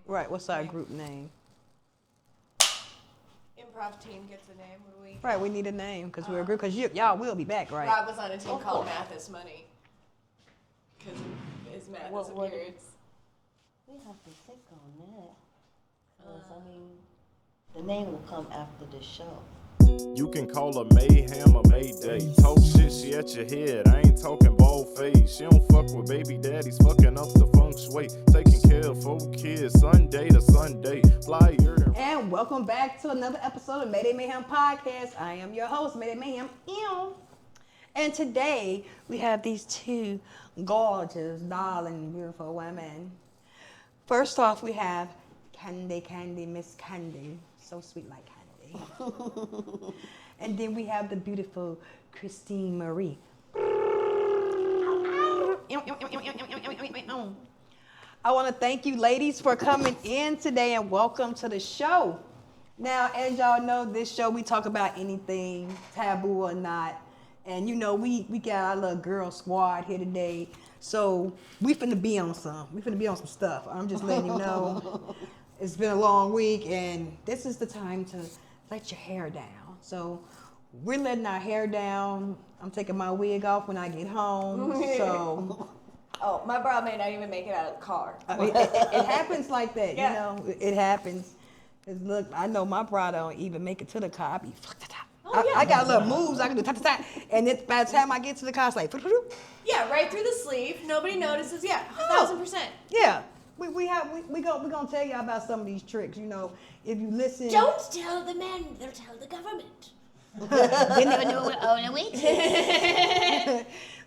Right. What's our group name? Improv team gets a name. What do we? Right. We need a name because we're a group. Because y'all will be back, right? Rob was on a team called Math is Money. Because his math is appearance. We have to think on that. Because, I mean, the name will come after the show. You can call her Mayhem or Mayday. Talk shit, she at your head. I ain't talking bald face. She don't fuck with baby daddies, fucking up the feng shui. Taking care of 4 kids, Sunday to Sunday. Flyer than... And welcome back to another episode of Mayday Mayhem Podcast. I am your host, Mayday Mayhem. And today we have these two gorgeous, darling, beautiful women. First off, we have Candy, Miss Candy. So sweet like Candy. And then we have the beautiful Christine Marie. I want to thank you ladies for coming in today and welcome to the show. Now, as y'all know, this show we talk about anything, taboo or not. And you know, we got our little girl squad here today. So we finna be on some stuff. I'm just letting you know. It's been a long week and this is the time to let your hair down. So we're letting our hair down. I'm taking my wig off when I get home. So Oh, my bra may not even make it out of the car. I mean, it happens like that, Yeah. you know. It happens. 'Cause look, I know my bra don't even make it to the car. I be I got little moves I can do, and by the time I get to the car, it's like, Yeah, right through the sleeve. Nobody notices. Yeah, 1,000%. yeah. We gonna tell y'all about some of these tricks. You know, if you listen. Don't tell the men, they'll tell the government. They never know what on a week.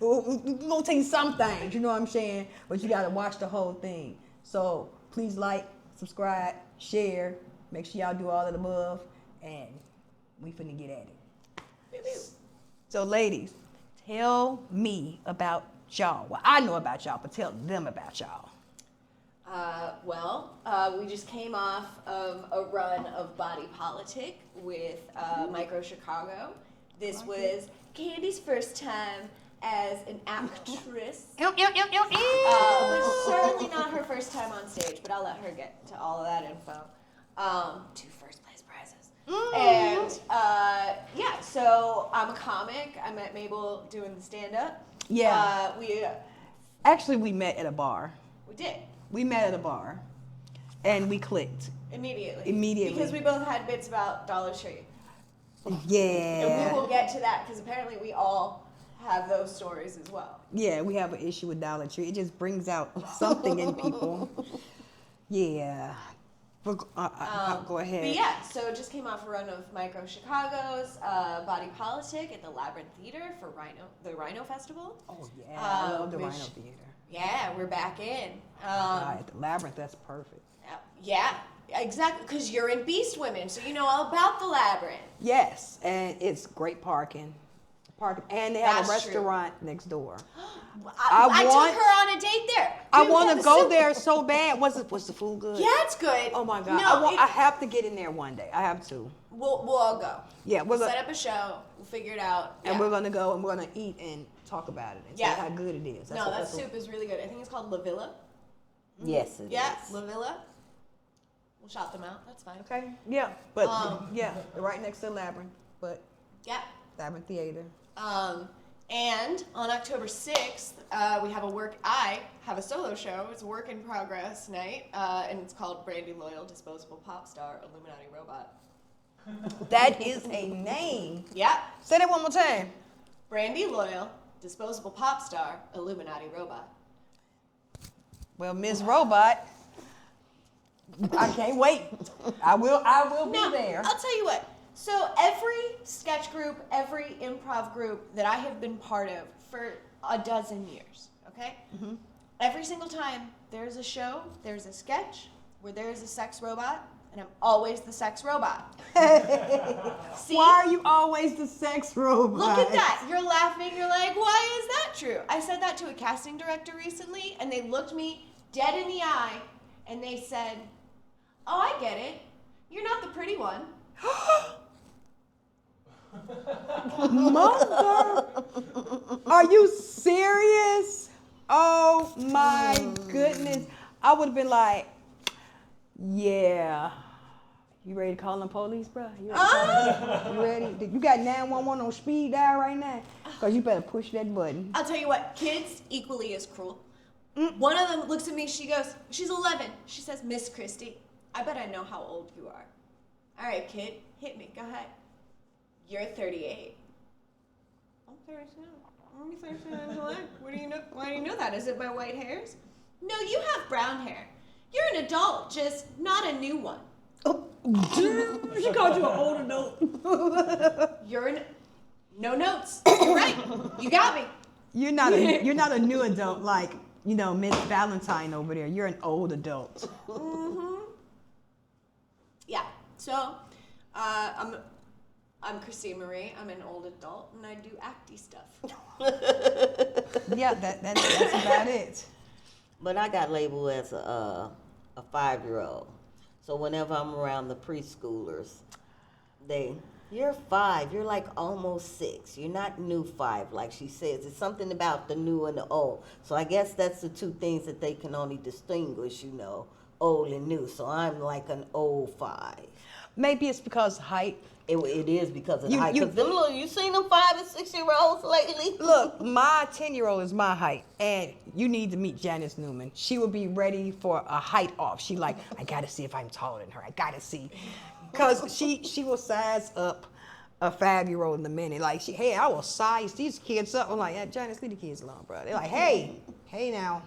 We're gonna tell you some things, you know what I'm saying? But you gotta watch the whole thing. So please like, subscribe, share, make sure y'all do all of the above, and we finna get at it. So ladies, tell me about y'all. Well, I know about y'all, but tell them about y'all. We just came off of a run of Body Politic with Micro Chicago. This was Candy's first time as an actress. It was certainly not her first time on stage, but I'll let her get to all of that info. 2 first place prizes. And so I'm a comic. I met Mabel doing the stand-up. Yeah. We met at a bar. We did. We met at a bar, and we clicked. Immediately. Because we both had bits about Dollar Tree. Yeah. And we will get to that, because apparently we all have those stories as well. Yeah, we have an issue with Dollar Tree. It just brings out something in people. Yeah. Go ahead. But yeah, so it just came off a run of Micro Chicago's Body Politic at the Labyrinth Theater for the Rhino Festival. Oh, yeah. I love the Rhino Theater. Yeah, we're back in. At the Labyrinth, that's perfect. Yeah, exactly, because you're in Beast Women, so you know all about the Labyrinth. Yes, and it's great parking. And they have That's a restaurant next door. I took her on a date there. I want to go there so bad. Was the food good? Yeah, it's good. Oh my God. No, I have to get in there one day. I have to. We'll all go. Yeah, we'll set up a show. We'll figure it out. And we're gonna go and we're gonna eat and talk about it and say how good it is. That soup is really good. I think it's called La Villa. Yes, it is. Yeah, La Villa. We'll shout them out. That's fine. Okay. Yeah, but right next to the Labyrinth, but Labyrinth Theater. And on October 6th, we have I have a solo show. It's a work in progress night, and it's called Brandy Loyal, Disposable Pop Star, Illuminati Robot. That is a name. Yeah. Say that one more time. Brandy Loyal, Disposable Pop Star, Illuminati Robot. Well, Miss Robot, I can't wait. I will be there. I'll tell you what. So every sketch group, every improv group that I have been part of for a dozen years, okay? Mm-hmm. Every single time there's a show, there's a sketch where there's a sex robot, and I'm always the sex robot. See? Why are you always the sex robot? Look at that. You're laughing. You're like, why is that true? I said that to a casting director recently, and they looked me dead in the eye, and they said, oh, I get it. You're not the pretty one. Mother, are you serious? Oh my goodness. I would have been like, Yeah. You ready to call the police, bro? You ready? You got 911 on speed dial right now? Because you better push that button. I'll tell you what, kids equally as cruel. One of them looks at me, she goes, she's 11. She says, Miss Christie, I bet I know how old you are. All right, kid, hit me, go ahead. You're 38. I'm 37. I'm 37. What do you know? Why do you know that? Is it my white hairs? No, you have brown hair. You're an adult, just not a new one. Oh, she called you an old adult. No notes. You're right. You got me. You're not a new adult like, Miss Valentine over there. You're an old adult. Yeah. So, I'm Christine Marie. I'm an old adult, and I do acty stuff. Yeah, that's about it. But I got labeled as a 5-year-old. So whenever I'm around the preschoolers, you're 5, you're like almost 6. You're not new 5, like she says. It's something about the new and the old. So I guess that's the two things that they can only distinguish, old and new. So I'm like an old 5. Maybe it's because height. It is because of the height. Because you seen them 5 and 6-year-olds lately? Look, my 10-year-old is my height, and you need to meet Janice Newman. She will be ready for a height off. She like, I gotta see if I'm taller than her. I gotta see, because she will size up a 5-year-old in a minute. Like, hey, I will size these kids up. I'm like, yeah, Janice, leave the kids alone, bro. They're like, hey now,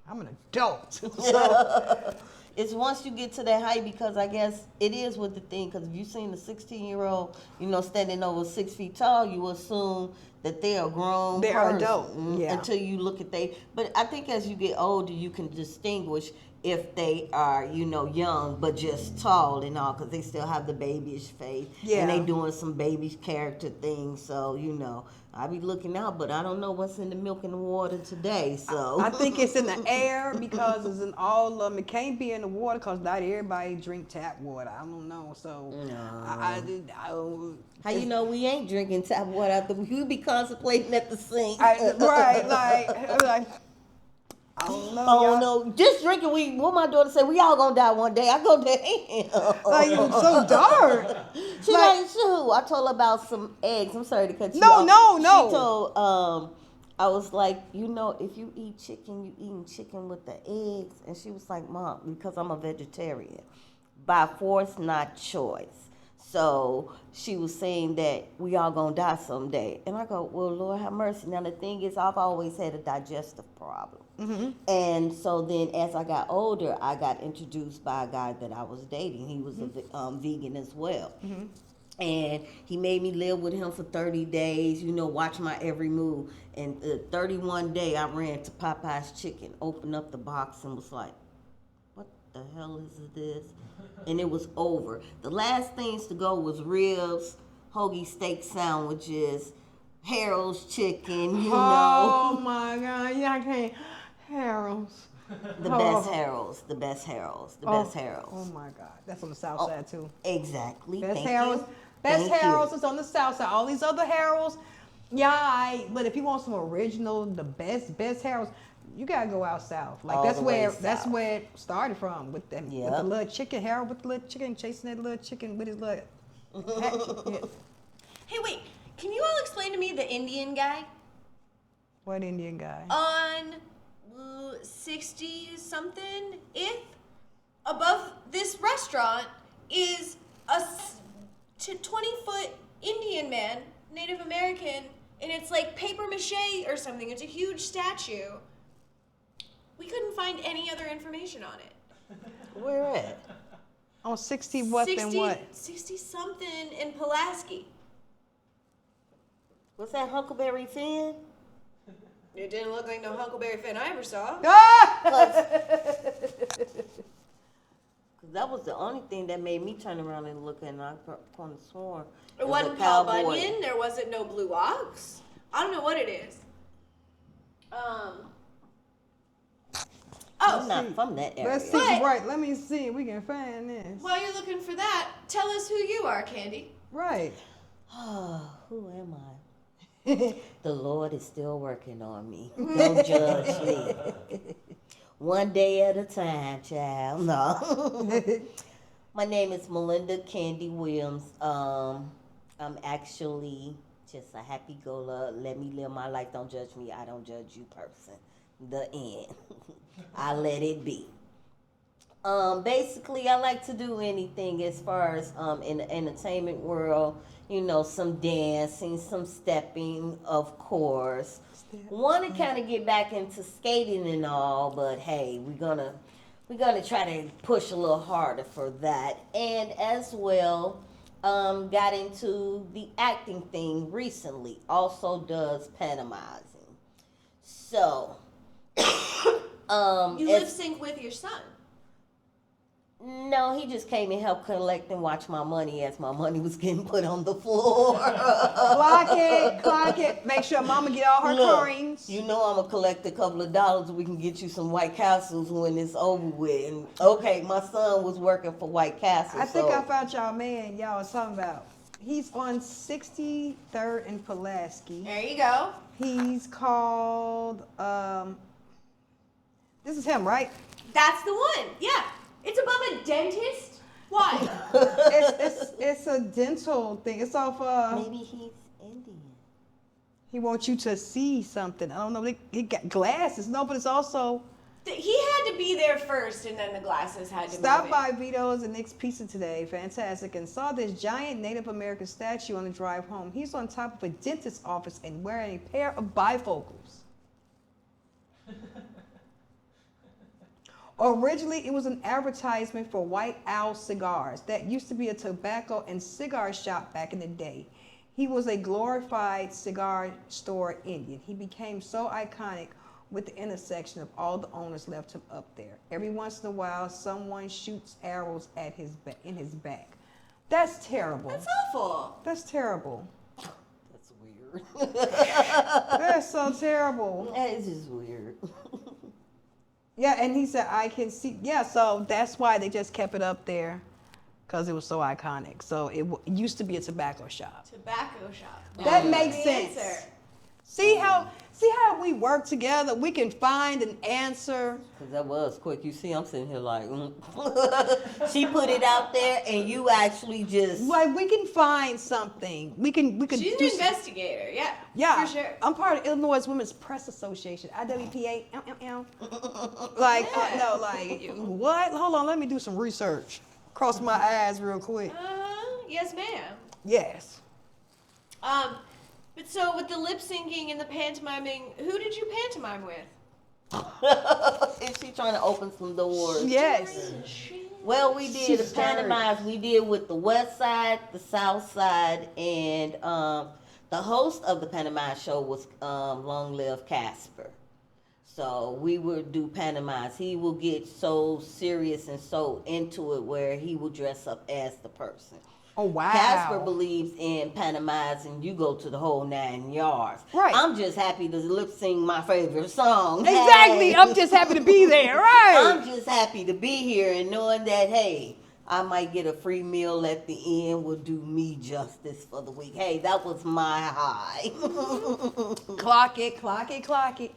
I'm an adult. So, it's once you get to that height, because I guess it is with the thing, because if you've seen a 16-year-old, standing over 6 feet tall, you assume that they are grown. They are adult, yeah. Until you look at but I think as you get older, you can distinguish if they are, young, but just tall and all, because they still have the babyish face. Yeah. And they doing some baby character things, so, I be looking out, but I don't know what's in the milk and the water today, so. I think it's in the air, because it's in all of them. It can't be in the water because not everybody drink tap water. I don't know, so. No. How you know we ain't drinking tap water after we be contemplating at the sink? Right, like, I don't know. Oh no, just drinking. What my daughter said, we all gonna die one day. I go, damn. Like, it's so dark. She like, shoot. I told her about some eggs. I'm sorry to cut you off. No. She told, I was like, if you eat chicken, you eating chicken with the eggs. And she was like, Mom, because I'm a vegetarian. By force, not choice. So she was saying that we all gonna die someday. And I go, well, Lord have mercy. Now the thing is, I've always had a digestive problem. Mm-hmm. And so then as I got older, I got introduced by a guy that I was dating. He was a vegan as well. Mm-hmm. And he made me live with him for 30 days, watch my every move. And the 31 day, I ran to Popeye's Chicken, opened up the box and was like, what the hell is this? And it was over. The last things to go was ribs, hoagie steak sandwiches, Harold's chicken, Oh my God, yeah, I can't. Harold's. The best Harold's. Oh my God, that's on the south side too. Exactly. Best Harold's is on the south side. All these other Harold's, but if you want some original, the best Harold's, you gotta go out south. Like that's where it started from with the little chicken, Harold with the little chicken, chasing that little chicken with his little. Hey, wait. Can you all explain to me the Indian guy? What Indian guy? On 60-something-th, above this restaurant is a 20-foot Indian man, Native American, and it's like paper mache or something. It's a huge statue. We couldn't find any other information on it. Where at? On 60 what and what? 60-something in Pulaski. Was that Huckleberry Finn? It didn't look like no Huckleberry Finn I ever saw. Because that was the only thing that made me turn around and look, and I could have sworn. It wasn't Paul Bunyan. There wasn't no Blue Ox. I don't know what it is. I'm not from that area. Let's see. Right. Let me see if we can find this. While you're looking for that, tell us who you are, Candy. Right. Who am I? The Lord is still working on me. Don't judge me. One day at a time, child. No. My name is Melinda Candy Williams. I'm actually just a let me live my life, don't judge me, I don't judge you person. The end. I let it be. Basically, I like to do anything as far as in the entertainment world. You know, some dancing, some stepping, of course. Want to kind of get back into skating and all, but hey, we're gonna try to push a little harder for that. And as well, got into the acting thing recently. Also does pantomizing. So, You lip sync with your son. No, he just came and helped collect and watch my money as my money was getting put on the floor. Clock it. Make sure mama get all her coins. You know I'm going to collect a couple of dollars. We can get you some White Castles when it's over with. And okay, my son was working for White Castle. I think I found y'all man y'all was talking about. He's on 63rd and Pulaski. There you go. He's called, this is him, right? That's the one. Yeah. It's above a dentist? Why? It's a dental thing. It's off, maybe he's Indian. He wants you to see something. I don't know. He got glasses. No, but it's also. He had to be there first, and then the glasses had to Stopped move by Vito's and Nick's Pizza today. Fantastic. And saw this giant Native American statue on the drive home. He's on top of a dentist's office and wearing a pair of bifocals. Originally, it was an advertisement for White Owl cigars. That used to be a tobacco and cigar shop back in the day. He was a glorified cigar store Indian. He became so iconic with the intersection of all the owners left him up there. Every once in a while, someone shoots arrows at in his back. That's terrible. That's awful. That's terrible. That's weird. That's so terrible. That is just weird. Yeah, and he said, I can see. Yeah, so that's why they just kept it up there, because it was so iconic. So it used to be a tobacco shop. Tobacco shop. That makes the sense. answer. See how we work together? We can find an answer. Because that was quick. You see, I'm sitting here like, She put it out there, and you actually just. Like, we can find something. We can. She's an investigator, yeah. Yeah, for sure. I'm part of Illinois Women's Press Association, IWPA. Like, Yeah. no, like, what? Hold on, let me do some research. Cross my eyes real quick. Yes, ma'am. Yes. But so with the lip syncing and the pantomiming, who did you pantomime with? Is she trying to open some doors? Yes. Well, we did She's the pantomimes. We did with the West Side, the South Side, and the host of the pantomime show was Long Live Casper. So we would do pantomimes. He will get so serious and so into it where he will dress up as the person. Oh, wow. Casper believes in pantomimes and you go to the whole 9 yards. Right. I'm just happy to lip sing my favorite song. Exactly. Hey. I'm just happy to be there, right? I'm just happy to be here and knowing that, hey, I might get a free meal at the end will do me justice for the week. Hey, that was my high. Clock it.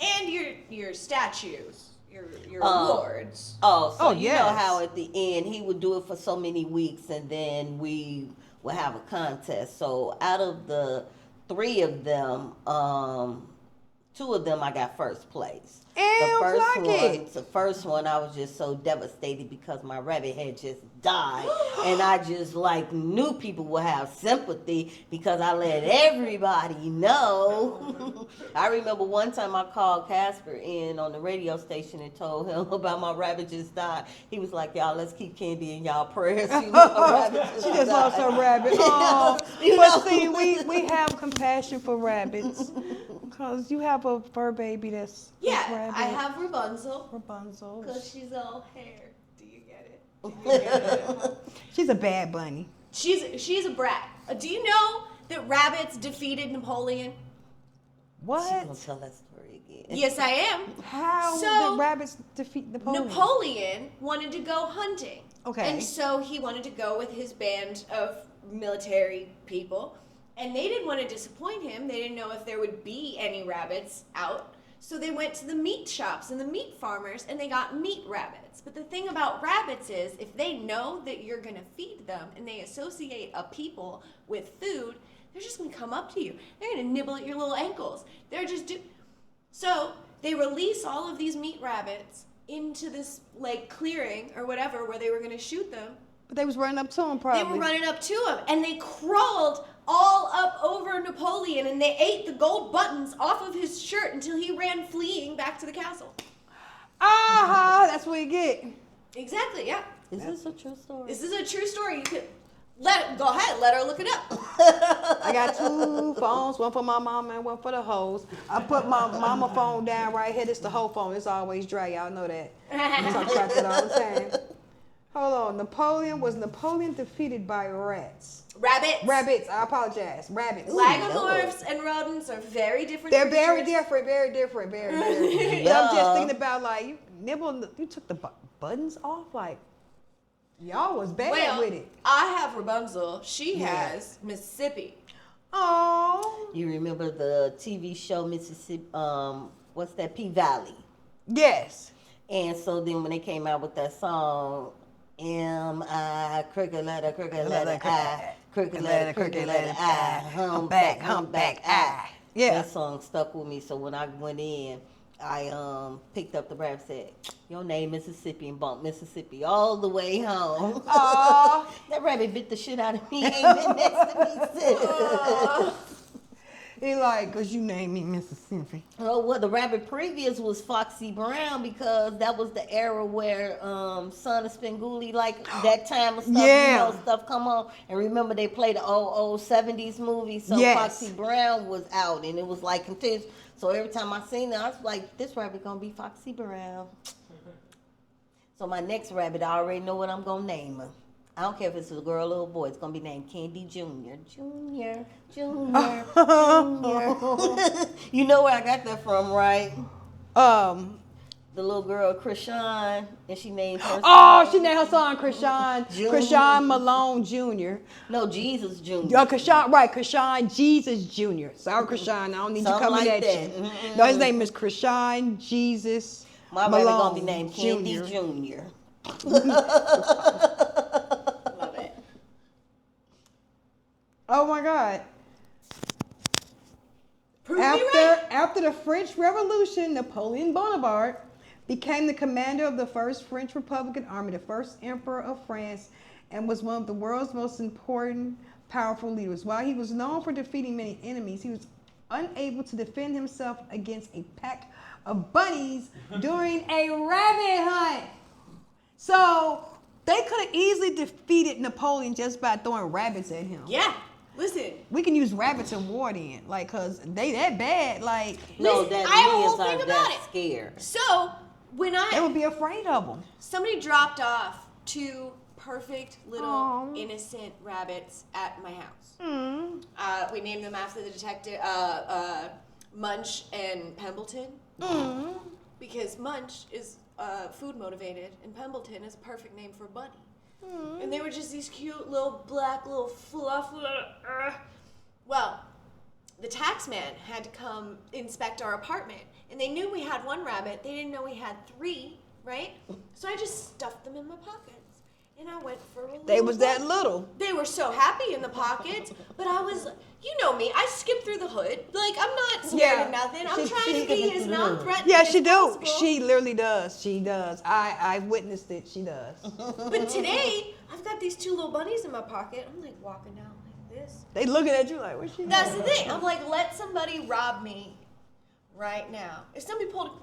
And your statues, your awards. So you yes. know how at the end he would do it for so many weeks and then we would have a contest. So out of the 3 of them, 2 of them I got first place. The first one I was just so devastated because my rabbit had just died. And I just like knew people would have sympathy because I let everybody know. I remember one time I called Casper in on the radio station and told him about my rabbit just died. He was like, y'all, let's keep Candy in y'all prayers. She just lost her rabbit. Oh, but see, we have compassion for rabbits. Because you have a fur baby that's Yeah, I have Rapunzel. Rapunzel. Because she's all hair. Do you get it? She's a bad bunny. She's a brat. Do you know that rabbits defeated Napoleon? What? She's gonna tell that story again. Yes, I am. How So, did rabbits defeat Napoleon? Napoleon wanted to go hunting. Okay. And so he wanted to go with his band of military people. And they didn't want to disappoint him. They didn't know if there would be any rabbits out. So they went to the meat shops and the meat farmers and they got meat rabbits. But the thing about rabbits is if they know that you're going to feed them and they associate a people with food, they're just going to come up to you. They're going to nibble at your little ankles. So they release all of these meat rabbits into this like clearing or whatever where they were going to shoot them. But they was running up to him probably. They were running up to him and they crawled all up over Napoleon and they ate the gold buttons off of his shirt until he ran fleeing back to the castle. Aha, that's what you get. Exactly, yeah. Is this a true story? This is a true story. You could go ahead, let her look it up. I got 2 phones, one for my mama and one for the hoes. I put my mama phone down right here. This the whole phone. It's always dry. Y'all know that. I talk about that all the time. Hold on. Was Napoleon defeated by rats? Rabbits. I apologize. Rabbits. Lagomorphs and rodents are very different. They're very creatures. different. Very different. Very. But I'm just thinking about like you took the buttons off. Like y'all was bad with it. I have Rapunzel. She has Mississippi. Oh. You remember the TV show Mississippi? What's that? P Valley. Yes. And so then when they came out with that song, M-I, crooked letter, I, crooked letter, I, humpback, I. Yeah. That song stuck with me. So when I went in, I picked up the rap and said, your name Mississippi, and bumped Mississippi all the way home. Aww. That rabbit bit the shit out of me. Ain't been next to me since. He like, cause you named me Mississippi. Oh, well, the rabbit previous was Foxy Brown because that was the era where Son of Spenguli, like that time of stuff, Yeah. you know, stuff come on. And remember they played the old 70s movies, so Yes. Foxy Brown was out and it was like continuous. So every time I seen it, I was like, this rabbit gonna be Foxy Brown. So my next rabbit, I already know what I'm gonna name her. I don't care if it's a girl or a boy. It's gonna be named Candy Junior. Junior. You know where I got that from, right? The little girl Krishan, and she named her. She named her son Krishan. Junior. Krishan Malone Jr. No, Jesus Junior. Krishan Jesus Jr. Sorry, Krishan. I don't need Something you coming like at that. you. Mm-mm. No, his name is Krishan Jesus. My Malone rabbit gonna be named Candy Jr. Junior. Love it. Oh my God. Prove me right. After the French Revolution, Napoleon Bonaparte became the commander of the First French Republican Army, the first emperor of France, and was one of the world's most important, powerful leaders. While he was known for defeating many enemies, he was unable to defend himself against a pack of bunnies during a rabbit hunt. So they could have easily defeated Napoleon just by throwing rabbits at him. Yeah. Listen. We can use rabbits in war then, like, cause they that bad, like. No, Listen, that I have a millions whole thing are about that it. scared. So when They would be afraid of them. somebody dropped off 2 perfect little Aw. innocent rabbits at my house. Mm. We named them after the detective Munch and Pembleton because Munch is food motivated and Pembleton is a perfect name for a bunny. And they were just these cute little black, little fluff. Well, the tax man had to come inspect our apartment, and they knew we had 1 rabbit. They didn't know we had 3, right? So I just stuffed them in my pockets, and I went for a little. They was that walk. little. They were so happy in the pockets, but I was, you know me, I skipped through the hood. Like, I'm not scared Yeah. of nothing. I'm She trying to be as non-threatening Yeah, as she do. possible. She literally does. She does. I witnessed it. She does. But today, I've got these 2 little bunnies in my pocket. I'm like walking out like this. They looking at you like, what's she That's doing? the thing. I'm like, let somebody rob me right now. If somebody pulled,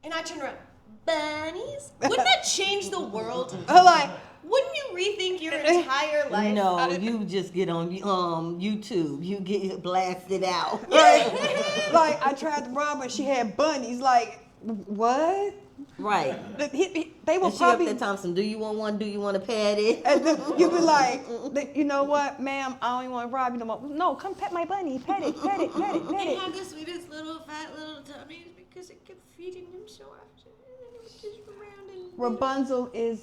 and I turn around, bunnies? Wouldn't that change the world? I'm like, Wouldn't you rethink your entire life? No, you just get on YouTube. You get blasted out. like I tried to rob her. She had bunnies. Like, what? Right. They were And she up probably. there, Thompson, do you want one? Do you want to pat it? And then you be like, you know what, ma'am? I don't even want to rob you no more. No, come pet my bunny. Pet it, pet it, pet it, pet It it. had the sweetest little fat little tummies because it kept feeding them so often. And it was just around and Rapunzel is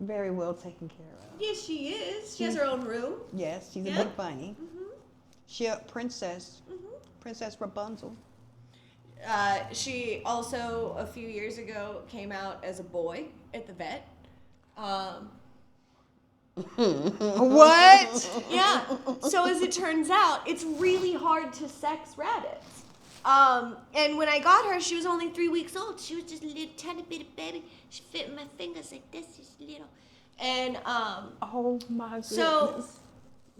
very well taken care of. yes, she is. She has her own room. Yes, she's Yeah. a big bunny. She a princess. Princess Rapunzel. She also, a few years ago, came out as a boy at the vet. What? Yeah. So as it turns out, it's really hard to sex rabbits. And when I got her, she was only 3 weeks old. She was just a little tiny bitty baby. She fit in my fingers like this, just little. And Oh my goodness. so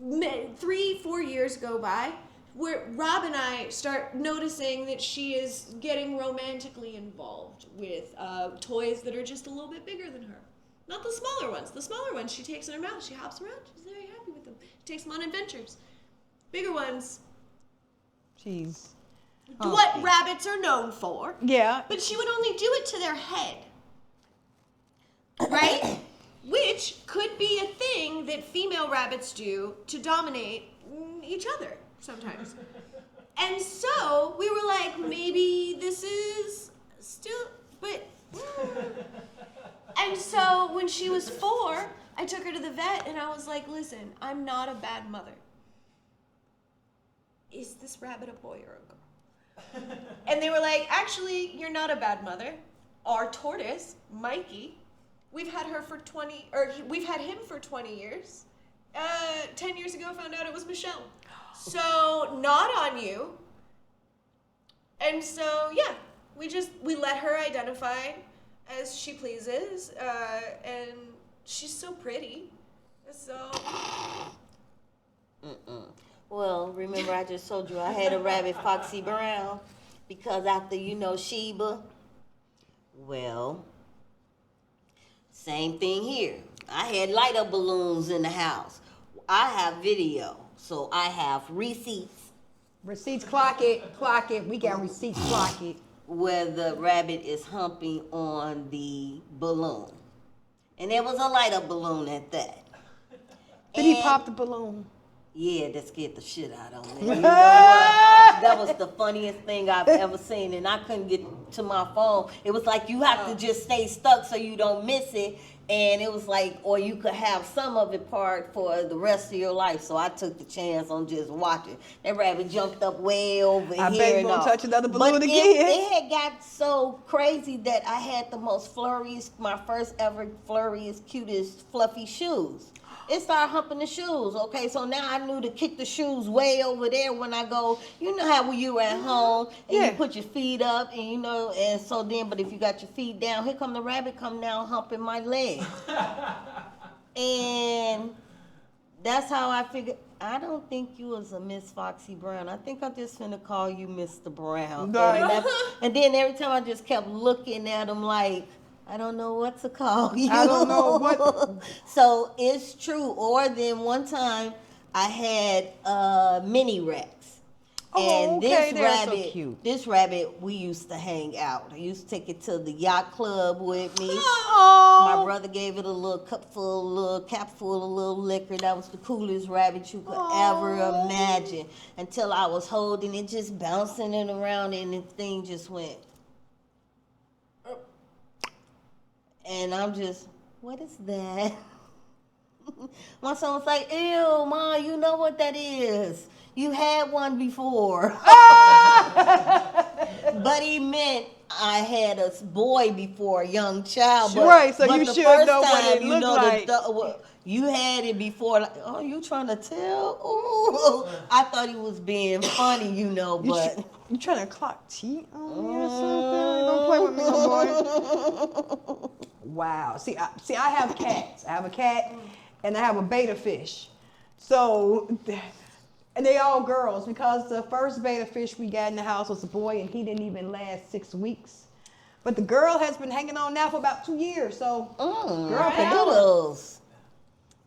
3-4 years go by, where Rob and I start noticing that she is getting romantically involved with toys that are just a little bit bigger than her. Not the smaller ones. The smaller ones she takes in her mouth. She hops around. She's very happy with them. She takes them on adventures. Bigger ones. Jeez. What rabbits are known for. Yeah. But she would only do it to their head. Right? Which could be a thing that female rabbits do to dominate each other sometimes. And so we were like, maybe this is still, but. And so when she was 4, I took her to the vet and I was like, listen, I'm not a bad mother. Is this rabbit a boy or a girl? And they were like, actually, you're not a bad mother. Our tortoise, Mikey, we've had him for 20 years. 10 years ago, found out it was Michelle. So not on you. And so, yeah, we let her identify as she pleases, and she's so pretty. So. Well, remember I just told you I had a rabbit, Foxy Brown, because after Sheba. Well, same thing here. I had light up balloons in the house. I have video, so I have receipts. Receipts, clock it. We got receipts, clock it. Where the rabbit is humping on the balloon. And there was a light up balloon at that. Did he pop the balloon? Yeah, that scared the shit out of me. You know what? That was the funniest thing I've ever seen, and I couldn't get to my phone. It was like you have to just stay stuck so you don't miss it, and it was like, or you could have some of it part for the rest of your life. So I took the chance on just watching. That rabbit jumped up way over here. I bet you won't touch another balloon but again. It had got so crazy that I had the most flurriest, my first ever flurriest, cutest, fluffy shoes. It started humping the shoes. Okay, so now I knew to kick the shoes way over there when I go. You know how when you at home and you put your feet up and and so then, but if you got your feet down, here come the rabbit come down humping my legs. And that's how I figured, I don't think you was a Miss Foxy Brown. I think I'm just finna call you Mr. Brown. And then every time I just kept looking at him like, I don't know what to call you. I don't know what. So it's true. Or then one time I had mini Rex. Oh, and okay, this they're rabbit, so cute. This rabbit, we used to hang out. I used to take it to the yacht club with me. Oh. My brother gave it a little cap full of little liquor. That was the coolest rabbit you could ever imagine. Until I was holding it, just bouncing it around, and the thing just went. And I'm just, what is that? My son was like, ew, Ma, you know what that is. You had one before. But he meant I had a boy before, a young child. But, right, so but you the should first know what time, it looked like. You had it before. Like, oh, you trying to tell? Ooh. I thought he was being funny, but... You trying to clock teeth on me or something? Don't play with me, little boy. Wow. See, I have cats. I have a cat, and I have a betta fish. So, and they all girls, because the first betta fish we got in the house was a boy, and he didn't even last 6 weeks. But the girl has been hanging on now for about 2 years. So, girl power.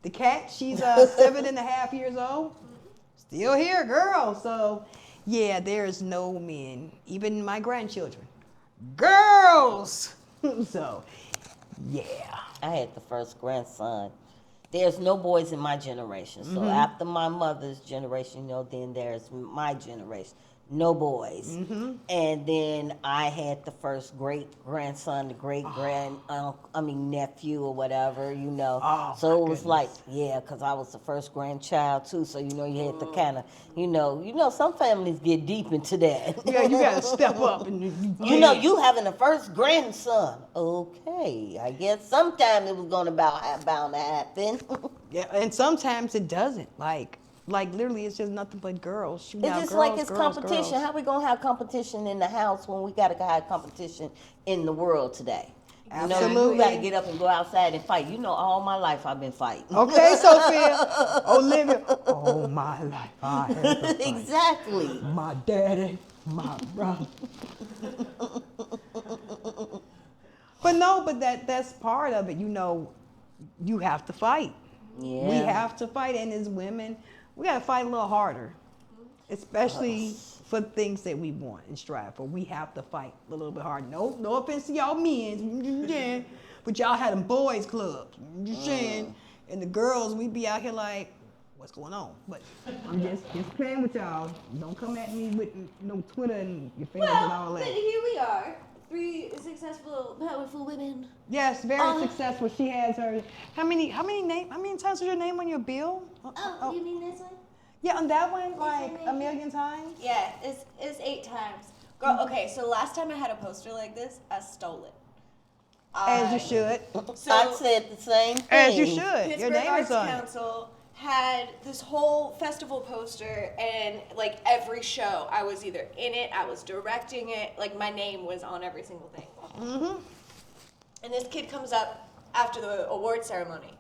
The cat, she's 7.5 years old. Still here, girl. So, yeah, there's no men, even my grandchildren. Girls! So, yeah. I had the first grandson. There's no boys in my generation. So after my mother's generation, then there's my generation. no boys. And then I had the first great grandson, the great nephew or whatever, you know. Oh, So my it was like, yeah, because I was the first grandchild too. So you know, you had to kind of, you know, some families get deep into that. Yeah, you gotta step up and You know, you having the first grandson. Okay, I guess sometime it was gonna bound to happen. Yeah, and sometimes it doesn't. Like literally, it's just nothing but girls shooting It's out just girls, like it's girls, competition. girls. How we gonna have competition in the house when we gotta have competition in the world today? You know, Absolutely. you gotta get up and go outside and fight. You know, all my life I've been fighting. Okay, Sophia, Olivia. All my life I had to fight. Exactly. My daddy, my brother. but that's part of it. You know, you have to fight. Yeah. We have to fight, and as women, we gotta fight a little harder, especially for things that we want and strive for. We have to fight a little bit harder. No offense to y'all men, but y'all had them boys clubs. I'm just saying, and the girls, we be out here like, what's going on? But I'm just playing with y'all. Don't come at me with no Twitter and your fingers and all Well, that. but here we are, 3 successful, powerful women. Yes, very successful. She has her. How many times was your name on your bill? Oh, you mean this one? Yeah, on that one, like name? a million times. Yeah, it's 8 times. Girl, okay, so last time I had a poster like this, I stole it. As you should. So I said the same thing. As you should. Your Pittsburgh name Arts is on it. Council had this whole festival poster, and like every show, I was either in it, I was directing it, like my name was on every single thing. And this kid comes up after the award ceremony,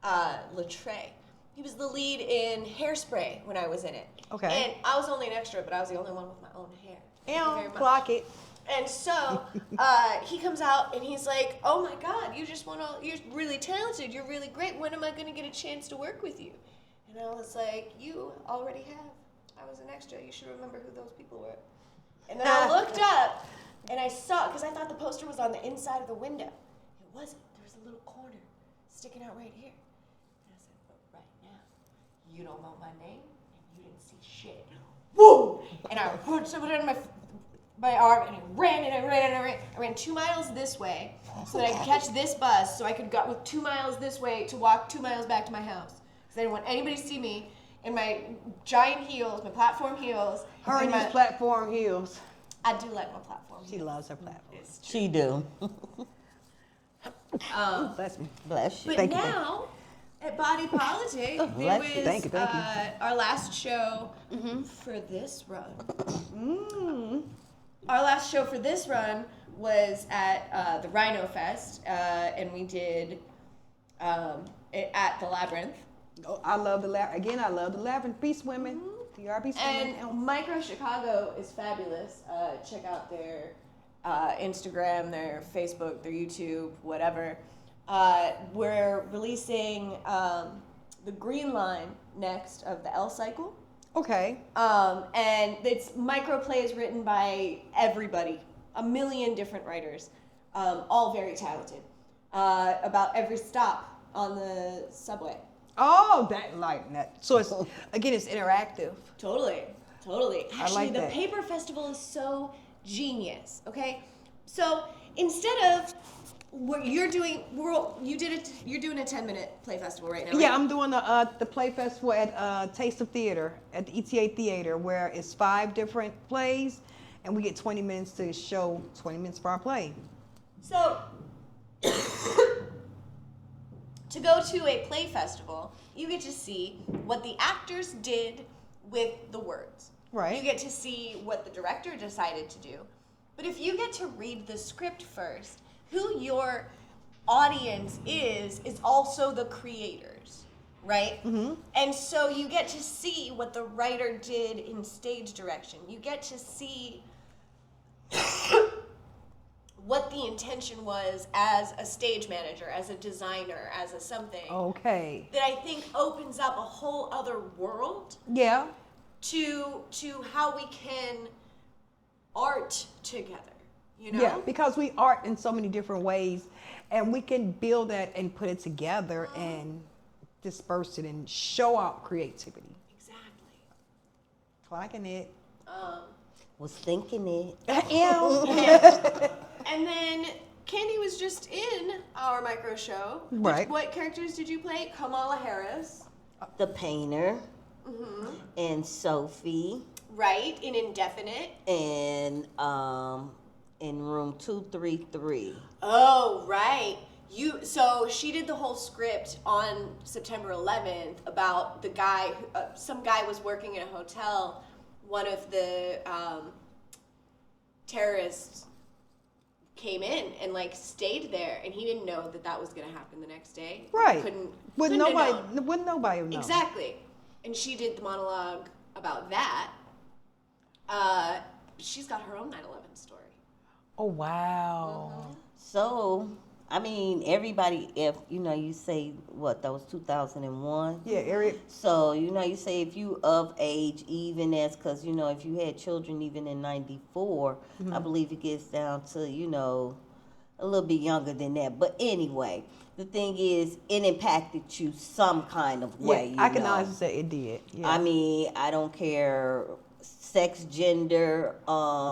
Latre. He was the lead in Hairspray when I was in it. Okay. And I was only an extra, but I was the only one with my own hair. Thank you very much. Clock it. And so he comes out and he's like, "Oh my God, you're really talented. You're really great. When am I going to get a chance to work with you?" And I was like, "You already have. I was an extra. You should remember who those people were." And then I looked up and I saw, because I thought the poster was on the inside of the window. It wasn't. There was a little corner sticking out right here. And I said, "But right now, you don't know my name and you didn't see shit." Woo! And I put it on my arm, and I ran and I ran and I ran. I ran 2 miles this way so that I could catch this bus, so I could go with 2 miles this way to walk 2 miles back to my house. Because I didn't want anybody to see me in my giant heels, my platform heels. Her and my these platform heels. I do like my platform. She loves her platform. It's true. She do. Bless me. Bless you. But Thank you, now, at Body Politic, there bless was you. Thank you. our last show for this run. Mm. Our last show for this run was at the Rhino Fest, and we did it at the Labyrinth. Oh, I love the Labyrinth. Again, I love the Labyrinth. Beast Women. PRB Beast And Women. Micro Chicago is fabulous. Check out their Instagram, their Facebook, their YouTube, whatever. We're releasing the Green Line next of the L Cycle. Okay. And it's micro plays written by everybody, a million different writers, all very talented, about every stop on the subway. Oh, that like that. So it's again, it's interactive. Totally. Actually, like the that. paper festival is so genius. Okay, so instead of what you're doing, you're doing a 10-minute play festival right now. Right? Yeah, I'm doing the play festival at Taste of Theater at the ETA Theater, where it's 5 different plays, and we get 20 minutes to show 20 minutes for our play. So, to go to a play festival, you get to see what the actors did with the words. Right. You get to see what the director decided to do. But if you get to read the script first, who your audience is also the creators, right? Mm-hmm. And so you get to see what the writer did in stage direction. You get to see what the intention was as a stage manager, as a designer, as a something. Okay. That I think opens up a whole other world Yeah. to how we can art together, you know? Yeah, because we art in so many different ways, and we can build that and put it together and disperse it and show out creativity. Exactly. Clocking it. Was thinking it. And then Candy was just in our micro show. Right. What characters did you play? Kamala Harris. The painter. And Sophie. Right, in Indefinite. And in room 233. Oh, right. So she did the whole script on September 11th about the guy, some guy was working in a hotel. One of the terrorists came in and like stayed there, and he didn't know that was going to happen the next day. Right. Couldn't Wouldn't have nobody known. know. Exactly. And she did the monologue about that. She's got her own 9/11 story. Oh, wow. So, I mean, everybody, if, you say, what, that was 2001? Yeah, Eric. So, you say if you of age, even as, because, if you had children even in 94, I believe it gets down to, a little bit younger than that. But anyway, the thing is, it impacted you some kind of way. Yeah, I can honestly say it did. Yeah. I mean, I don't care sex, gender,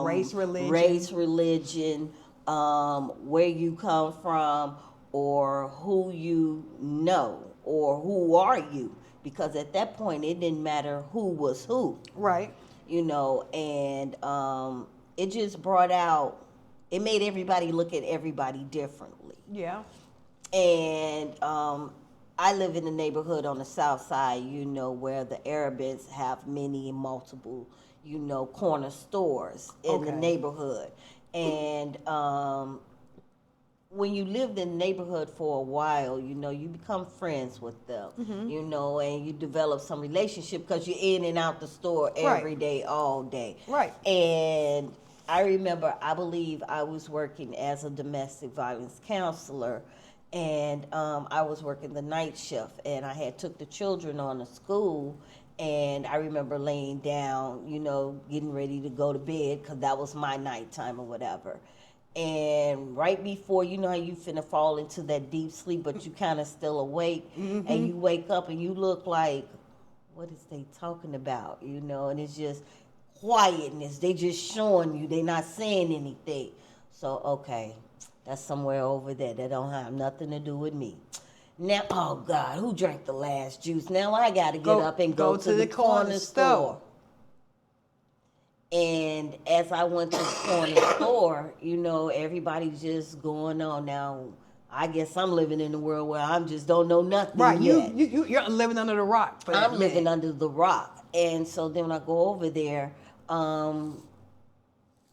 race, religion. Where you come from, or who you know, or who are you. Because at that point, it didn't matter who was who. Right. And it just brought out, it made everybody look at everybody differently. Yeah. And I live in a neighborhood on the south side, where the Arabs have many and multiple, corner stores in the neighborhood. And when you lived in the neighborhood for a while, you become friends with them, and you develop some relationship because you're in and out the store every day, all day. Right. And I remember, I believe I was working as a domestic violence counselor, and I was working the night shift, and I had took the children on to school. And I remember laying down, getting ready to go to bed because that was my nighttime or whatever. And right before, how you finna fall into that deep sleep, but you kind of still awake, and you wake up and you look like, what is they talking about, And it's just quietness. They just showing you. They not saying anything. So, okay, that's somewhere over there. That don't have nothing to do with me. Now, oh God, who drank the last juice? Now I got to get up and go to the corner store. And as I went to the corner store, everybody's just going on. Now, I guess I'm living in a world where I just don't know nothing yet. You're living under the rock. I'm living under the rock. And so then when I go over there,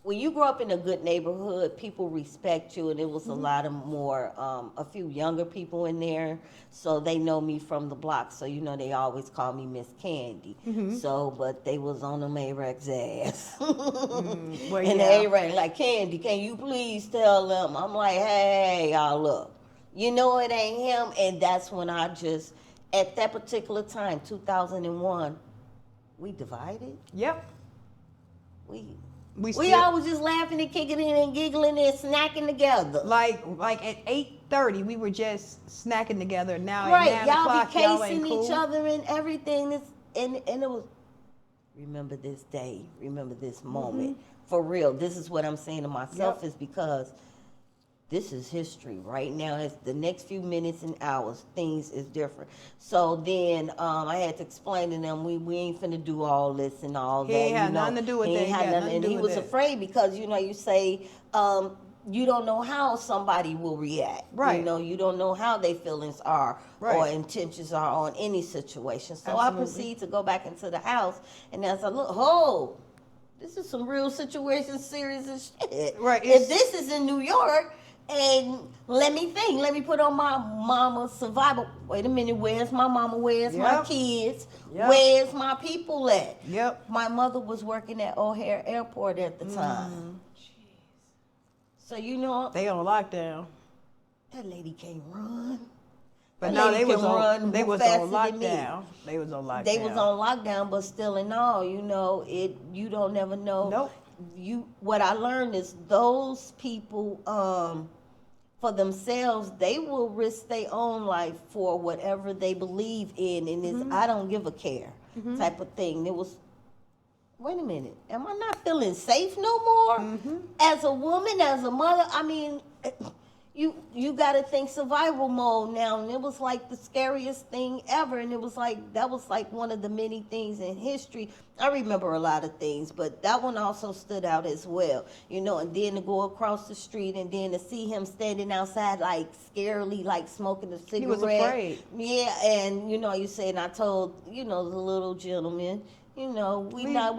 when you grow up in a good neighborhood, people respect you, and it was a lot of more, a few younger people in there, so they know me from the block, so they always call me Miss Candy. So, but they was on them A-Rac's ass. And the A-Rac like, Candy, can you please tell them? I'm like, hey, y'all, look, it ain't him, and that's when I just, at that particular time, 2001, we divided. Yep. We always just laughing and kicking it and giggling and snacking together. Like at 8:30, we were just snacking together. Now right, at 9 o'clock, y'all be casing cool. each other and everything. And it was, remember this day, remember this moment. For real, this is what I'm saying to myself is because this is history right now. It's the next few minutes and hours, things is different. So then I had to explain to them, we ain't finna do all this and all that. He had nothing to do with that. And he was afraid because, you say, you don't know how somebody will react. Right. You don't know how their feelings are or intentions are on any situation. So I proceed to go back into the house, and as I look, this is some real situation, serious as shit. Right. If this is in New York, and let me think, let me put on my mama's survival. Wait a minute, where's my mama? Where's my kids? Where's my people at? Yep. My mother was working at O'Hare Airport at the time. So they on lockdown. That lady can't run. But no, they was on lockdown. They was on lockdown. They was on lockdown, but still in all, you don't never know. Nope. What I learned is those people, for themselves, they will risk their own life for whatever they believe in, and it's I don't give a care type of thing. It was wait a minute, am I not feeling safe no more? As a woman, as a mother, I mean, you got to think survival mode now, and it was like the scariest thing ever, and it was like that was like one of the many things in history. I remember a lot of things, but that one also stood out as well, you know. And then to go across the street, and then to see him standing outside, like scarily, like smoking a cigarette. He was afraid. Yeah, and you know, you said, and I told, you know, the little gentleman, you know, we not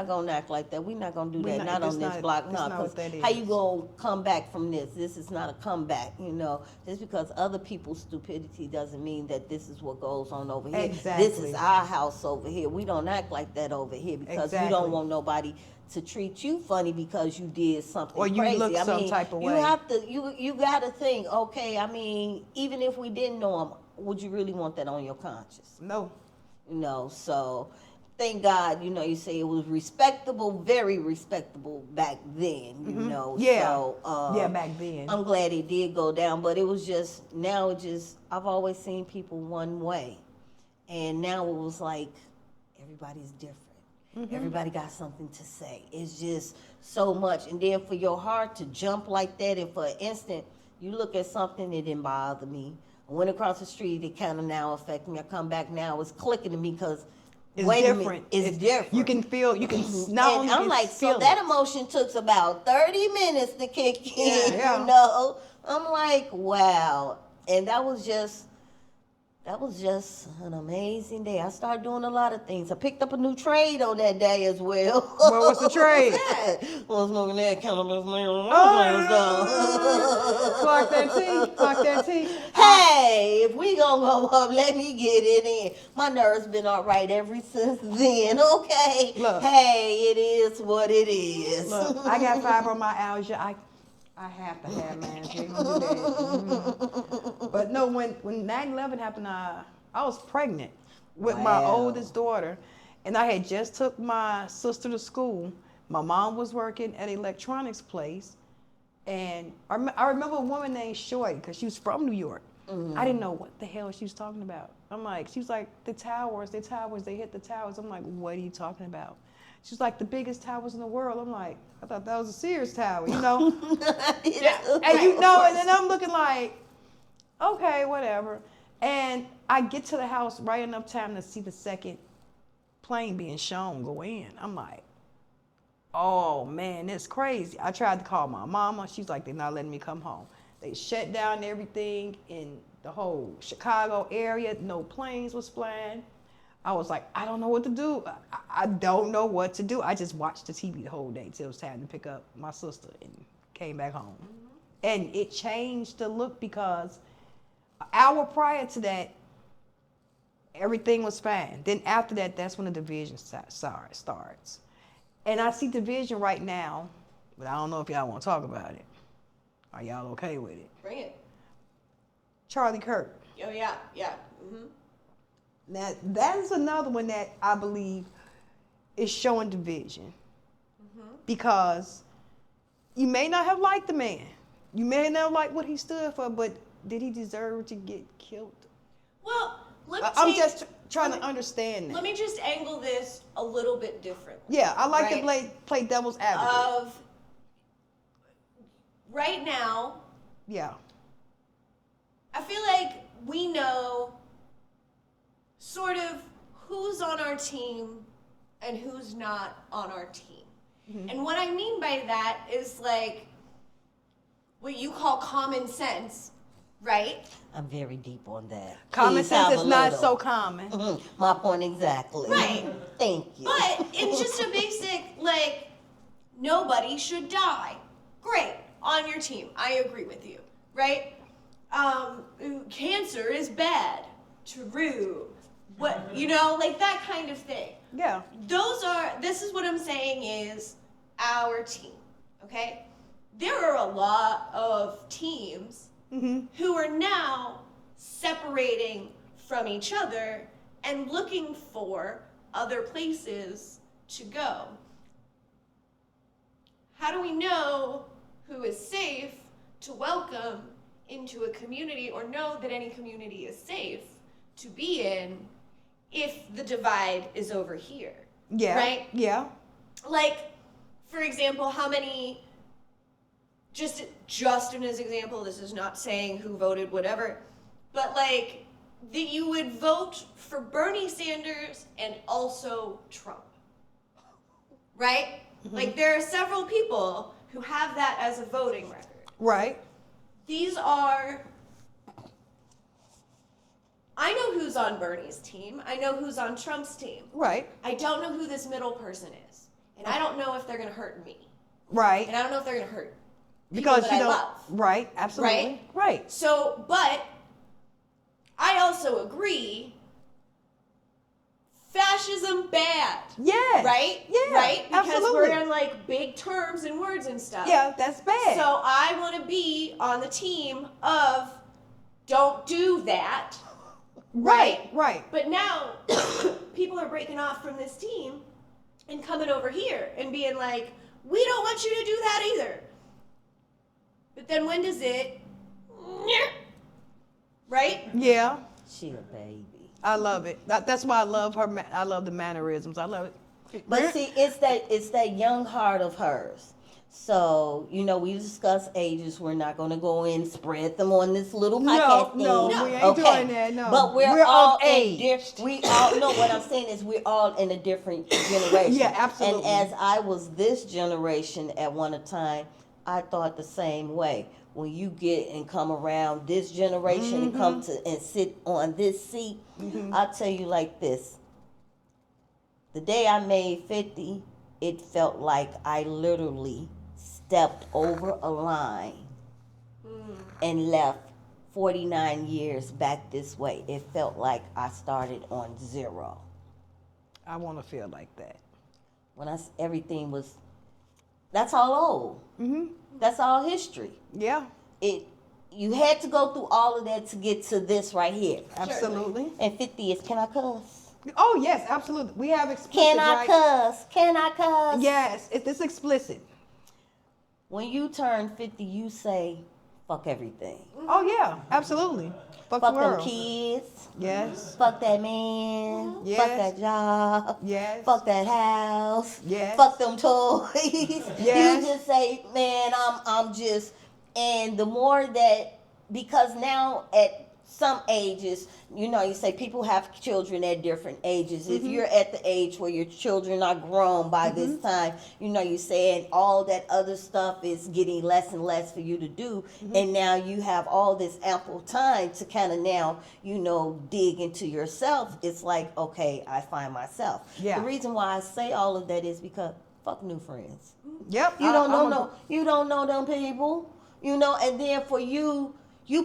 gonna act like that. We not gonna do that. Not on this block. No, because how you gonna come back from this? This is not a comeback. You know, just because other people's stupidity doesn't mean that this is what goes on over here. Exactly. This is our house over here. We don't act like that over here because we don't want nobody to treat you funny because you did something or you crazy. look some type of way. You have to. You got to think. Okay, I mean, even if we didn't know him, would you really want that on your conscience? No. You know, so. Thank God, you know, you say it was respectable, very respectable back then, you know. Yeah. So, yeah, back then. I'm glad it did go down, but it was just, now it just, I've always seen people one way. And now it was like, everybody's different. Everybody got something to say. It's just so much. And then for your heart to jump like that, and for an instant, you look at something that didn't bother me. I went across the street, it kind of now affected me. I come back now, it's clicking to me because It's wait different. a minute, it's different. You can feel, you can not and only I'm like, so feel that it. emotion took about 30 minutes to kick in, Yeah. you know? I'm like, wow. And that was just an amazing day. I started doing a lot of things. I picked up a new trade on that day as well. What was the trade? I was smoking that cannabis. Clock that tea. Clock that tea. Hey, if we gonna go up, let me get it in. My nerves been all right ever since then, okay? Look. Hey, it is what it is. Look, I got fibromyalgia. I have to have mans. You ain't gonna do that. But no, when 9/11 happened, I was pregnant with my Wow. oldest daughter, and I had just took my sister to school. My mom was working at an electronics place, and I remember a woman named Shorty because she was from New York. I didn't know what the hell she was talking about. I'm like, she was like, the towers, they hit the towers. I'm like, what are you talking about? She was like, the biggest towers in the world. I'm like, I thought that was a Sears tower, you know? And you know, and then I'm looking like, okay, whatever. And I get to the house right enough time to see the second plane being shown go in. I'm like, oh man, it's crazy. I tried to call my mama. She's like, they're not letting me come home. They shut down everything in the whole Chicago area. No planes was flying. I was like, I don't know what to do. I don't know what to do. I just watched the TV the whole day till it was time to pick up my sister and came back home. And it changed the look because an hour prior to that, everything was fine. Then after that, that's when the division starts. And I see division right now, but I don't know if y'all want to talk about it. Are y'all okay with it? Bring it. Charlie Kirk. Oh, yeah, yeah. Mm-hmm. Now, that is another one that I believe is showing division. Because you may not have liked the man. You may not have liked what he stood for, but did he deserve to get killed? Well, I'm just trying to understand that. Let me just angle this a little bit differently. Yeah, I like to right? play devil's advocate. Right now, Yeah. I feel like we know sort of who's on our team and who's not on our team. And what I mean by that is like what you call common sense, right? I'm very deep on that. Common Please sense have is a not little. so common. My point exactly. Right. Thank you. But it's just a basic, like, nobody should die. Great. On your team. I agree with you. Right? Cancer is bad. True. What, you know, like that kind of thing. Yeah. This is what I'm saying is our team. Okay? There are a lot of teams who are now separating from each other and looking for other places to go. How do we know who is safe to welcome into a community or know that any community is safe to be in if the divide is over here? Yeah. Right? Yeah. Like, for example, how many, just as an example, this is not saying who voted whatever, but like, that you would vote for Bernie Sanders and also Trump. Right? Like, there are several people who have that as a voting record. Right. These are, I know who's on Bernie's team. I know who's on Trump's team. Right. I don't know who this middle person is. And I don't know if they're going to hurt me. Right. And I don't know if they're going to hurt Because people you that I don't. love. Right. Absolutely. Right. So, but I also agree, fascism bad. Yes. Right? Yeah. Right? Because absolutely. we're in like big terms and words and stuff. Yeah, that's bad. So I want to be on the team of don't do that. right. Right. But now people are breaking off from this team and coming over here and being like, we don't want you to do that either. But then when does it? Right? Yeah. She a baby. I love it. That's why I love her. I love the mannerisms. I love it. But see, it's that young heart of hers. So, you know, we discuss ages. We're not going to go in and spread them on this little podcast thing. No, we ain't doing that. No, But we're all of age. We all know what I'm saying is we're all in a different generation. Yeah, absolutely. And as I was this generation at one time, I thought the same way. When you get and come around this generation and come to and sit on this seat, I'll tell you like this. The day I made 50, it felt like I literally stepped over a line and left 49 years back this way. It felt like I started on zero. I want to feel like that. When everything was, that's all old. That's all history. Yeah, You had to go through all of that to get to this right here. absolutely. And 50 is, can I cuss? Oh yes, absolutely. We have explicit. Can I right? cuss? Can I cuss? Yes, it's explicit. When you turn 50, you say, fuck everything. Oh yeah, absolutely. Fuck the Fuck them world. kids. Yes. Fuck that man. Yes. Fuck that job. Yes. Fuck that house. Yes. Fuck them toys. Yes. You just say, man, I'm just, and the more that, because now at some ages, you know, you say people have children at different ages. If you're at the age where your children are grown by this time, you know, you saying all that other stuff is getting less and less for you to do. And now you have all this ample time to kind of now, you know, dig into yourself. It's like, okay, I find myself. Yeah. The reason why I say all of that is because fuck new friends. Yep. You don't know them people. You know, and then for you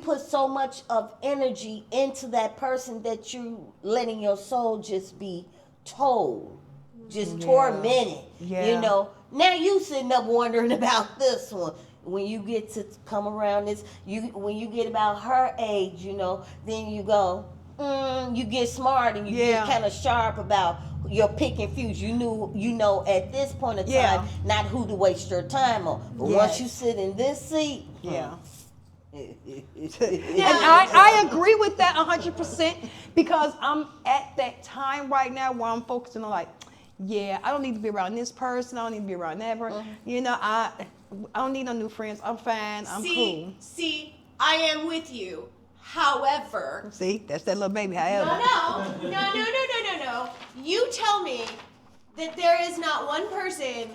put so much of energy into that person that you letting your soul just be told, just tormented. Yeah. You know, now you sitting up wondering about this one. When you get to come around this, when you get about her age, you know, then you go, you get smart and you get kind of sharp about your pick and fuse. You know at this point in time not who to waste your time on. But once you sit in this seat, And I agree with that 100% because I'm at that time right now where I'm focusing on like, I don't need to be around this person. I don't need to be around that person. You know, I don't need no new friends. I'm fine. I'm cool. See, I am with you. However, See, that's that little baby. However, no. You tell me that there is not one person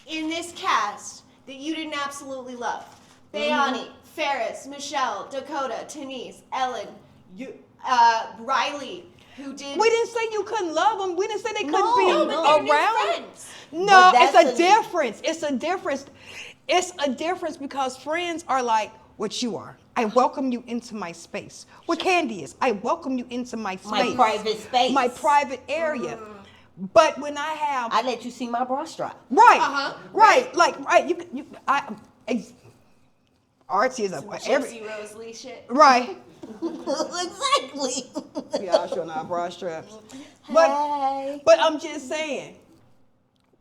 in this cast that you didn't absolutely love. Bayani, Ferris, Michelle, Dakota, Denise, Ellen, Riley, who did. we didn't say you couldn't love them. We didn't say they couldn't No, be No, but they're new around. friends. No, But it's that's a difference. It's a difference. It's a difference because friends are like what you are. I welcome you into my space. What Candy is, I welcome you into my space. my private space. My private area. But when I have I let you see my bra strap. right, Archie is a Gypsy Rose Lee shit. right. Exactly. Yeah, I'm showing our bra straps. But I'm just saying,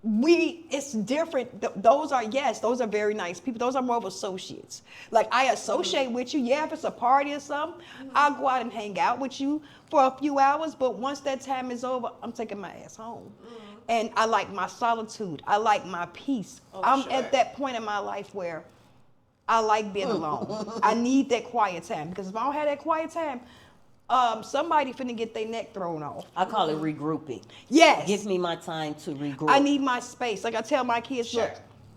it's different. Those are very nice people. Those are more of associates. Like I associate with you. Yeah, if it's a party or something, I'll go out and hang out with you for a few hours. But once that time is over, I'm taking my ass home. And I like my solitude. I like my peace. I'm sure. at that point in my life where I like being alone. I need that quiet time because if I don't have that quiet time, somebody finna get their neck thrown off. I call it regrouping. Yes. Give me my time to regroup. I need my space. Like I tell my kids, Sure. look,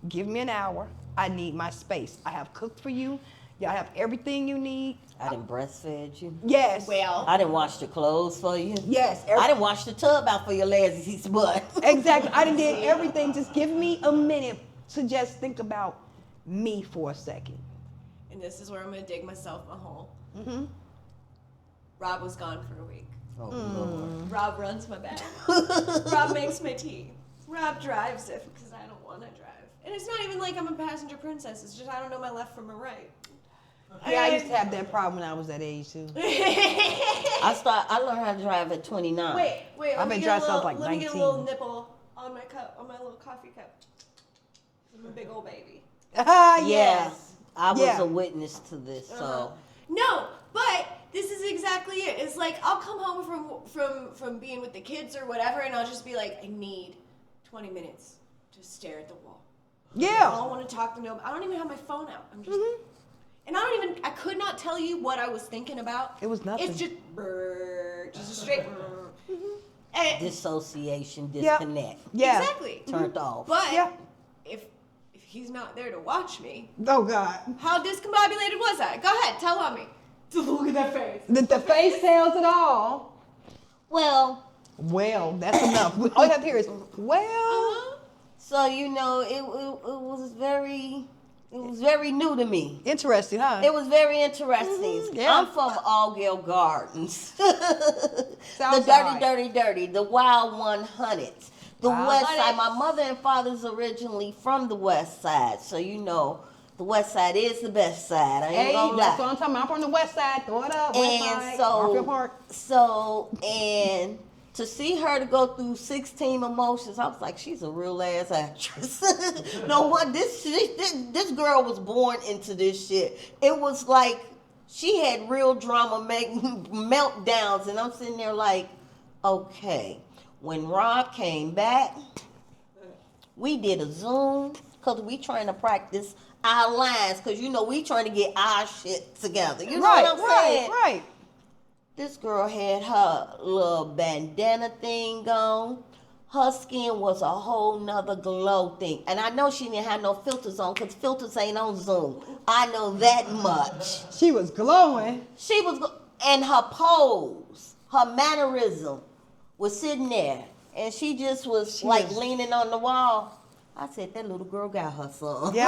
give me an hour. I need my space. I have cooked for you. Y'all have everything you need. I done breastfed you. Yes. Well, I done washed the clothes for you. Yes. I done washed the tub out for your lazy butt. Exactly. I done did everything. Just give me a minute to just think about me for a second. and this is where I'm gonna dig myself a hole. Mm-hmm. Rob was gone for a week. Oh, Lord. Rob runs my bed. Rob makes my tea. Rob drives it because I don't want to drive. And it's not even like I'm a passenger princess. It's just I don't know my left from my right. Yeah, I used to have that problem when I was that age too. I learned how to drive at 29. Wait. I've been driving since like Let me get a 19. little nipple on my cup, on my little coffee cup. I'm a big old baby. Ah, Yeah, yes. I was Yeah. a witness to this. So No, but this is exactly it. It's like I'll come home from being with the kids or whatever, and I'll just be like, I need 20 minutes to stare at the wall. I Yeah. don't want to talk to nobody. I don't even have my phone out. I'm just, Mm-hmm. and I could not tell you what I was thinking about. It was nothing. It's just just a straight. And, dissociation, Yeah. disconnect, Yeah. Exactly. turned off. But Yeah. if he's not there to watch me, Oh God. how discombobulated was I? Go ahead, tell on me. To look at that face. The face tells it all. Well, Well, that's enough. All you have to hear is, well. Uh-huh. so it was very new to me. Interesting, huh? It was very interesting. yeah. I'm from Allgale Gardens. the Southside. dirty, the Wild 100s. The Wild West Side. 100s. My mother and father's originally from the West Side, so you know the West Side is the best side. I ain't Hey, gonna that's lie. what I'm talking about. I'm from the West Side. Throw it up. West And Side. Garfield so, Park. and to see her to go through 16 emotions, I was like, she's a real ass actress. No what this girl was born into this shit. It was like she had real drama meltdowns, and I'm sitting there like, okay. When Rob came back, we did a Zoom because we trying to practice our lines because you know we trying to get our shit together. You know Right, what I'm saying? right. This girl had her little bandana thing on. Her skin was a whole nother glow thing. And I know she didn't have no filters on because filters ain't on Zoom. I know that much. She was glowing. She was, and her pose, her mannerism was sitting there. And she just was She like was- leaning on the wall. I said, that little girl got her son. Yeah.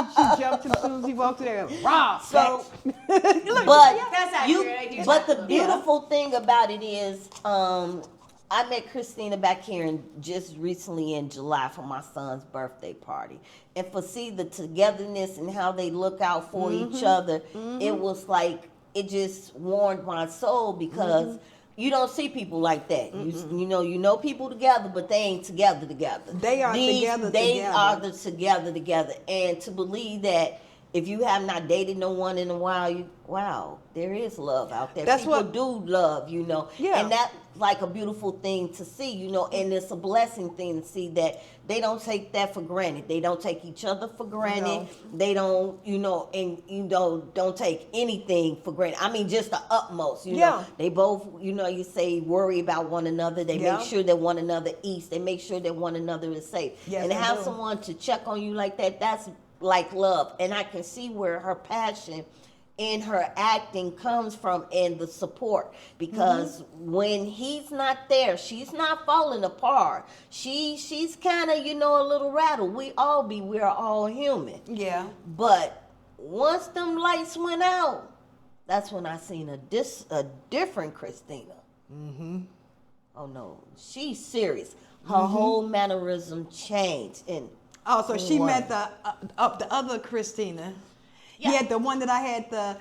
she jumped as soon as he walked in there. Rob. So, Look, but That's accurate. you, I do but that. the beautiful thing about it is, I met Christina back here just recently in July for my son's birthday party, and for see the togetherness and how they look out for each other, it was like it just warmed my soul because. You don't see people like that. You know people together, but they ain't together. They are together. They are together. And to believe that if you have not dated no one in a while, wow, there is love out there. That's people what- do love, Yeah. and that's like a beautiful thing to see, and it's a blessing thing to see that they don't take that for granted. They don't take each other for granted. No. They don't, don't take anything for granted. I mean, just the utmost, Yeah. They both, you say worry about one another. They Yeah. make sure that one another eats. They make sure that one another is safe. Yes, and to they have do. someone to check on you like that, that's like love. And I can see where her passion in her acting comes from and the support because when he's not there, she's not falling apart. She's kind of, a little rattled. We're all human. Yeah. But once them lights went out, that's when I seen a different Christina. Oh no, she's serious. Her whole mannerism changed, and Oh, so she What? met the other Christina. Yeah. Yeah, the one that I had the.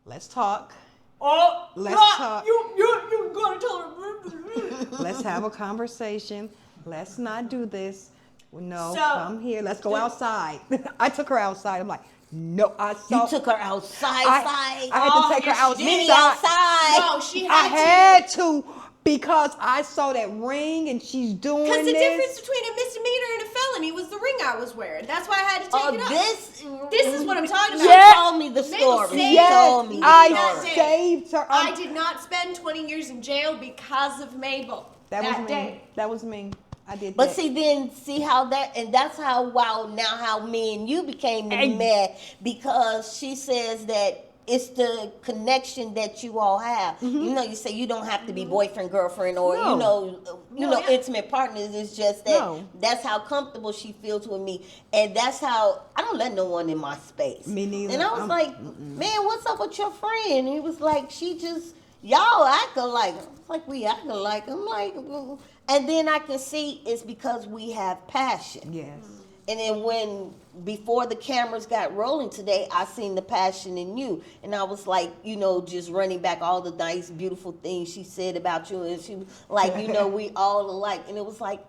Let's talk. Oh, Let's talk. You gotta tell her. Let's have a conversation. Let's not do this. No, So- come here. Let's go outside. I took her outside. I'm like, no, I saw. you took her outside. I had to take her Meet me outside. outside. No, she I had had to Because I saw that ring and she's doing Because the this. difference between a misdemeanor and a felony was the ring I was wearing. That's why I had to take it up. This is what I'm talking about. She told me the Mabel story. saved She Yes, told me the I story. saved her. I did not spend 20 years in jail because of Mabel. That was me. day. That was me. I did But that. see how that, and that's how how me and you became mad, because she says that it's the connection that you all have. You know, you say you don't have to be boyfriend, girlfriend, or No. intimate partners. It's just that that's how comfortable she feels with me, and that's how I don't let no one in my space. Me neither. And I was like, man, what's up with your friend? And he was like, she just y'all acting like, we acting like. I'm like, and then I can see it's because we have passion. Yes. And then before the cameras got rolling today, I seen the passion in you. And I was like, just running back all the nice, beautiful things she said about you. And she was like, we all alike. And it was like,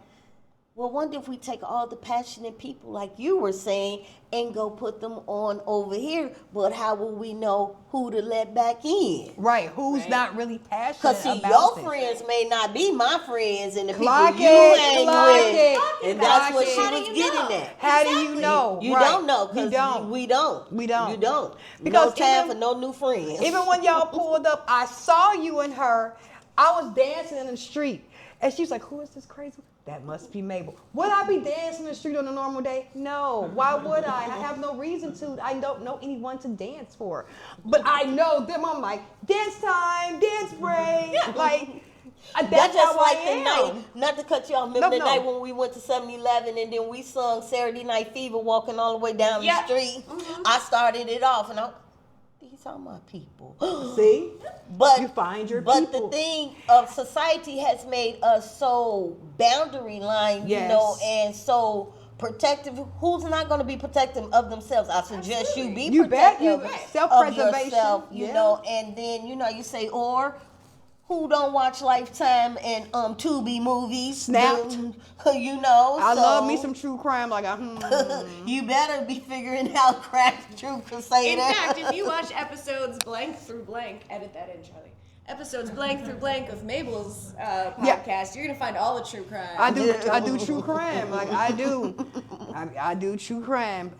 well, wonder if we take all the passionate people, like you were saying, and go put them on over here. But how will we know who to let back in? Right. Who's not really passionate Because see, about your this. friends may not be my friends and the Clock people you it, hang clock with. it, And that's what clock she it. was getting at. How do you know? You Right. don't know, You because don't. we don't. We don't. You don't. Because no time even- for no new friends. Even when y'all pulled up, I saw you and her. I was dancing in the street. And she was like, who is this crazy? That must be Mabel. Would I be dancing in the street on a normal day? No. Why would I? I have no reason to. I don't know anyone to dance for. But I know them. I'm like, dance time, dance break. Like, that's just how like I the am. night. Not to cut you off. Remember No, the no. night when we went to 7-Eleven and then we sung Saturday Night Fever walking all the way down Yeah. the street? I started it off and these are my people. See? But You find your but people. the thing of society has made us so boundary line, Yes. and so protective. Who's not going to be protective of themselves? I suggest you be You bet. protective You- of self-preservation. yourself, Yeah. and then you say, or who don't watch Lifetime and Tubi movies? Snapped. I so love me some true crime. Like, you better be figuring out Crack True Crusader. In fact, if you watch episodes blank through blank, edit that in, Charlie. Episodes blank through blank of Mabel's podcast, you're gonna find all the true crime. I do true crime. Like I do. I do true crime.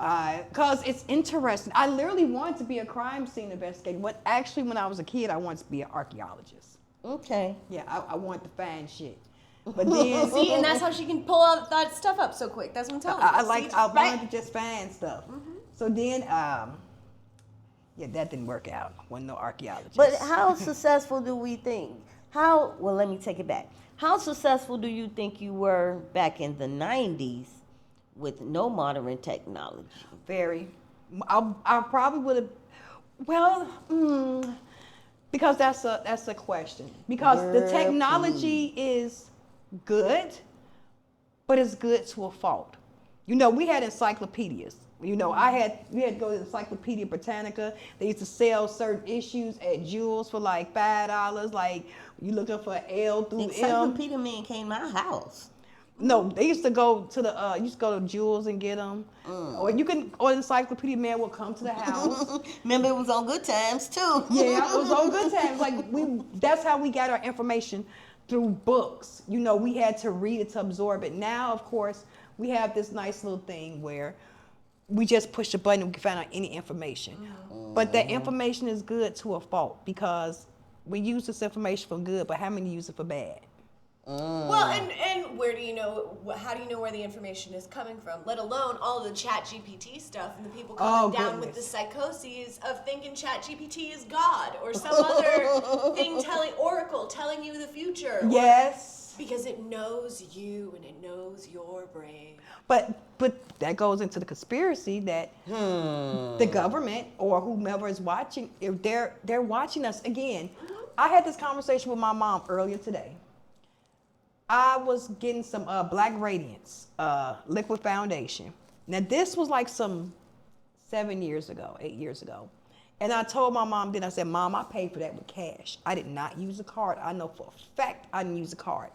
Cause it's interesting. I literally wanted to be a crime scene investigator. When I was a kid, I wanted to be an archaeologist. Okay. Yeah, I wanted to find shit. But then See, and that's how she can pull out that stuff up so quick. That's what I'm telling you. I wanted to just find stuff. So then that didn't work out. Wasn't no archaeologist. But how successful do we think? Well, let me take it back. How successful do you think you were back in the 90s with no modern technology? Very. I probably would have. Well, because that's a question. Because the technology is good, but it's good to a fault. We had encyclopedias. We had to go to Encyclopedia Britannica. They used to sell certain issues at Jewel's for like $5. Like you looking for L through M. Encyclopedia Man came to our house. No, they used to go to go to Jewel's and get them, or Encyclopedia Man will come to the house. Remember, it was on Good Times too. Yeah, it was on Good Times. Like that's how we got our information, through books. We had to read it to absorb it. Now, of course, we have this nice little thing where we just push a button and we can find out any information. But that information is good to a fault, because we use this information for good, but how many use it for bad? Well, and where do you know? How do you know where the information is coming from? Let alone all the Chat GPT stuff and the people coming down with the psychoses of thinking Chat GPT is God or some other thing oracle telling you the future. Yes. Because it knows you and it knows your brain. But that goes into the conspiracy that the government or whomever is watching, if they're watching us again. I had this conversation with my mom earlier today. I was getting some Black Radiance liquid foundation. Now this was like some 8 years ago. And I told my mom, I said, Mom, I paid for that with cash. I did not use a card. I know for a fact I didn't use a card.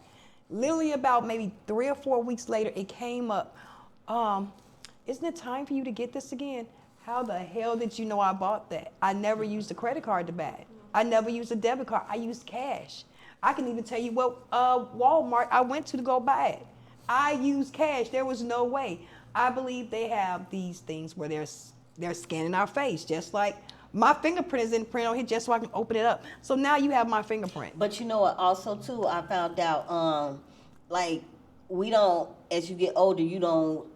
Literally about maybe 3 or 4 weeks later, it came up. Isn't it time for you to get this again? How the hell did you know I bought that? I never used a credit card to buy it. I never used a debit card. I used cash. I can even tell you what Walmart I went to go buy it. I used cash. There was no way. I believe they have these things where they're scanning our face, just like my fingerprint is in print on here, just so I can open it up. So now you have my fingerprint. But you know what? Also, too, I found out, like, we don't, as you get older, you don't,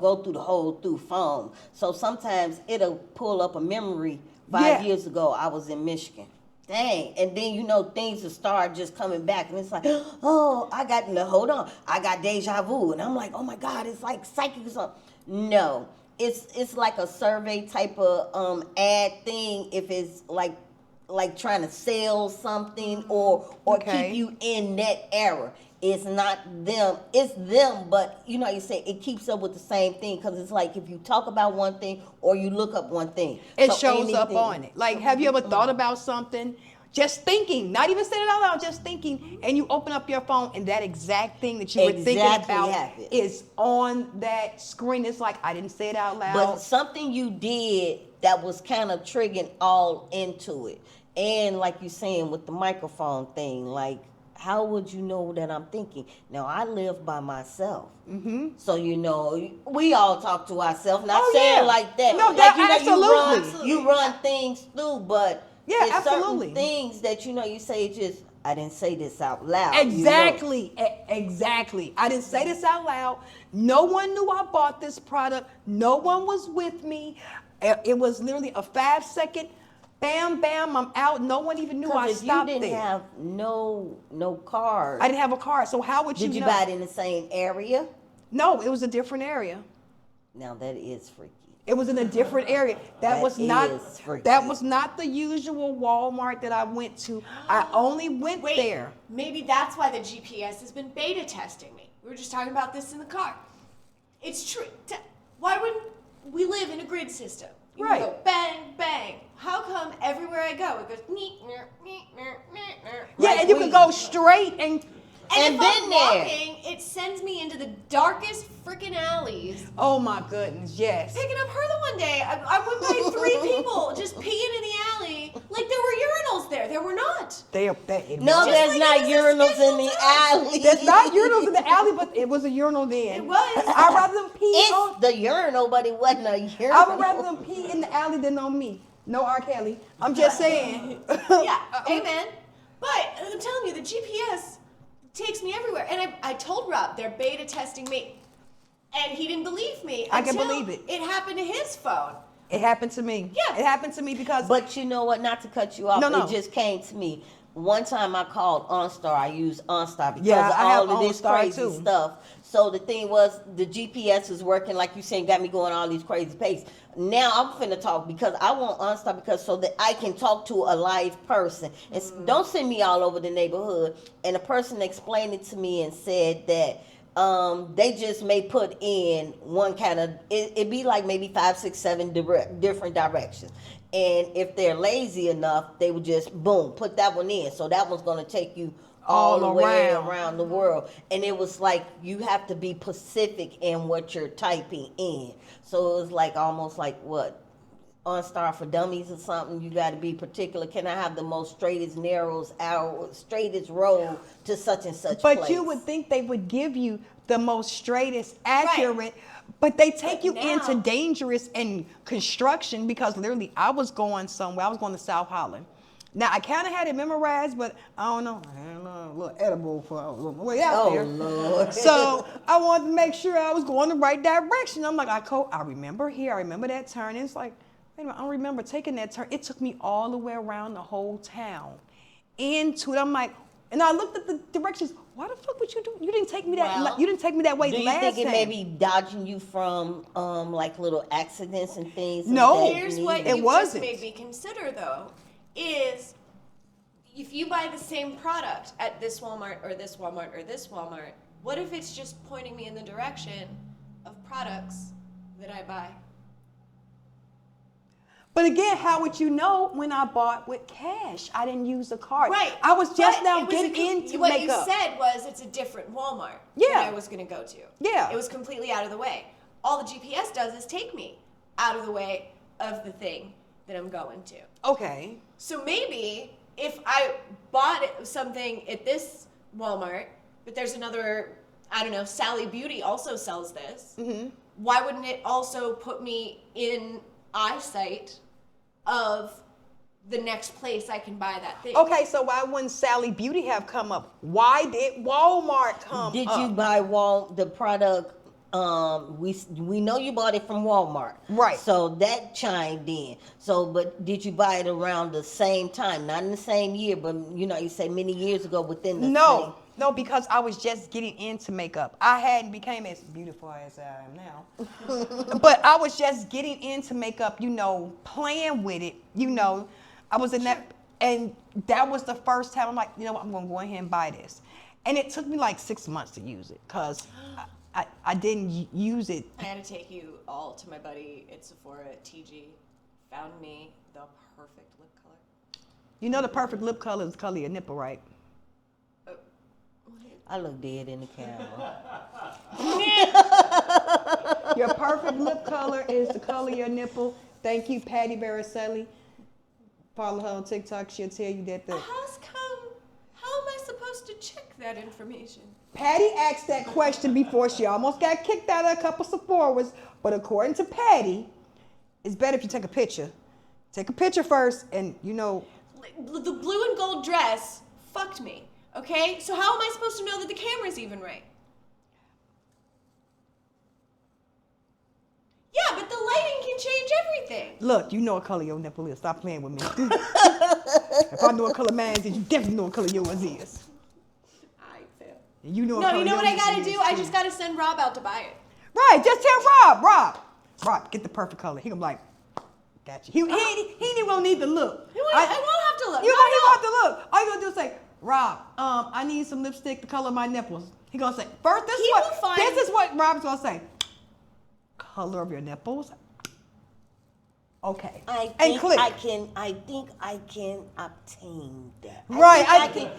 go through the whole through phone. So sometimes it'll pull up a memory. 5 years ago, I was in Michigan. Dang. And then, things will start just coming back. And it's like, oh, hold on. I got deja vu. And I'm like, oh my God, it's like psychic or something. No. It's like a survey type of ad thing if it's like trying to sell something or keep you in that era. It's not them. It's them, but you say it keeps up with the same thing because it's like if you talk about one thing or you look up one thing. It shows up on it. Like, have you ever thought about something? Just thinking, not even saying it out loud, just thinking, and you open up your phone and that exact thing that you were thinking about is on that screen. It's like, I didn't say it out loud. But something you did that was kind of triggering all into it. And like you're saying with the microphone thing, like, how would you know that I'm thinking? Now, I live by myself. Mm-hmm. So, we all talk to ourselves. Not saying like that. No, absolutely. You run things through, but yeah, it's absolutely. certain things that, you say just, I didn't say this out loud. Exactly. Exactly. I didn't say this out loud. No one knew I bought this product. No one was with me. It was literally a 5-second bam, bam, I'm out. No one even knew I stopped there. You didn't have no card. I didn't have a card, so how would you know? Did you buy it in the same area? No, it was a different area. Now that is freaky. It was in a different area. That was not the usual Walmart that I went to. I only went there. Maybe that's why the GPS has been beta testing me. We were just talking about this in the car. It's true. Why wouldn't we live in a grid system? You Right. go bang, bang. How come everywhere I go it goes Yeah, and you can go straight and if I'm walking, it sends me into the darkest freaking alleys. oh my goodness, yes. Picking up her the one day, I went by 3 people just peeing in the alley. Like there were urinals there. There were not. No, there's not urinals in the alley. There's not urinals in the alley, but it was a urinal then. It was. I'd rather them pee It's the urinal, but it wasn't a urinal. I would rather them pee in the alley than on me. No R. Kelly. I'm just saying. Yeah, amen. But I'm telling you, the GPS takes me everywhere. And I told Rob, they're beta testing me. And he didn't believe me. I can believe it. It happened to his phone. It happened to me. Yeah. It happened to me because... But you know what? Not to cut you off. No. It just came to me. One time I called OnStar. I used OnStar because Yeah, of I have all of this OnStar crazy too. stuff. So the thing was, the GPS is working, like you saying, got me going all these crazy pace. Now I'm finna talk because I want OnStar because so that I can talk to a live person. Don't send me all over the neighborhood. And a person explained it to me and said that they just may put in one kind of, it'd be like maybe 5, 6, 7 different directions. And if they're lazy enough, they would just, boom, put that one in. So that one's going to take you all the way around the world. And it was like, you have to be specific in what you're typing in. So it was like almost like what? OnStar for Dummies or something. You got to be particular. Can I have the most straightest, straightest road to such and such place? But you would think they would give you the most straightest, accurate, but they take you into dangerous and construction because literally I was going somewhere. I was going to South Holland. Now, I kind of had it memorized, but I don't know. A little edible for a little way out there. Lord. So I wanted to make sure I was going the right direction. I'm like, I remember here. I remember that turn. It's like, wait a minute, I don't remember taking that turn. It took me all the way around the whole town into it. I'm like, and I looked at the directions. Why the fuck would you do? You didn't take me that. You didn't take me that way last time. Do you think it may be dodging you from like little accidents and things? No, here's what you just made me consider though, is if you buy the same product at this Walmart or this Walmart or this Walmart, what if it's just pointing me in the direction of products that I buy? But again, how would you know when I bought with cash? I didn't use a card. Right. I was just now getting into what makeup. You said was it's a different Walmart Yeah. that I was going to go to. Yeah. It was completely out of the way. All the GPS does is take me out of the way of the thing that I'm going to. Okay. So maybe if I bought something at this Walmart, but there's another, I don't know, Sally Beauty also sells this, why wouldn't it also put me in eyesight of the next place I can buy that thing? Okay, so why wouldn't Sally Beauty have come up? Why did Walmart come Did up? you buy the product? We know you bought it from Walmart, Right. So that chimed in. So, but did you buy it around the same time? Not in the same year, but you say many years ago within the No, because I was just getting into makeup. I hadn't became as beautiful as I am now. But I was just getting into makeup, playing with it. I was in that, and that was the first time I'm like, I'm going to go ahead and buy this. And it took me like 6 months to use it because I didn't use it. I had to take you all to my buddy at Sephora, TG. Found me the perfect lip color. The perfect lip color is the color of your nipple, right? I look dead in the camera. Your perfect lip color is the color of your nipple. Thank you, Patty Baracelli. Follow her on TikTok. She'll tell you that How am I supposed to check that information? Patty asked that question before. She almost got kicked out of a couple Sephora's. But according to Patty, it's better if you take a picture. Take a picture first, and The blue and gold dress fucked me. Okay, so how am I supposed to know that the camera's even right? Yeah, but the lighting can change everything. Look, you know what color your nipple is. Stop playing with me. If I know what color mine is, you definitely know what color yours is. I fail. And you know No, you know what I yours gotta is, do? I too. just gotta send Rob out to buy it. Right, just tell Rob, get the perfect color. He gonna be like, got you. He ain't even gonna need to look. I won't have to look. You No, know he no. won't have to look. All you gonna do is say, Rob, I need some lipstick to color my nipples. He gonna say, first, this is what Rob's gonna say. Color of your nipples. Okay. I And think click. I can obtain that. Right, I think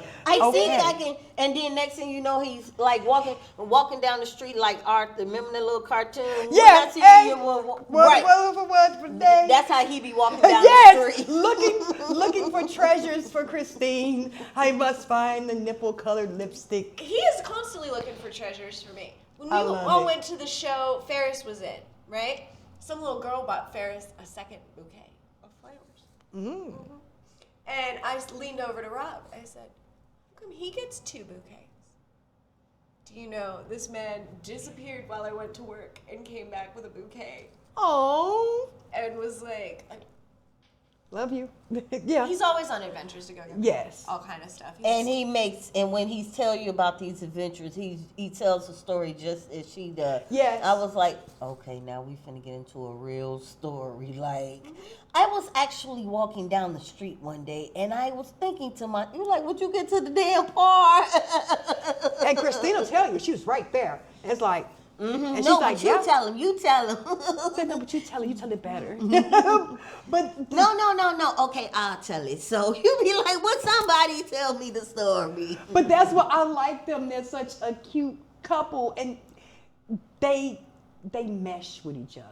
okay. I can. And then next thing you know, he's like walking down the street like Arthur. Remember the little cartoon? Yeah. Right. What day? That's how he be walking down Yes, the street. looking for treasures for Christine. I must find the nipple-colored lipstick. He is constantly looking for treasures for me. When we I love all it. went to the show, Ferris was in, right? Some little girl bought Ferris a second bouquet of flowers. And I leaned over to Rob. I said, how come he gets 2 bouquets? Do you know this man disappeared while I went to work and came back with a bouquet Oh, and was like, love you. Yeah. he's always on adventures to go get Yes. all kind of stuff. And when he tell you about these adventures, he tells the story just as she does. Yes. I was like, okay, now we finna get into a real story. Like, I was actually walking down the street one day, and I was thinking to you're like, would you get to the damn part? And Christine will tell you she was right there. And it's like, and she's No, like, but yeah. you tell him. I said, no, but you tell it better. But No. Okay, I'll tell it. So you be like, would somebody tell me the story? But that's what I like them. They're such a cute couple, and they mesh with each other.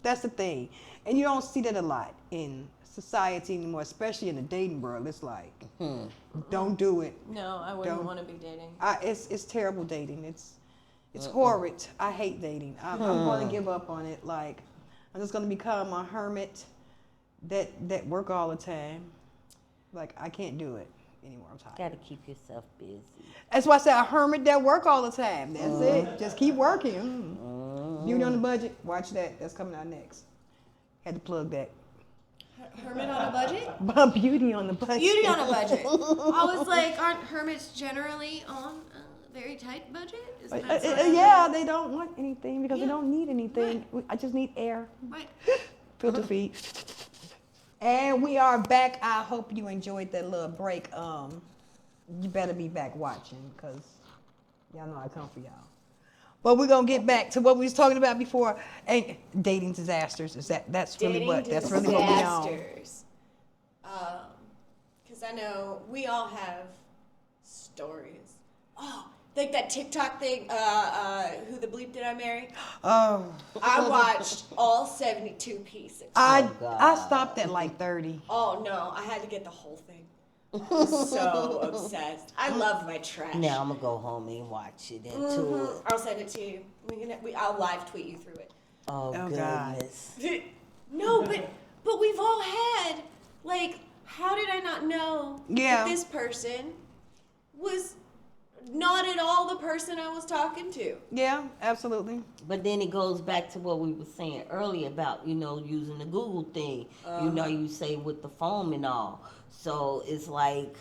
That's the thing, and you don't see that a lot in society anymore, especially in the dating world. It's like, don't do it. No, I wouldn't Don't. want to be dating. It's terrible dating. It's horrid. I hate dating. I'm going to give up on it. Like, I'm just going to become a hermit that work all the time. Like, I can't do it anymore. I'm tired. Gotta keep yourself busy. That's why I said a hermit that work all the time. That's it. Just keep working. Beauty on the budget. Watch that. That's coming out next. Had to plug that. Hermit on a budget? Beauty on the budget. Beauty on a budget. I was like, aren't hermits generally on a very tight budget? Isn't that sort of- Yeah, they don't want anything because they don't need anything. I just need air. Right. Filter feed. And we are back. I hope you enjoyed that little break. You better be back watching because y'all know I come for y'all. But we're gonna get back to what we was talking about before. And dating disasters. That's really what we on. Disasters. Because I know we all have stories. Oh, like that TikTok thing. Who the bleep did I marry? Oh, I watched all 72 pieces. I God. stopped at like 30. Oh no, I had to get the whole thing. So obsessed. I love my trash. Now I'm gonna go home and watch it into it. I'll send it to you. I'll live tweet you through it. Oh, God. goodness. No, but we've all had, like, how did I not know that this person was not at all the person I was talking to? Yeah, absolutely. But then it goes back to what we were saying earlier about, using the Google thing. You say with the phone and all. So it's like,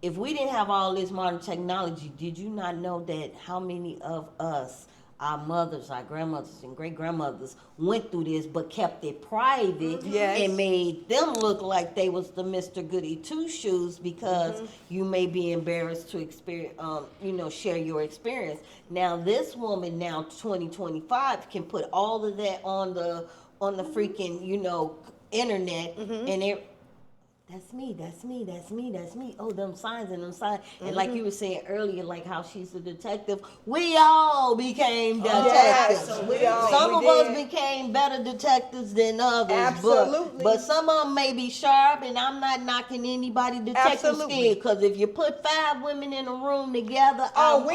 if we didn't have all this modern technology, did you not know that how many of us, our mothers, our grandmothers, and great-grandmothers went through this but kept it private and made them look like they was the Mr. Goody Two-Shoes because you may be embarrassed to experience, share your experience. Now, this woman, 2025, can put all of that on the freaking, internet, and that's me. Oh, them signs. And like you were saying earlier, like how she's a detective, we all became detectives. Some of us became better detectives than others. Absolutely. But some of them may be sharp, and I'm not knocking anybody detective skill, because if you put 5 women in a room together, we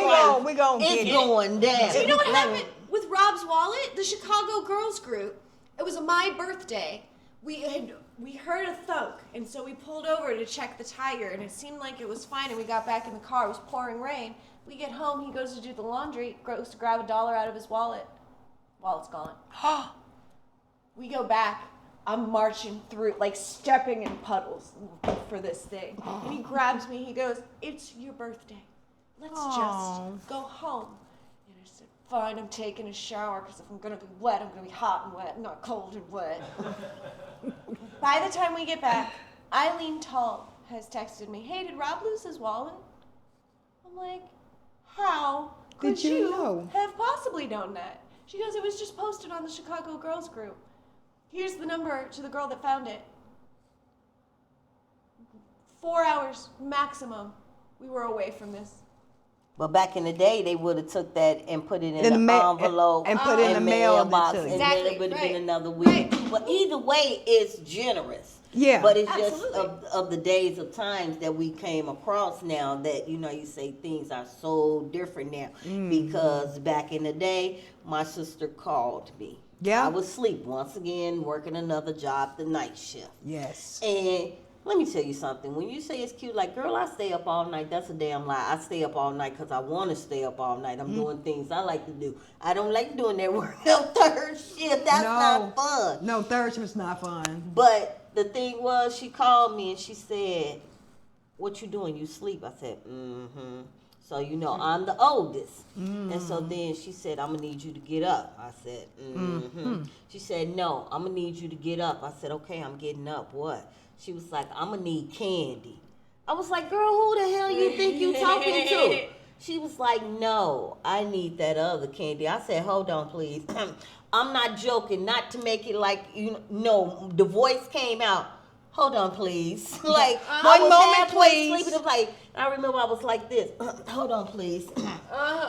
gonna get it's going down. Do you know what happened with Rob's wallet? The Chicago Girls Group. It was my birthday. We heard a thunk, and so we pulled over to check the tire, and it seemed like it was fine, and we got back in the car. It was pouring rain. We get home, he goes to do the laundry, goes to grab $1 out of his wallet. Wallet's gone. We go back. I'm marching through, like stepping in puddles for this thing. And he grabs me, he goes, "It's your birthday. Let's just go home." And I said, "Fine, I'm taking a shower, because if I'm going to be wet, I'm going to be hot and wet, not cold and wet." By the time we get back, Eileen Tall has texted me, "Hey, did Rob lose his wallet?" I'm like, "How could Did you know? have possibly known that?" She goes, "It was just posted on the Chicago Girls Group. Here's the number to the girl that found it." 4 hours maximum, we were away from this. But back in the day, they would have took that and put it in an envelope and put it in the mailbox, and Exactly, then it would have been right. another week. But either way, it's generous. Yeah, But it's absolutely. just of the days of times that we came across now that, you say things are so different now. Because back in the day, my sister called me. Yeah. I was asleep once again, working another job, the night shift. Yes. And let me tell you something. When you say it's cute, like, girl, I stay up all night. That's a damn lie. I stay up all night because I want to stay up all night. I'm doing things I like to do. I don't like doing that work on third shift. That's not fun. No, third shift's not fun. But the thing was, she called me and she said, "What you doing? You sleep?" I said, "Mm-hmm." So, I'm the oldest. And so then she said, "I'm going to need you to get up." I said, "Mm-hmm." She said, "No, I'm going to need you to get up." I said, "Okay, I'm getting up." "What?" She was like, "I'm going to need candy." I was like, "Girl, who the hell you think you talking to?" She was like, "No, I need that other candy." I said, "Hold on, please." I'm not joking, not to make it like, the voice came out. "Hold on, please." Like, I was moment, halfway please. sleeping. Like, I remember I was like this. "Hold on, please."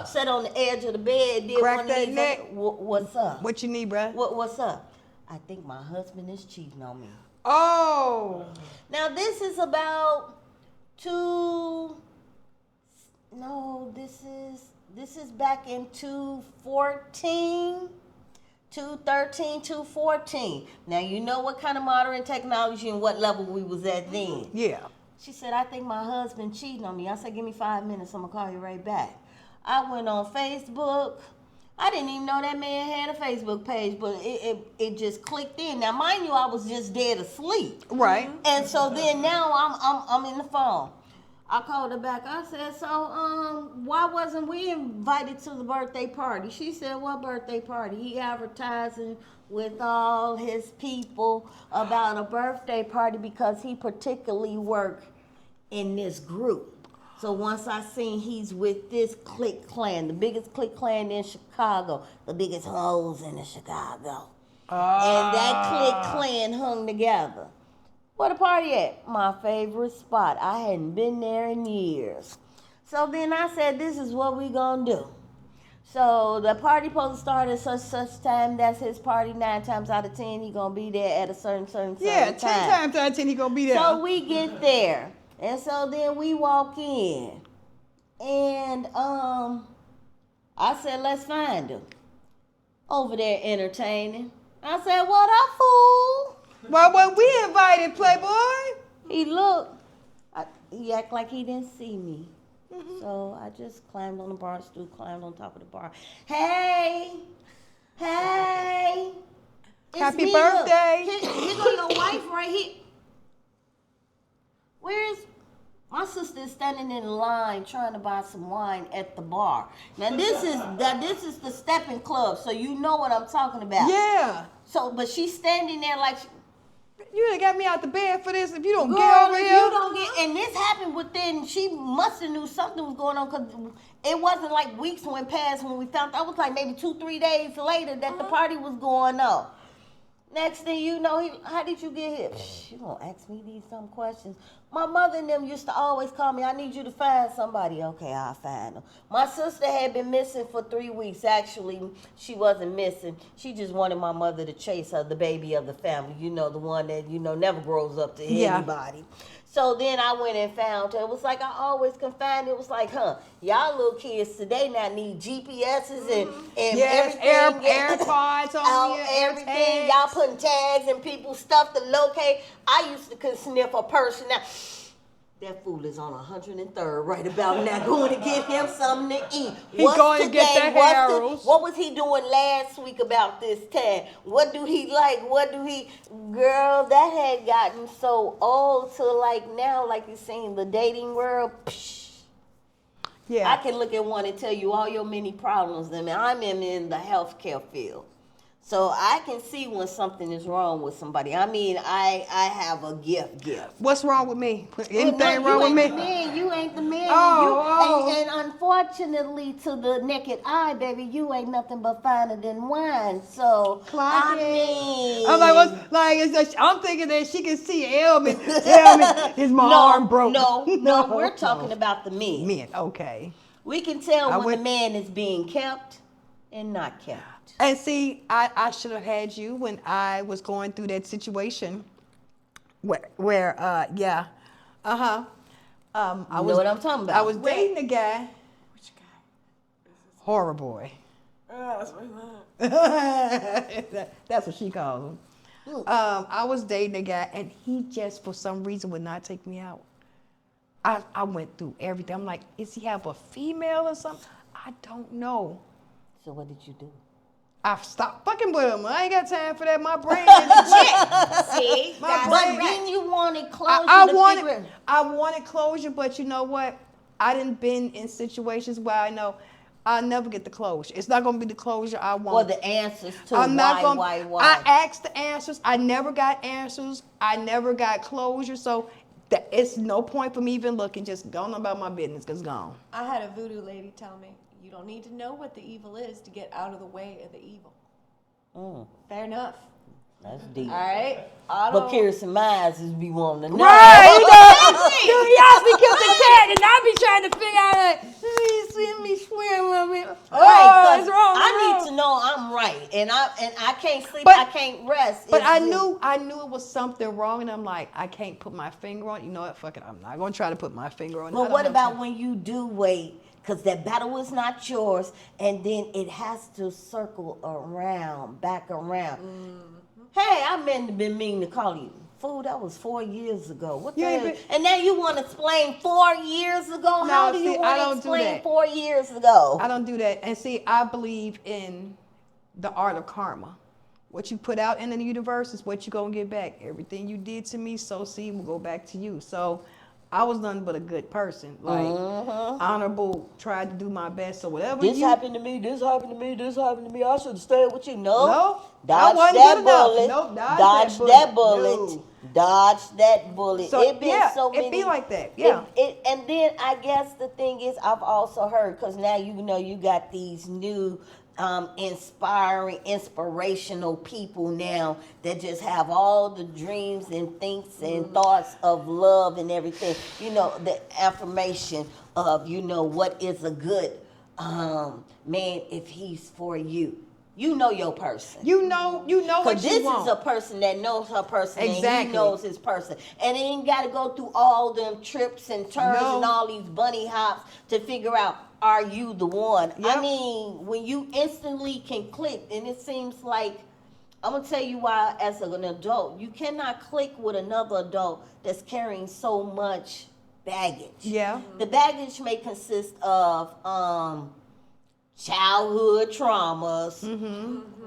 Sat on the edge of the bed. Did Crack one of that these, neck. What's up? What you need, bruh? What's up? "I think my husband is cheating on me." Oh. Now this is about this is back in 2014, 2013, 2014. Now you know what kind of modern technology and what level we was at then. Yeah. She said, "I think my husband cheating on me." I said, "Give me 5 minutes, I'm gonna call you right back." I went on Facebook. I didn't even know that man had a Facebook page, but it just clicked in. Now, mind you, I was just dead asleep. Right. And so then now I'm in the phone. I called her back. I said, "So why wasn't we invited to the birthday party?" She said, "What birthday party?" He advertising with all his people about a birthday party because he particularly worked in this group. So once I seen he's with this clique clan, the biggest clique clan in Chicago, the biggest hoes in Chicago. And that clique clan hung together. Where the party at? My favorite spot. I hadn't been there in years. So then I said, this is what we gonna do. So the party supposed to start at such time. That's his party. 9 times out of 10, he gonna be there at a certain Yeah, time. 10 times out of 10 he gonna be there. So we get there. And so then we walk in. And I said, let's find him. Over there entertaining. I said, what up, fool? Well, when we invited Playboy. He looked. He act like he didn't see me. So I just climbed on the bar stool, climbed on top of the bar. Hey. It's Happy me, birthday. Look. Here go your wife right here. Where's my sister is standing in line trying to buy some wine at the bar. Now this is the stepping club, so you know what I'm talking about. Yeah. So, but she's standing there like, You done got me out the bed for this. If you don't girl, get over if here. you don't get, and this happened within. She must have knew something was going on because it wasn't like weeks went past when we found. I was like maybe 2-3 days later that the party was going on. Next thing you know, how did you get here? You gonna ask me these dumb questions? My mother and them used to always call me, I need you to find somebody. Okay, I'll find them. My sister had been missing for 3 weeks. Actually, she wasn't missing. She just wanted my mother to chase her, the baby of the family. You know, the one that, never grows up to anybody. So then I went and found her. It was like I always confined. It was like, y'all little kids today now need GPSs and Yes, everything. AirPods on you, everything. AirTags. Y'all putting tags in people's stuff to locate. I used to sniff a person. Now, that fool is on 103rd right about now, going to get him something to eat. He going to get the Harold's. What was he doing last week about this time? What do he like? Girl, that had gotten so old to like now, like you seen the dating world. Yeah. I can look at one and tell you all your many problems. I mean, I'm in the healthcare field. So I can see when something is wrong with somebody. I mean, I have a gift. What's wrong with me? Anything No, wrong with me? You ain't the man. Oh. And unfortunately, to the naked eye, baby, you ain't nothing but finer than wine. So Clock I it. mean, I'm like, what's like? I'm thinking that she can see ailment. Tell me, is my arm broke? No, we're talking about the men. Men. Okay. We can tell when the man is being kept and not kept. And see, I should have had you when I was going through that situation where I know was, what I'm talking about. I was dating a guy. Which guy? Horror boy. That's my mom. That's what she calls him. I was dating a guy, and he just, for some reason, would not take me out. I went through everything. I'm like, is he have a female or something? I don't know. So what did you do? I stopped fucking with him. I ain't got time for that. My brain is legit. See, but then you wanted closure. I wanted closure, but you know what? I didn't been in situations where I know I'll never get the closure. It's not gonna be the closure I want. Or the answers to why. I asked the answers. I never got answers. I never got closure. So it's no point for me even looking. Just going about my business, cause gone. I had a voodoo lady tell me, you don't need to know what the evil is to get out of the way of the evil. Fair enough. That's deep. All right. But Kirsten Myers is be wanting to know. Right, he asked me kill the cat, and I be trying to figure out let me swim a bit. Right, it's wrong. I need to know I'm right, and I can't sleep. But- I can't rest. But I knew it was something wrong, and I'm like, I can't put my finger on it. You know what? Fuck it. I'm not gonna try to put my finger on it. But what about when you do wait? Because that battle is not yours, and then it has to circle around, back around. Hey, I been meaning to call you. Fool, that was 4 years ago. What the hell? And now you want to explain 4 years ago? No, How do you see, I want don't to do explain that. 4 years ago? I don't do that. And see, I believe in the art of karma. What you put out in the universe is what you're going to get back. Everything you did to me, so see, will go back to you. So I was nothing but a good person. Like, honorable, tried to do my best. So whatever This you... happened to me, this happened to me, this happened to me. I should have stayed with you. No. I Dodge wasn't that good enough. bullet. Nope, Dodge that bullet. No. Dodge that bullet. So, It been yeah, so many. it be like that. Yeah. And then I guess the thing is, I've also heard, because now you got these new inspirational people now that just have all the dreams and thinks and thoughts of love and everything. The affirmation of, what is a good man if he's for you. you know your person. You know what Because you this want. is a person that knows her person and Exactly. he knows his person. And it ain't got to go through all them trips and turns No. and all these bunny hops to figure out, are you the one? Yep. I mean, when you instantly can click, and it seems like, I'm going to tell you why, as an adult, you cannot click with another adult that's carrying so much baggage. Yeah. The baggage may consist of childhood traumas,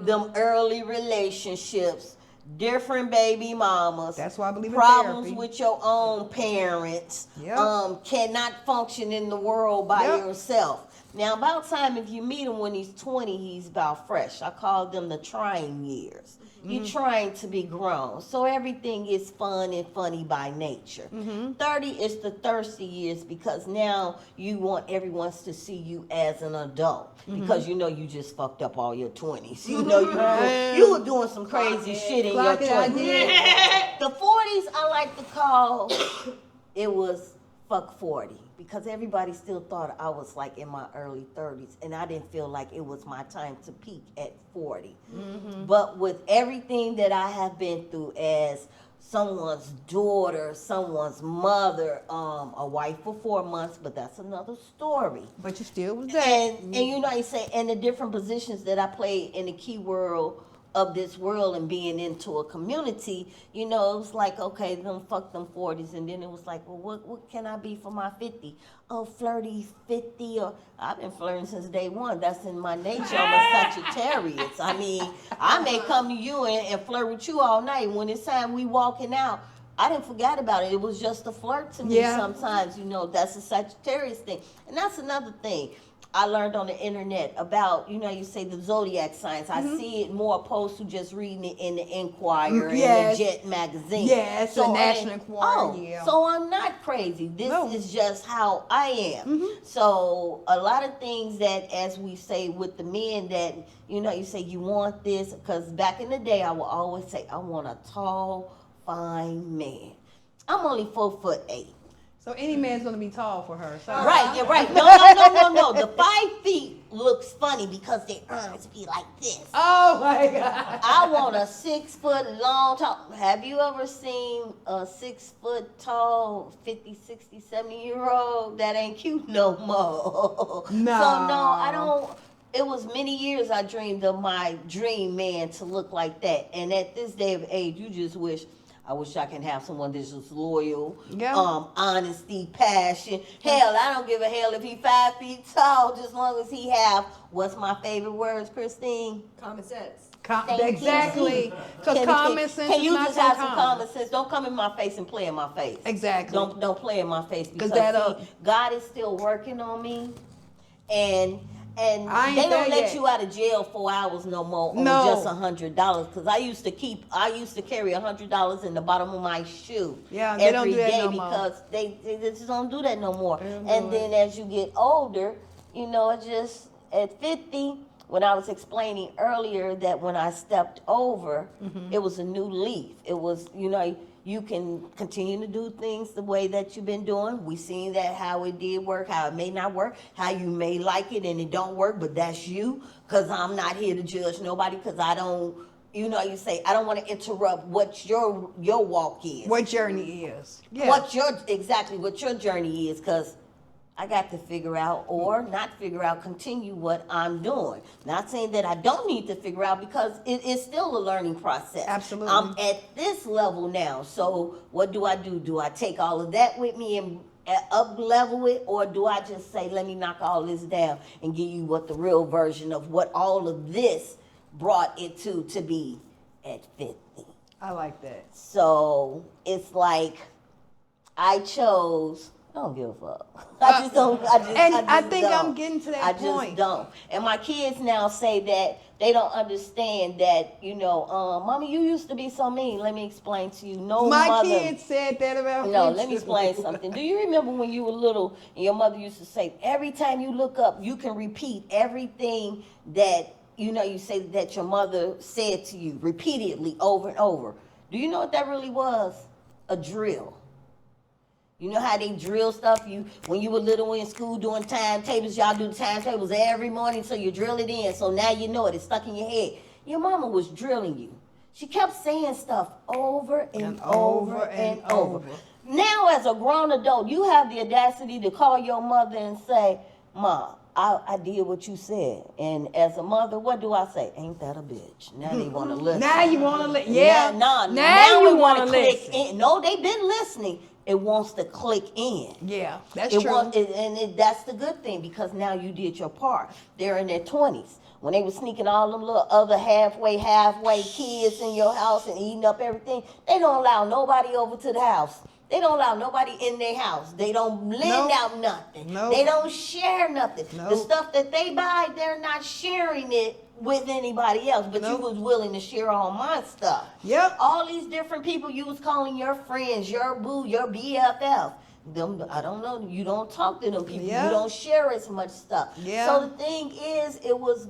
them early relationships, different baby mamas. That's why I believe in problems therapy. with your own parents. Yep. Cannot function in the world by Yep. yourself. Now, about time if you meet him when he's 20, he's about fresh. I call them the trying years. You're trying to be grown. So everything is fun and funny by nature. 30 is the thirsty years because now you want everyone to see you as an adult. Because you know you just fucked up all your 20s. You know you were doing some crazy shit in your Clock it, I 20s. did. The 40s I like to call, it was fuck 40. Because everybody still thought I was like in my early 30s, and I didn't feel like it was my time to peak at 40. But with everything that I have been through as someone's daughter, someone's mother, a wife for 4 months, but that's another story. But you still was there. And you know, you say, and the different positions that I played in the key world of this world and being into a community, you know, it was like, okay, them fuck them 40s, and then it was like, well, what can I be for my 50? Oh, flirty 50, or I've been flirting since day one. That's in my nature. I'm a Sagittarius. I mean, I may come to you and flirt with you all night. When it's time we walking out, I didn't forget about it. It was just a flirt to me sometimes, you know, that's a Sagittarius thing. And that's another thing I learned on the internet about, you know, you say the zodiac signs. I see it more opposed to just reading it in the Enquirer and the Jet magazine. Yes, the National Enquirer, yeah. So I'm not crazy. This is just how I am. So a lot of things that, as we say with the men, that, you know, you say you want this, because back in the day I would always say I want a tall, fine man. I'm only 4'8". So any man's gonna be tall for her. So. Right, you're right. No. The 5 feet looks funny because their arms be like this. Oh my God. I want a 6 foot long tall. Have you ever seen a 6 foot tall 50, 60, 70-year-old? That ain't cute no more. No. So no, I don't. It was many years I dreamed of my dream man to look like that. And at this day of age, you just wish, I wish I can have someone that's just loyal, honesty, passion. Hell, I don't give a hell if he 5 feet tall, just as long as he have, what's my favorite words, Christine? Common sense. Exactly. Because common sense Can you is not just so have some common. common sense? Don't come in my face and play in my face. Exactly. Don't play in my face because that, see, God is still working on me, and I ain't they don't there let yet. you out of jail 4 hours no more on No. just $100. Because I used to carry $100 in the bottom of my shoe. Yeah, they don't every do that day no more. because they just don't do that no more. don't do And it. then as you get older, you know, it just at 50. When I was explaining earlier that when I stepped over, it was a new leaf. It was, you know, you can continue to do things the way that you've been doing. We seen that how it did work, how it may not work, how you may like it and it don't work, but that's you. Because I'm not here to judge nobody, because I don't, you know, you say, I don't want to interrupt what your walk is. What journey is. Yeah. What your journey is, because I got to figure out or not figure out, continue what I'm doing. Not saying that I don't need to figure out, because it is still a learning process. Absolutely. I'm at this level now. So what do? Do I take all of that with me and up level it, or do I just say, let me knock all this down and give you what the real version of what all of this brought it to be at 50? I like that. So it's like I chose. I don't give a fuck. I just don't. I think don't. I'm getting to that I point. just don't. And my kids now say that they don't understand that, you know, Mommy, you used to be so mean. Let me explain to you. No My mother. kids said that about me. No, let me too. explain something. Do you remember when you were little and your mother used to say, every time you look up, you can repeat everything that, you know, you say that your mother said to you repeatedly over and over. Do you know what that really was? A drill. You know how they drill stuff? When you were little in school doing timetables, y'all do the timetables every morning, so you drill it in. So now you know it. It's stuck in your head. Your mama was drilling you. She kept saying stuff over and over and over. Now, as a grown adult, you have the audacity to call your mother and say, "Mom, I did what you said." And as a mother, what do I say? Ain't that a bitch? Now they want to listen. Now you want to listen. Yeah. Now you want to listen. click in. No, they've been listening. It wants to click in. Yeah, that's true. That's the good thing, because now you did your part. They're in their 20s. When they were sneaking all them little other halfway kids in your house and eating up everything, they don't allow nobody over to the house. They don't allow nobody in their house. They don't lend out nothing. They don't share nothing. The stuff that they buy, they're not sharing it with anybody else. But you was willing to share all my stuff. Yep. All these different people you was calling your friends, your boo, your BFF. Them, I don't know. You don't talk to them people. Yep. You don't share as much stuff. Yeah. So the thing is,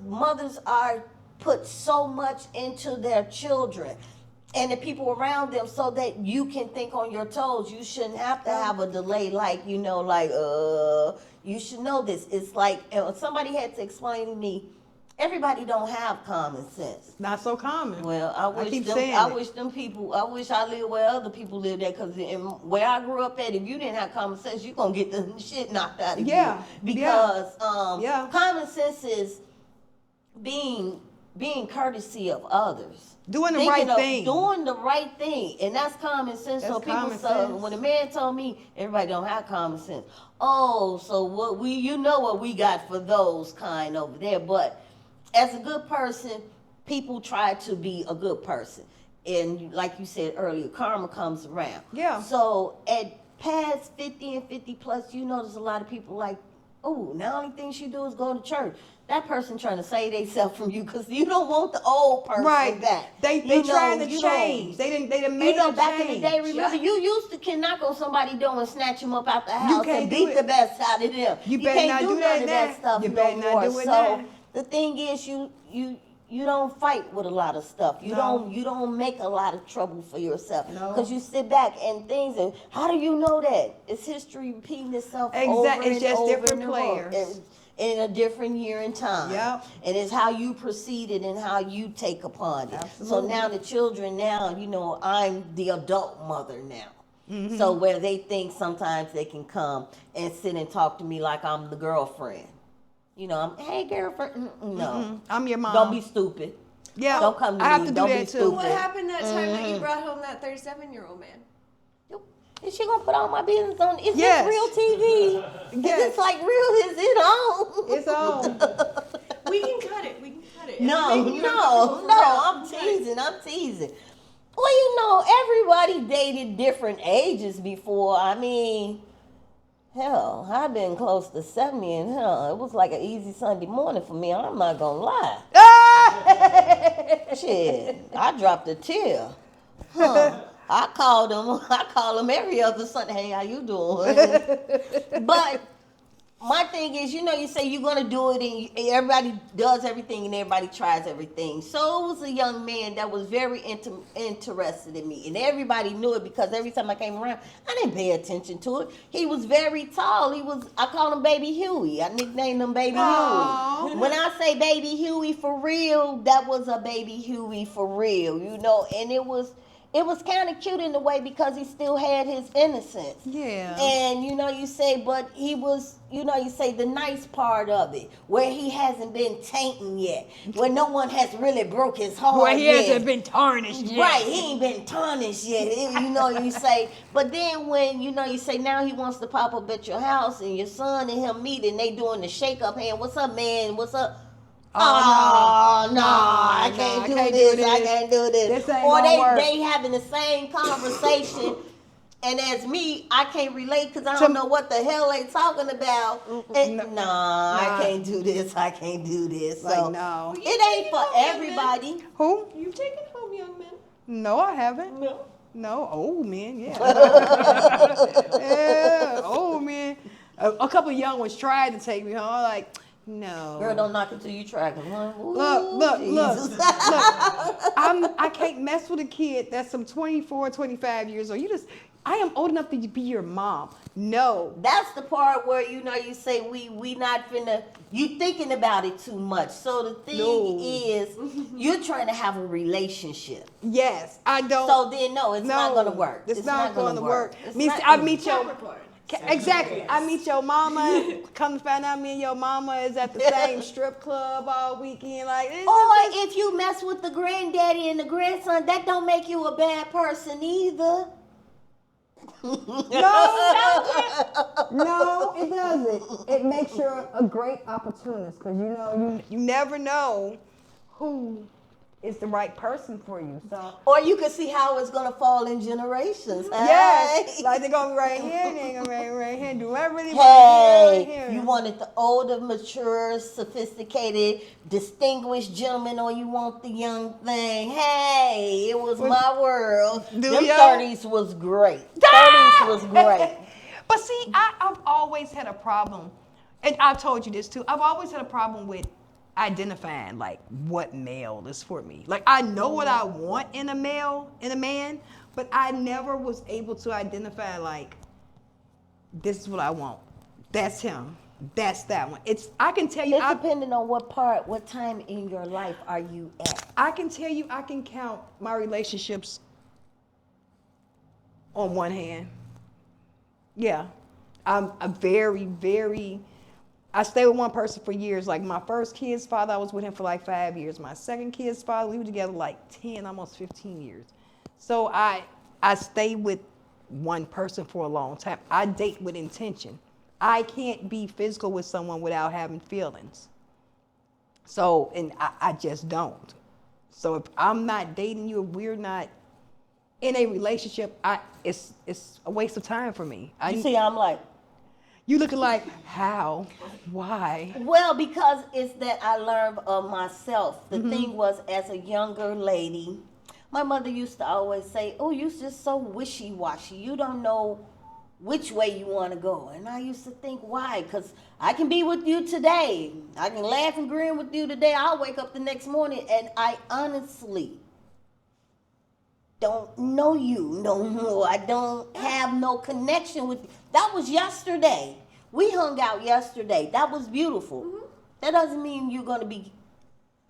mothers are put so much into their children and the people around them, so that you can think on your toes. You shouldn't have to have a delay, you should know this. It's like, somebody had to explain to me, everybody don't have common sense. Not so common. Well, I wish them people, I wish I lived where other people live at, because where I grew up at, if you didn't have common sense, you're going to get the shit knocked out of you. Because common sense is being courtesy of others. Doing the right thing. Doing the right thing. And that's common sense. That's so people common say, sense. when a man told me everybody don't have common sense. Oh, so what what we got for those kind over there. But as a good person, people try to be a good person. And like you said earlier, karma comes around. Yeah. So at past 50 and 50 plus, you notice a lot of people like, oh, the only thing she do is go to church. That person trying to save themselves from you, because you don't want the old person back. They trying to change. They done made back in the day, remember, you used to can knock on somebody's door and snatch them up out the house and beat the best out of them. You better can't not do do none of that that stuff You no better more. not do it So now. the thing is, you don't fight with a lot of stuff. You don't make a lot of trouble for yourself, because you sit back and things. And how do you know that? It's history repeating itself over and It's just over different and players. over. In a different year and time. Yep. And it's how you proceed it and how you take upon it. Absolutely. So now the children I'm the adult mother now. Mm-hmm. So where they think sometimes they can come and sit and talk to me like I'm the girlfriend. I'm, hey girlfriend. No. I'm your mom. Don't be stupid. Yeah. Don't come to me. I have to do Don't that be too. stupid. What happened that time that you brought home that 37-year-old man? Is she gonna put all my business on? Is Yes. this real TV? Yes. Is this like real? Is it on? It's on. We can cut it. No, I'm teasing. Well, everybody dated different ages before. I mean, hell, I've been close to 70, and it was like an easy Sunday morning for me. I'm not gonna lie. Shit, I dropped a tear. I call them every other Sunday. Hey, how you doing? But my thing is, you say you're going to do it, and everybody does everything and everybody tries everything. So it was a young man that was very interested in me, and everybody knew it, because every time I came around, I didn't pay attention to it. He was very tall. I call him Baby Huey. I nicknamed him Baby Huey. When I say Baby Huey for real, that was a Baby Huey for real, and it was kind of cute in a way, because he still had his innocence. Yeah. And you say, but he was, you say the nice part of it, where he hasn't been tainting yet, where no one has really broke his heart Where he yet. hasn't been tarnished yet. Right, he ain't been tarnished yet. You say, but then when, you say now he wants to pop up at your house, and your son and him meet, and they doing the shake up hand. What's up, man? What's up? Oh, no, I can't do this. I can't do this. This ain't or gonna work. they having the same conversation, and as me, I can't relate, because I don't know what the hell they talking about. I can't do this. I can't do this. Like, So no. it ain't for everybody. Who? You've taken home young men. No, I haven't. No. No, old men, yeah. Yeah, old men. A couple of young ones tried to take me home. I'm like, no. Girl, don't knock it till you try. Look. I can't mess with a kid that's some 24, 25 years old. I am old enough to be your mom. No. That's the part where you say we not finna. You thinking about it too much. So the thing is, you're trying to have a relationship. Yes, I don't. So then it's not gonna work. It's not gonna work. It's I meet your Capricorn. exactly. I meet your mama. Come to find out, me and your mama is at the same strip club all weekend. Like, Or if you mess with the granddaddy and the grandson, that don't make you a bad person either. No, it doesn't. It makes you a great opportunist because you never know who is the right person for you. So, or you can see how it's gonna fall in generations. yes, Hey. like they're gonna be right here, they're gonna be right here. Do I really Hey, right here? you wanted the older, mature, sophisticated, distinguished gentleman, or you want the young thing? Hey, it was my world. Them 30s was great. 30s was great. But see, I've always had a problem, and I've told you this too. I've always had a problem with identifying like what male is for me. Like I know what I want in a man, but I never was able to identify like this is what I want. That's him. That's that one. I can tell you. It's depending on what time in your life are you at. I can tell you. I can count my relationships on one hand. Yeah, I'm a very, very. I stayed with one person for years. Like my first kid's father, I was with him for like 5 years. My second kid's father, we were together like 10, almost 15 years. So I stayed with one person for a long time. I date with intention. I can't be physical with someone without having feelings. So, and I just don't. So if I'm not dating you, if we're not in a relationship, it's a waste of time for me. You see, I'm like, you looking like, how? Why? well, because it's that I learned of myself. The thing was, as a younger lady, my mother used to always say, oh, you're just so wishy-washy. You don't know which way you want to go. And I used to think, why? Because I can be with you today. I can laugh and grin with you today. I'll wake up the next morning and I honestly don't know you no more. I don't have no connection with you. That was yesterday. We hung out yesterday. That was beautiful. That doesn't mean you're going to be,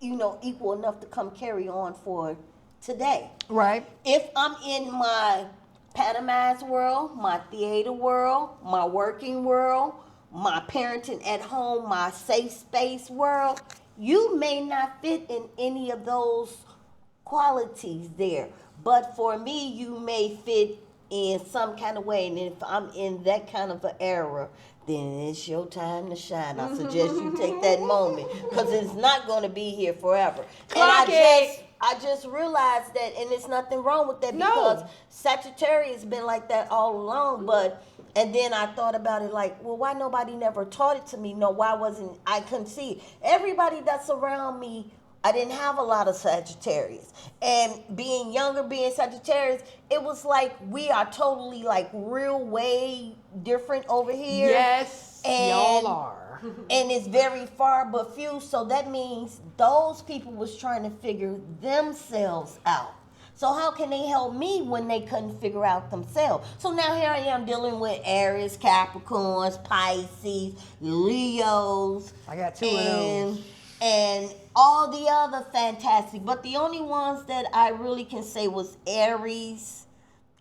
equal enough to come carry on for today. Right. If I'm in my pantomime world, my theater world, my working world, my parenting at home, my safe space world, you may not fit in any of those qualities there. But for me, you may fit in some kind of way. And if I'm in that kind of an era, then it's your time to shine. I suggest you take that moment because it's not going to be here forever. I just realized that, and there's nothing wrong with that because Sagittarius has been like that all along. And then I thought about it like, well, why nobody never taught it to me? No, why wasn't I couldn't see it? Everybody that's around me, I didn't have a lot of Sagittarius. And being younger, being Sagittarius, it was like we are totally like real way different over here. Yes, and, y'all are. And it's very far but few. So that means those people was trying to figure themselves out. So how can they help me when they couldn't figure out themselves? So now here I am dealing with Aries, Capricorns, Pisces, Leos. I got two of those. And all the other fantastic. But the only ones that I really can say was Aries,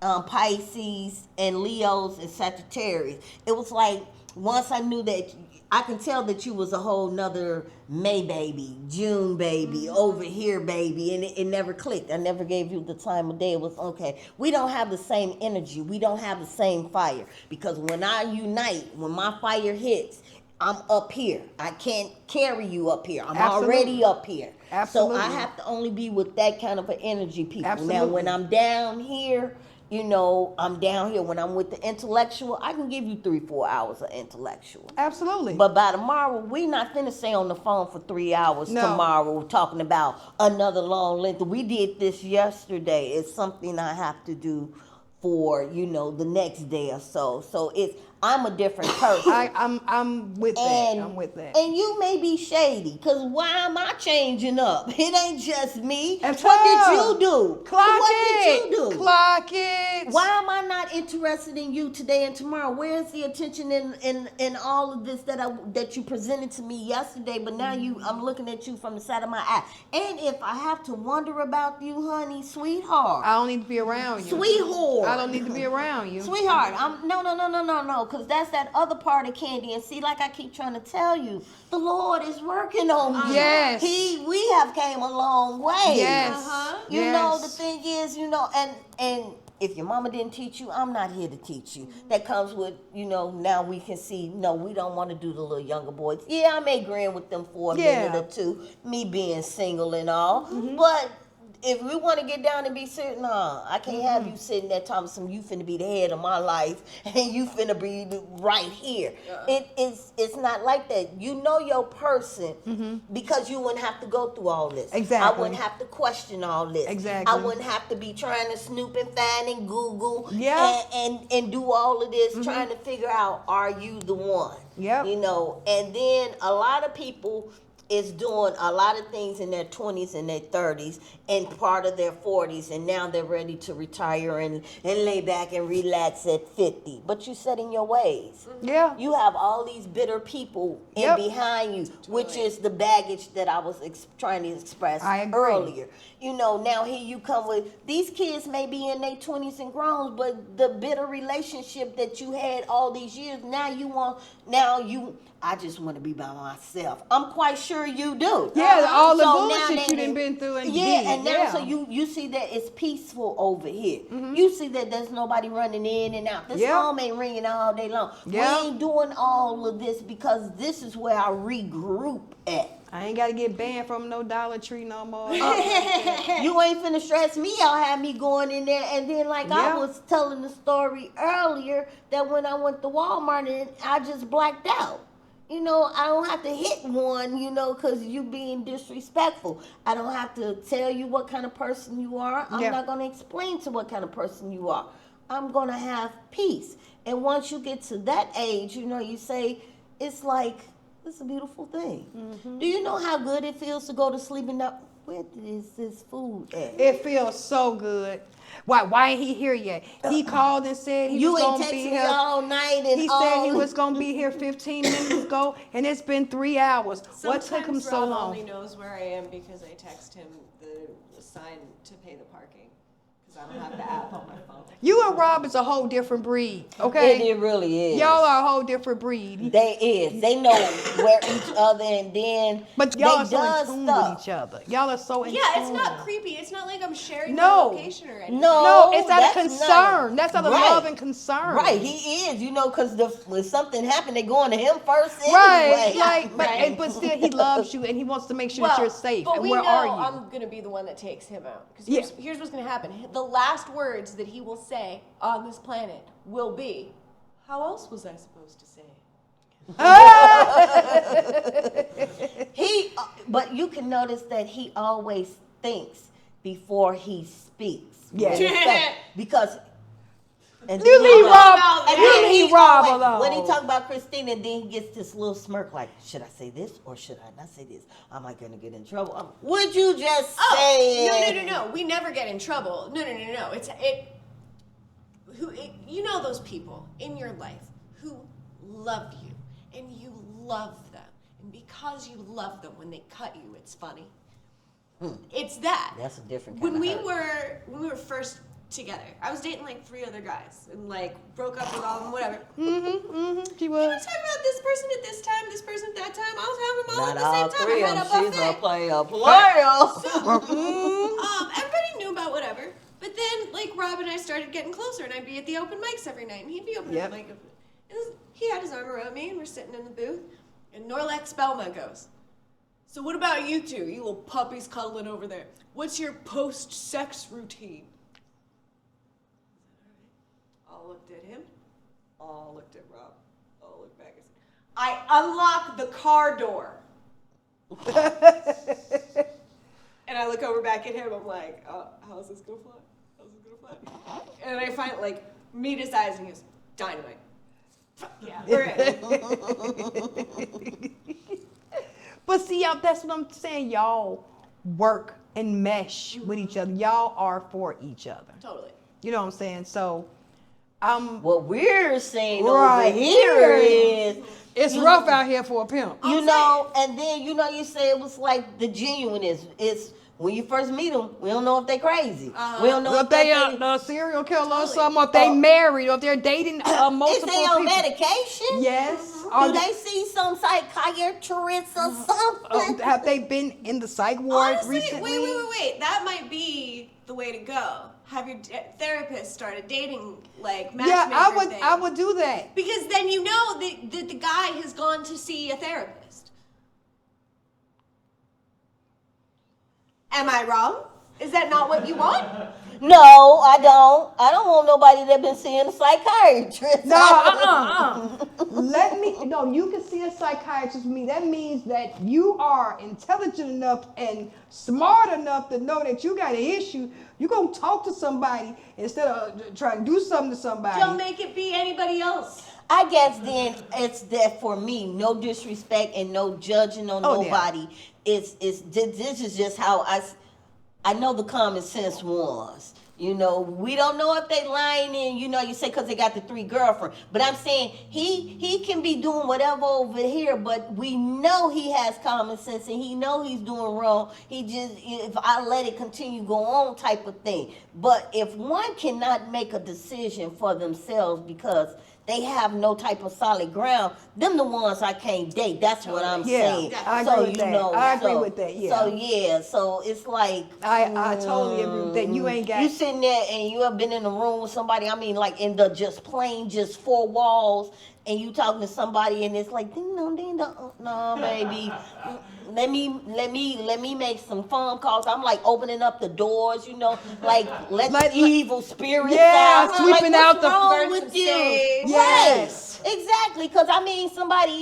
Pisces, and Leos and Sagittarius. It was like once I knew that, I can tell that you was a whole nother May baby, June baby, over here baby, and it never clicked. I never gave you the time of day. It was okay. We don't have the same energy. We don't have the same fire. Because when I unite, when my fire hits, I'm up here. I can't carry you up here. I'm already up here. Absolutely. So I have to only be with that kind of an energy people. Absolutely. Now, when I'm down here, I'm down here. When I'm with the intellectual, I can give you 3-4 hours of intellectual. Absolutely. But by tomorrow, we not finna stay on the phone for 3 hours tomorrow talking about another long length. We did this yesterday. It's something I have to do for, the next day or so. So I'm a different person. I'm with that. I'm with that. And you may be shady, because why am I changing up? It ain't just me. That's what her. did you do? Clock what it. did you do? Clock it. Why am I not interested in you today and tomorrow? Where's the attention in all of this that you presented to me yesterday? But now I'm looking at you from the side of my eye. And if I have to wonder about you, honey, sweetheart. I don't need to be around you. Sweetheart. I don't need to be around you. Sweetheart, no, because that's that other part of Candy. And see, like I keep trying to tell you, the Lord is working on you. Yes. We have came a long way. Yes. You Yes. know, the thing is, and if your mama didn't teach you, I'm not here to teach you. That comes with, now we can see, no, we don't want to do the little younger boys. Yeah, I may grin with them for a minute or two, me being single and all, but if we want to get down and be certain, I can't have you sitting there talking some, you finna be the head of my life and you finna be right here. It's not like that. You know your person because you wouldn't have to go through all this. Exactly. I wouldn't have to question all this. Exactly. I wouldn't have to be trying to snoop and find and Google Yeah. and do all of this trying to figure out, are you the one? Yep. And then a lot of people is doing a lot of things in their 20s and their 30s and part of their 40s, and now they're ready to retire and lay back and relax at 50. But you set in your ways. Yeah. You have all these bitter people behind you, which is the baggage that I was trying to express earlier. Now here you come with, these kids may be in their 20s and grown, but the bitter relationship that you had all these years, I just want to be by myself. I'm quite sure you do. Yeah, all the So bullshit you done been through and so you see that it's peaceful over here. You see that there's nobody running in and out. This phone ain't ringing all day long. We ain't doing all of this because this is where I regroup at. I ain't got to get banned from no Dollar Tree no more. You ain't finna stress me out, have me going in there. And then I was telling the story earlier that when I went to Walmart and I just blacked out. I don't have to hit one, because you being disrespectful. I don't have to tell you what kind of person you are. I'm not going to explain to what kind of person you are. I'm going to have peace. And once you get to that age, you say, it's a beautiful thing. Do you know how good it feels to go to sleep and not, where is this food at? It feels so good. Why ain't he here yet? He called and said he was going to be here all night. And he said he was going to be here 15 minutes ago, and it's been 3 hours. What took him so Rob long? only knows where I am because I text him the sign to pay the parking because I don't have the app on my phone. You and Rob is a whole different breed, okay? It really is. Y'all are a whole different breed. They is. They know where each other, and then But y'all are they so in tune stuff. with each other. Y'all are so in tune. Yeah, it's not creepy. It's not like I'm sharing my No. location or anything. No, it's out of that's concern. not- That's out of Right. love and concern. Right, he is, because when something happened, they going to him first Right, anyway. but still, he loves you and he wants to make sure Well, that you're safe. but And we where know are you? I'm gonna be the one that takes him out. Because here's what's gonna happen. The last words that he will say on this planet will be, "How else was I supposed to say it?" But you can notice that he always thinks before he speaks. Yes. With respect, because and You then leave he- Rob. and You then leave he Rob always- alone. When he talk about Christina, then he gets this little smirk like, should I say this or should I not say this? Am I going to get in trouble? Would you just say it? No. We never get in trouble. No. You know those people in your life who love you and you love them. And because you love them, when they cut you, it's funny. It's that. That's a different kind When of we hurt. were first together, I was dating 3 other guys and broke up with all of them, whatever. She You was. were talking about this person at this time, this person at that time. I was having them all Not at the all same time. three I of had a them. She's a buffet. player. Everybody knew about whatever. But then, Rob and I started getting closer, and I'd be at the open mics every night, and he'd be opening the mic. He had his arm around me, and we're sitting in the booth, and Norlex Belma goes, "So what about you two, you little puppies cuddling over there? What's your post-sex routine?" All looked at him. All looked at Rob. All looked back and said, "I unlock the car door." And I look over back at him. I'm like, how's this gonna fly? How's this gonna fly? And then I find meet his eyes, and he goes, "Dynamite." Yeah, for real. But see, y'all, that's what I'm saying. Y'all work and mesh with each other. Y'all are for each other. Totally. You know what I'm saying? So, What we're saying Right over here is, it's you rough know- out here for a pimp. you know, and then you say it was like the genuineness. It's when you first meet them, we don't know if they crazy. We don't know If they are a serial killer or Totally. something, or if they married, or if they're dating Is multiple they on people. medication? Yes. Do they see some psychiatrist or something? Have they been in the psych ward Honestly, recently? wait. That might be the way to go. Have your therapist start a dating Yeah, matchmaker thing. I would do that. Because then you know that the guy has gone to see a therapist. Am I wrong? Is that not what you want? No, I don't. I don't want nobody that been seeing a psychiatrist. No, No, you can see a psychiatrist with me. That means that you are intelligent enough and smart enough to know that you got an issue. You're going to talk to somebody instead of trying to do something to somebody. Don't make it be anybody else. I guess then it's that for me, no disrespect and no judging on Oh, yeah. nobody. This is just how I know the common sense ones. You know, we don't know if they lying in, you say because they got the 3 girlfriends. But I'm saying he can be doing whatever over here, but we know he has common sense and he know he's doing wrong. He just, if I let it continue go on type of thing. But if one cannot make a decision for themselves because they have no type of solid ground, them the ones I can't date. That's what I'm saying. I agree with that. I agree with that, yeah. So it's like I totally agree with that. You ain't got... You sitting there and you have been in a room with somebody, I mean like in the just 4 walls, and you talking to somebody and it's like ding dong ding dong. No, baby. Let me make some phone calls. I'm like opening up the doors, like let the evil spirits out. Sweeping like, out the wrong with you. Yes. Right. Exactly. Because I mean somebody,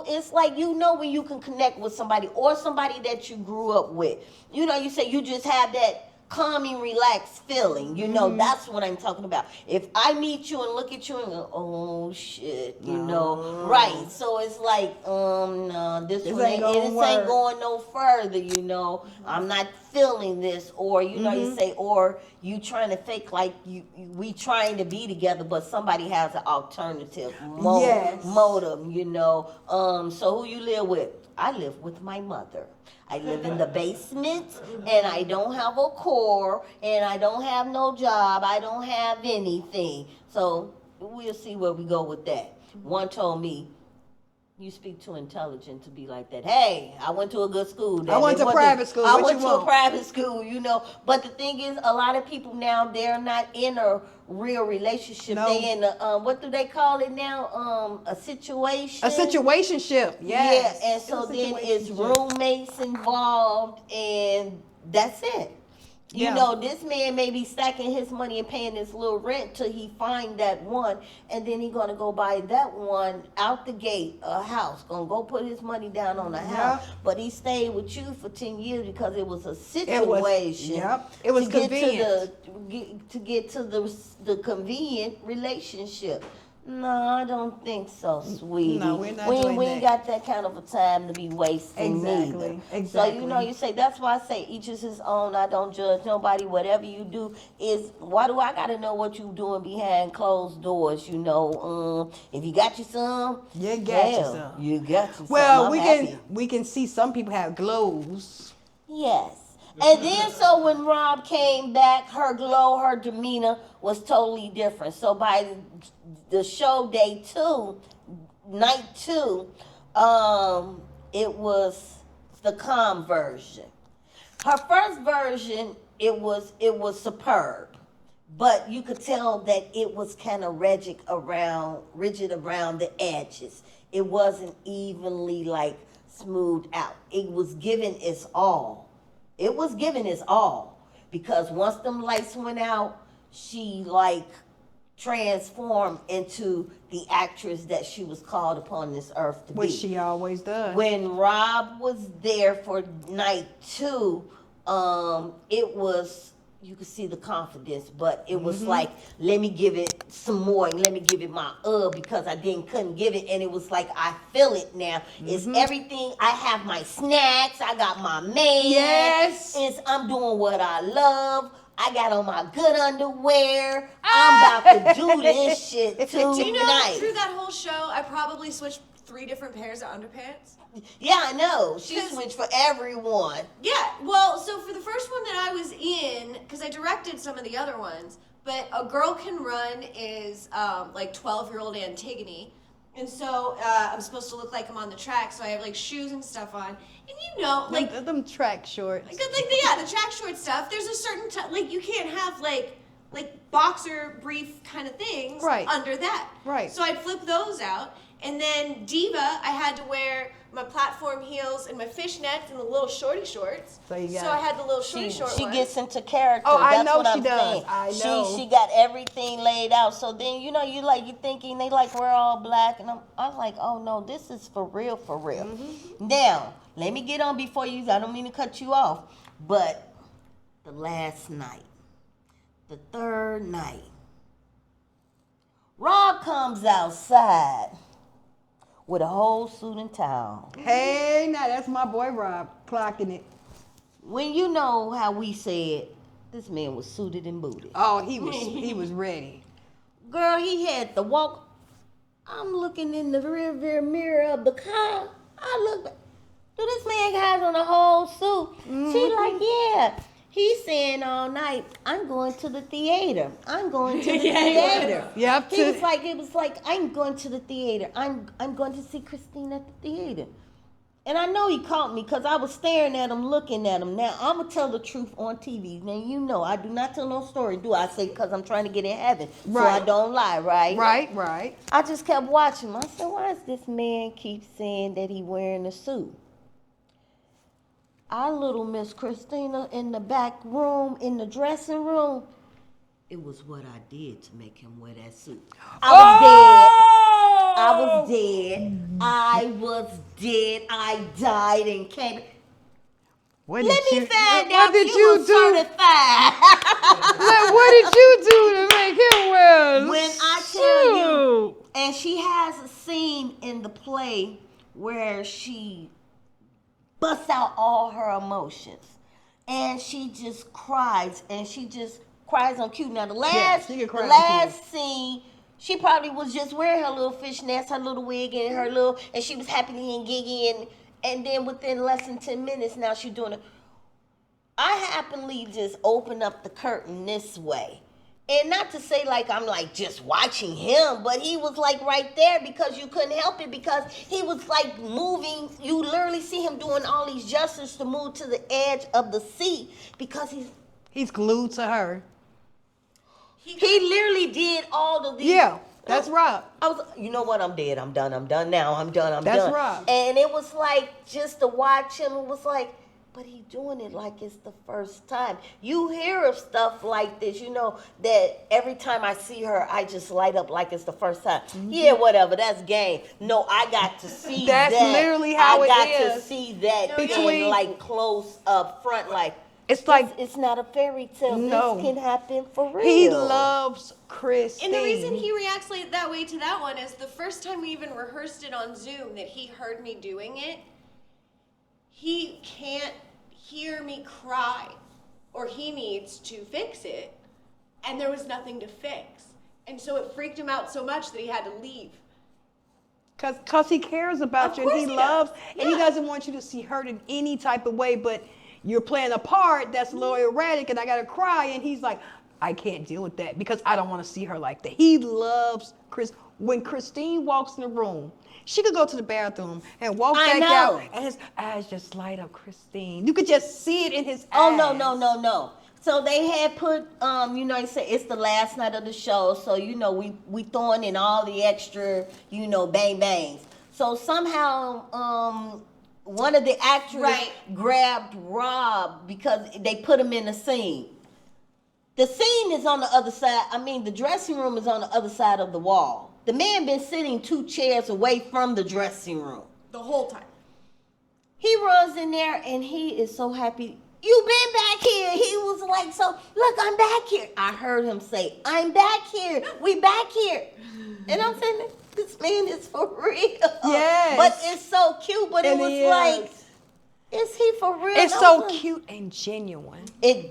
it's like when you can connect with somebody or somebody that you grew up with. You say you just have that calming, relaxed feeling. That's what I'm talking about. If I meet you and look at you and go, oh shit, right. So it's like, no, this ain't going no further, I'm not feeling this, or you say, or you trying to fake like we trying to be together, but somebody has an alternative motive, so who you live with? I live with my mother. I live in the basement, and I don't have a car, and I don't have no job. I don't have anything. So we'll see where we go with that. One told me, you speak too intelligent to be like that. Hey, I went to a good school. I went to private school. I went to a private school, But the thing is, a lot of people now, they're not in a real relationship. No. They in a, what do they call it now? A situation. A situationship. Yes. Yeah, and so then it's roommates involved, and that's it. This man may be stacking his money and paying his little rent till he find that one, and then he gonna go buy that one out the gate, a house. Gonna go put his money down on a house, but he stayed with you for 10 years because it was a situation. It was convenient. To get to the convenient relationship. No, I don't think so, sweetie. No, we're not we doing ain't got that kind of a time to be wasting neither. Exactly. So, you say, that's why I say each is his own. I don't judge nobody. Whatever you do is, why do I got to know what you doing behind closed doors, If you got you some, you got you some. You got you some. Well, I'm we can see some people have glows. Yes. And then so when Rob came back, her glow, her demeanor was totally different. So by the show day 2, night 2, it was the calm version. Her first version, it was superb. But you could tell that it was kind of rigid around the edges. It wasn't evenly like smoothed out. It was giving its all. It was giving its all, because once them lights went out, she transformed into the actress that she was called upon this earth to be. Which she always does. When Rob was there for night 2, it was you could see the confidence, but it was like, let me give it some more and let me give it my because I couldn't give it, and it was like I feel it now. It's everything. I have my snacks. I got my man. Yes. I'm doing what I love. I got on my good underwear. I'm about to do this shit tonight. Do you know, through that whole show, I probably switched 3 different pairs of underpants. Yeah, I know. She switched for everyone. Yeah, well, so for the first one that I was in, because I directed some of the other ones, but A Girl Can Run is like 12-year-old Antigone. And so I'm supposed to look like I'm on the track, so I have like shoes and stuff on. And you know, like them track shorts. like the track short stuff. There's a certain like you can't have like boxer brief kind of things under that. Right. So I'd flip those out, and then Diva, I had to wear my platform heels and my fishnets and the little shorty shorts. So you got I had the little shorty short She ones. gets into character. Oh, I That's know what she I'm does. saying. I know. She got everything laid out. So then you thinking they like we're all black, and I was like, oh no, this is for real, for real. Now let me get on before you. I don't mean to cut you off, but the last night, the third night, Rob comes outside with a whole suit and tie. Hey, now that's my boy Rob clocking it. When you know how we said, this man was suited and booted. Oh, he was ready. Girl, he had the walk. I'm looking in the rear mirror of the car. I look, this man has on a whole suit. She like, yeah. He's saying all night, I'm going to the theater. I'm going to the theater. Yep. It was like, I'm going to the theater. I'm going to see Christine at the theater. And I know he caught me because I was staring at him, looking at him. Now, I'm going to tell the truth on TV. Now, you know, I do not tell no story, do I? I say because I'm trying to get in heaven. Right. So I don't lie, right? Right. I just kept watching him. I said, why does this man keep saying that he wearing a suit? Our little Miss Christina in the back room, in the dressing room, it was what I did to make him wear that suit. I was dead. I died and came. What Let me find out what did you you was do? certified. What did you do to make him wear a When I tell you, suit? and she has a scene in the play where she busts out all her emotions, and she just cries, and she just cries on cue. Now the last scene, she probably was just wearing her little fishnets, her little wig, and and she was happily and giggy, and then within less than 10 minutes, now she's doing it. I happily just opened up the curtain this way. And not to say like I'm like just watching him, but he was like right there because you couldn't help it because he was like moving. You literally see him doing all these gestures to move to the edge of the seat because he's glued to her. He literally did all of these. Yeah, that's Rob. I was, you know what? I'm dead. I'm done. I'm done now. I'm done. That's Rob. And it was like just to watch him. It was like, but he doing it like it's the first time. You hear of stuff like this, you know, that every time I see her, I just light up like it's the first time. Yeah, whatever, that's game. No, I got to see that's that. Literally how it is. I got to see that in like close up front, like it's like it's not a fairy tale. No. This can happen for real. He loves Christine. And the reason he reacts like that way to that one is the first time we even rehearsed it on Zoom that he heard me doing it, he can't hear me cry, or he needs to fix it, and there was nothing to fix. And so it freaked him out so much that he had to leave. Cause he cares about you and he loves, and he doesn't want you to see hurt in any type of way, but you're playing a part that's a little erratic and I gotta cry, and he's like, I can't deal with that because I don't want to see her like that. He loves Chris. When Christine walks in the room, she could go to the bathroom and walk back out, and his eyes just light up. Christine, you could just see it in his eyes. Oh no. So they had put, you know, they say it's the last night of the show, so you know we throwing in all the extra, you know, bang bangs. So somehow, one of the actors grabbed Rob because they put him in the scene. The scene is on the other side. I mean, the dressing room is on the other side of the wall. The man been sitting 2 chairs away from the dressing room The whole time. He runs in there and he is so happy. You been back here. He was like, so look, I'm back here. I heard him say, I'm back here. We back here. And I'm saying, this man is for real. Yes. But it's so cute. But And it was he like, is. is he for real? It's so cute and genuine.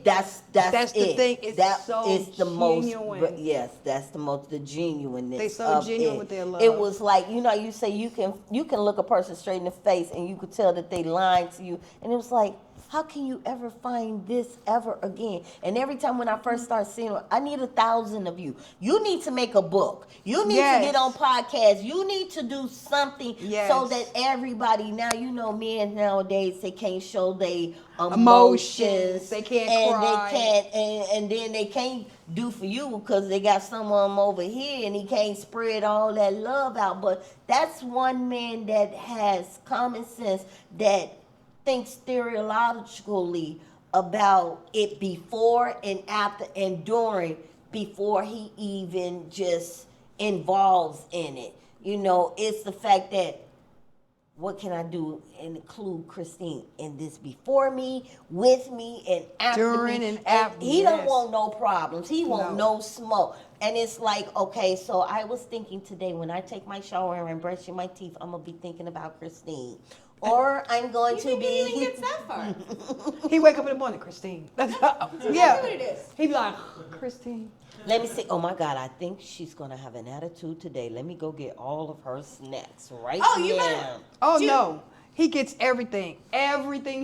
That's That's the it. thing. It's that so is the genuine. most. Yes, that's the genuineness. They so of genuine it. with their love. It was like, you know, you say you can look a person straight in the face and you could tell that they lying to you, and it was like, how can you ever find this ever again? And every time when I first started seeing it, I need 1,000 of you. You need to make a book. You need Yes. to get on podcasts. You need to do something Yes. so that everybody, now you know men nowadays, they can't show their Emotions. They can't and cry. they can't and then they can't do for you because they got someone over here and he can't spread all that love out. But that's one man that has common sense, that thinks stereologically about it before and after and during, before he even just involves in it. You know, it's the fact that, what can I do and include Christine in this before me, with me, and after During me? and after, He don't yes. want no problems. He want No. no smoke. And it's like, okay, so I was thinking today when I take my shower and brushing my teeth, I'm gonna be thinking about Christine. Or I'm going You to think be. it even gets that far? He wake up in the morning, Christine. That's Exactly yeah. what it is. He be like, Christine. Let me see. Oh my God, I think she's gonna have an attitude today. Let me go get all of her snacks right Oh, you now. better. Oh Dude. no. He gets everything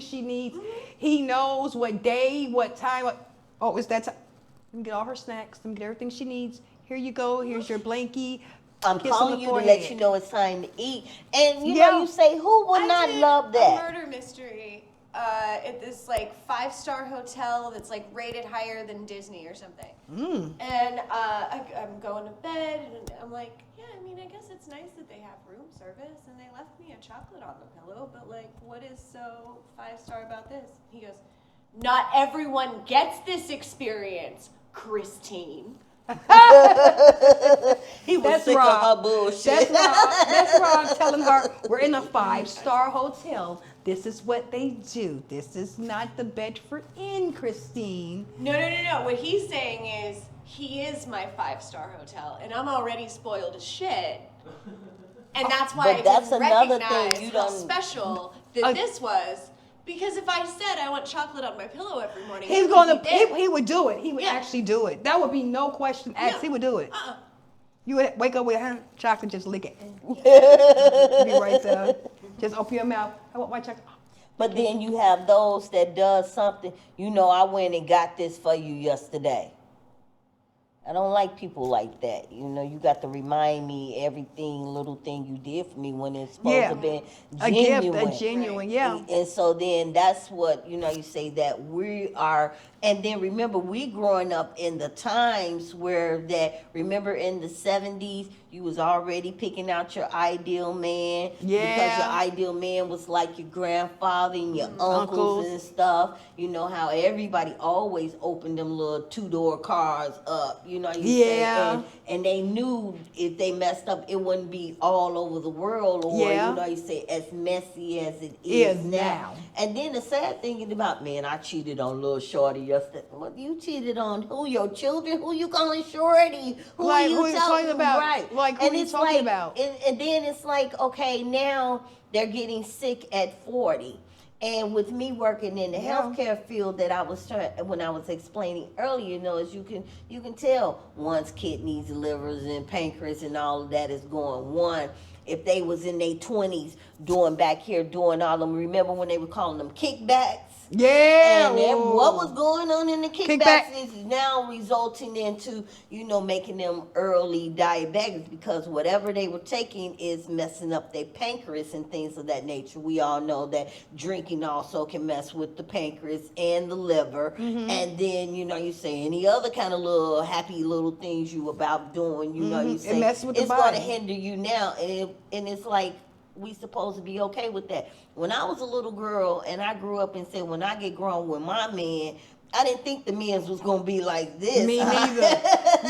she needs. He knows what day, what time. Oh, it's that time. Let me get all her snacks. Let me get everything she needs. Here you go. Here's your blankie. I'm Kiss on calling the you to forehead. let you know it's time to eat. And you Yeah. know, you say, who would I not did love a that? murder mystery at this like 5-star hotel that's like rated higher than Disney or something. And I'm going to bed and I'm like, yeah, I mean, I guess it's nice that they have room service and they left me a chocolate on the pillow, but like, what is so 5-star about this? He goes, not everyone gets this experience, Christine. He was That's sick right. of her bullshit. That's why I'm telling her we're in a 5-star hotel. This is what they do. This is not the Bedford Inn, Christine. No. What he's saying is he is my 5-star hotel, and I'm already spoiled as shit. And that's why But I that's didn't another recognize thing you how don't- special that this was. Because if I said I want chocolate on my pillow every morning, He's it would gonna. be there. He would do it. He would Yeah. actually do it. That would be no question asked. No. He would do it. Uh-uh. You would wake up with chocolate, just lick it. Be right there. Just open your mouth. I want my chocolate. But then you have those that does something. You know, I went and got this for you yesterday. I don't like people like that. You know, you got to remind me everything, little thing you did for me when it's supposed to be A genuine. gift, a genuine, yeah. And so then that's what, you know, you say that we are, and then remember, we growing up in the times where that, remember in the 70s, you was already picking out your ideal man. Yeah. Because your ideal man was like your grandfather and your uncles and stuff. You know how everybody always opened them little 2-door cars up, you know, you Yeah. say, and they knew if they messed up, it wouldn't be all over the world, or Yeah. you know, you say as messy as it Is is now. now. And then the sad thing is about, man, I cheated on little shorty yesterday. What you cheated on? Who, your children? Who you calling shorty? Who Like, you who you talking about? Like, who and you it's talking like, about? And then it's like, okay, now they're getting sick at 40. And with me working in the Yeah. healthcare field that I was trying, when I was explaining earlier, you know, as you can tell one's kidneys, livers, and pancreas and all of that is going. One, if they was in their 20s doing back here, doing all them, remember when they were calling them kickbacks? Yeah. And then ooh. what was going on in the kickbacks Kickback. is now resulting into, you know, making them early diabetics because whatever they were taking is messing up their pancreas and things of that nature. We all know that drinking also can mess with the pancreas and the liver. Mm-hmm. And then, you know, you say any other kind of little happy little things you about doing, you know, you Mm-hmm. It say messes with the it's going to body. hinder you now. And it's like, we supposed to be okay with that. When I was a little girl and I grew up and said, when I get grown with my man, I didn't think the men's was gonna be like this. Me neither.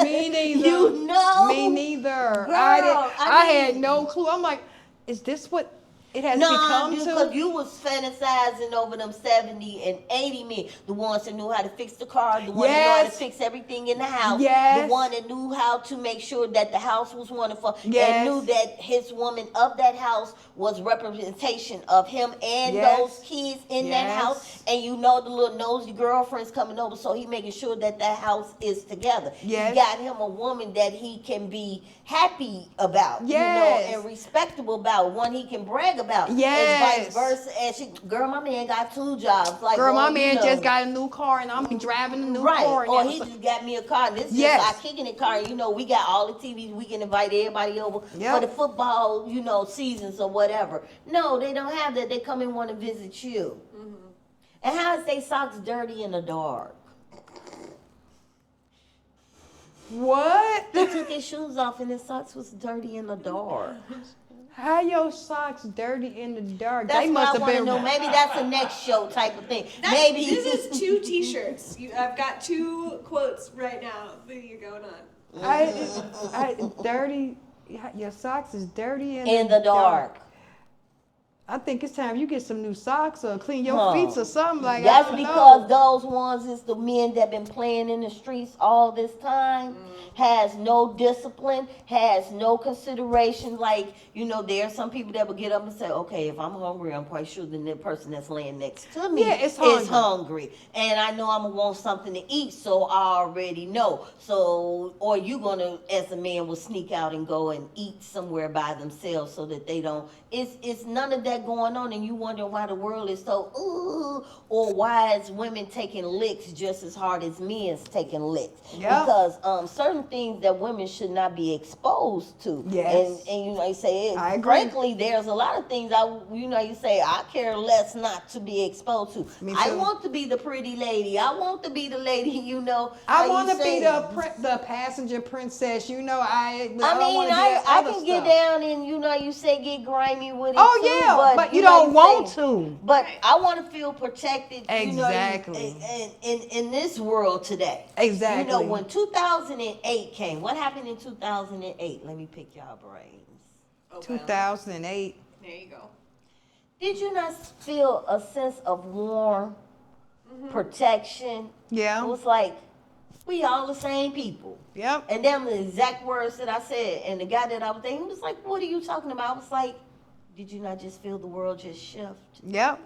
Me neither. You know? Me neither. Girl, I I had mean- no clue. I'm like, is this what it has No, become because to. you was fantasizing over them 70 and 80 men. The ones that knew how to fix the car, the one that knew how to Yes. fix everything in the house, Yes. the one that knew how to make sure that the house was wonderful, Yes. and knew that his woman of that house was representation of him and Yes. those kids in that Yes. house. And you know the little nosy girlfriend's coming over, so he making sure that that house is together. Yes. He got him a woman that he can be happy about, Yes. and respectable about, one he can brag about. Yes. And vice versa. And she, girl, my man got 2 jobs. Like, Girl, my well, man you know, just got a new car and I'm driving a new right. car. Or now. he just got me a car. And this Yes. is our kicking it car. You know, we got all the TVs. We can invite everybody over Yep. for the football, seasons or whatever. No, they don't have that. They come and want to visit you. And how is they socks dirty in the dark? What? He took his shoes off and his socks was dirty in the dark. How your socks dirty in the dark? That's They what must I have want to been. know. Maybe that's a next show type of thing. Maybe This is 2 T-shirts. I've got 2 quotes right now that you're going on. I dirty. Your socks is dirty in the dark. I think it's time you get some new socks or clean your Huh. feet or something like That's I don't because know. those ones is the men that been playing in the streets all this time, has no discipline, has no consideration. Like, there are some people that will get up and say, okay, if I'm hungry, I'm quite sure the person that's laying next to me Yeah, is is hungry. hungry. And I know I'm going to want something to eat, so I already know. So, or you going to, as a man, will sneak out and go and eat somewhere by themselves so that they don't. It's none of that going on, and you wonder why the world is so, ooh, or why is women taking licks just as hard as men's taking licks. Yeah. Because certain things that women should not be exposed to. Yes. And you say, I agree. frankly, there's a lot of things you say, I care less not to be exposed to. Me I too. want to be the pretty lady. I want to be the lady, I want to be the passenger princess. I can get down and you say get grimy with it. Oh too, yeah, but you don't want to. But I want to feel protected. Exactly. In this world today. Exactly. When 2008 came, what happened in 2008? Let me pick y'all brains. Oh, wow. 2008. There you go. Did you not feel a sense of warmth, protection? Yeah. It was like we all the same people. Yep. And them the exact words that I said. And the guy that I was thinking was like, what are you talking about? I was like, did you not just feel the world just shift? Yep.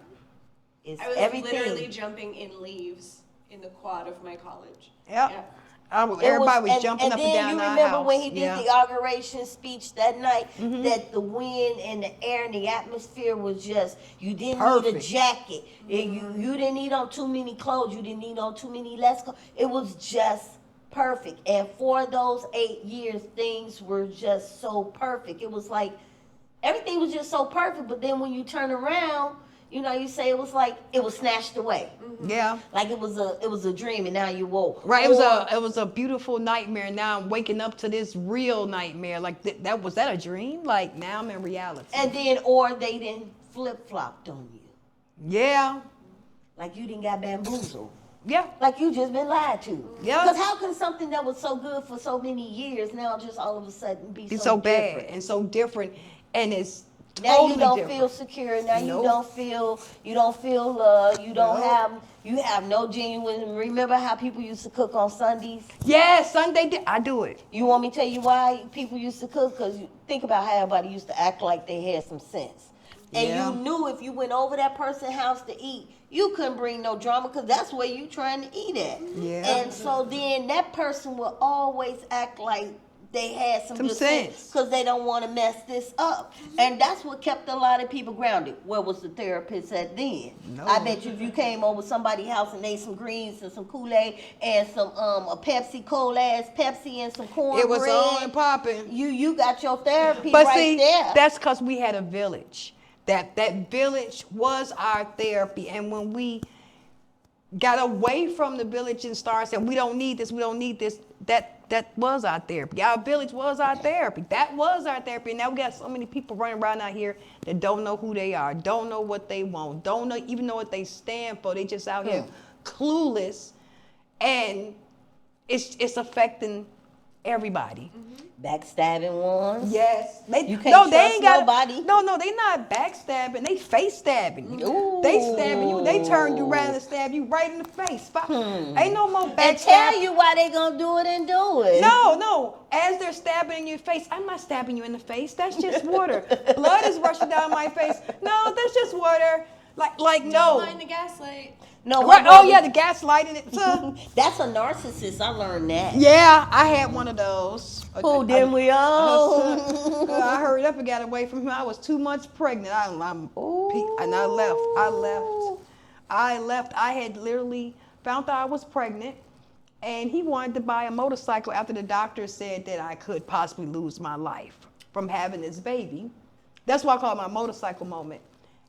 It's I was everything. literally jumping in leaves in the quad of my college. Yep. Yeah. Everybody was jumping up and down you our remember house. when he did Yeah. the inauguration speech that night, that the wind and the air and the atmosphere was just, you didn't need a Perfect. jacket. You didn't need on too many clothes. You didn't need on too many less clothes. It was just perfect. And for those 8 years, things were just so perfect. It was like, everything was just so perfect. But then when you turn around, you say it was like it was snatched away. Yeah. Like it was a dream and now you woke. Right. It was a beautiful nightmare. Now I'm waking up to this real nightmare. Like was that a dream? Like now I'm in reality. And then, or they didn't flip-flopped on you. Yeah. Like you didn't got bamboozled. Yeah. Like you just been lied to. Yeah. Because how can something that was so good for so many years now just all of a sudden be It's so so bad different? and so different, and it's Now totally you don't different. feel secure. Now Nope. you don't feel love. You don't Nope. you have no genuine. Remember how people used to cook on Sundays? Yeah, Sunday I do it. You want me to tell you why people used to cook? Because think about how everybody used to act like they had some sense. And Yeah. you knew if you went over that person's house to eat, you couldn't bring no drama because that's where you trying to eat at. Yeah. And so then that person will always act like they had some Some good sense. because they don't want to mess this up. And that's what kept a lot of people grounded. Where was the therapist at then? No. I bet you if you came over somebody's house and ate some greens and some Kool-Aid and some a Pepsi cold ass Pepsi and some cornbread. It was on and popping. You got your therapy But right see, there. that's because we had a village. That village was our therapy. And when we got away from the village and started saying, we don't need this, that was our therapy. Our village was our therapy. That was our therapy. And now we got so many people running around out here that don't know who they are, don't know what they want, don't even know what they stand for. They just out here clueless. And it's affecting Everybody. Backstabbing ones. Yes. You can't trust nobody. No, they not backstabbing. They face stabbing you. Ooh. They stabbing you. They turn you around and stab you right in the face. Ain't no more And backstab. tell you why they gonna do it and do it. No. As they're stabbing in your face, I'm not stabbing you in the face. That's just water. Blood is rushing down my face. No, that's just water. Like no. Mind the gaslight. No. Right. Oh yeah, the gaslighting it too. That's a narcissist. I learned that. Yeah, I had one of those. Who didn't we all? I hurried up and got away from him. I was 2 months pregnant. And I left. I had literally found out I was pregnant, and he wanted to buy a motorcycle after the doctor said that I could possibly lose my life from having this baby. That's why I call it my motorcycle moment,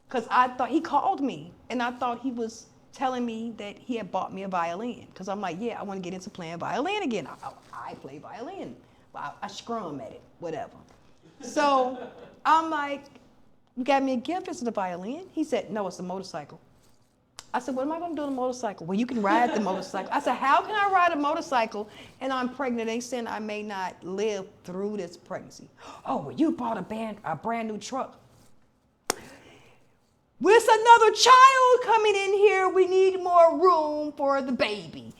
because I thought he called me, and I thought he was telling me that he had bought me a violin, because I'm like, yeah, I want to get into playing violin again. I play violin. I scrum at it, whatever. So I'm like, you got me a gift, it's the violin? He said, no, it's a motorcycle. I said, what am I going to do on a motorcycle? Well, you can ride the motorcycle. I said, how can I ride a motorcycle and I'm pregnant? They said I may not live through this pregnancy. Oh, well, you bought a brand new truck. With another child coming in here, we need more room for the baby.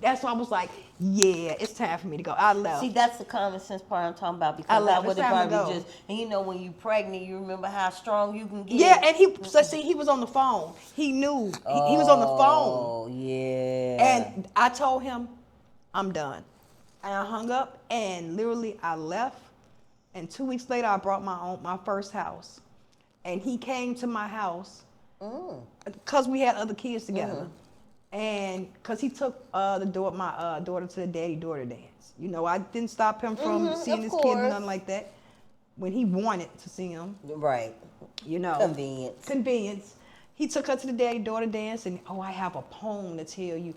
That's why I was like, yeah, it's time for me to go. I left. See, that's the common sense part I'm talking about, because I would have probably just, and you know, when you pregnant, you remember how strong you can get. Yeah, and he was on the phone. He knew. He was on the phone. Oh, yeah. And I told him, I'm done. And I hung up, and literally I left. And 2 weeks later, I brought my first house. And he came to my house because we had other kids together. And because he took my daughter to the daddy-daughter dance. You know, I didn't stop him from seeing his kid or nothing like that. When he wanted to see him. Right. You know. Convenience. He took her to the daddy-daughter dance, and, I have a poem to tell you.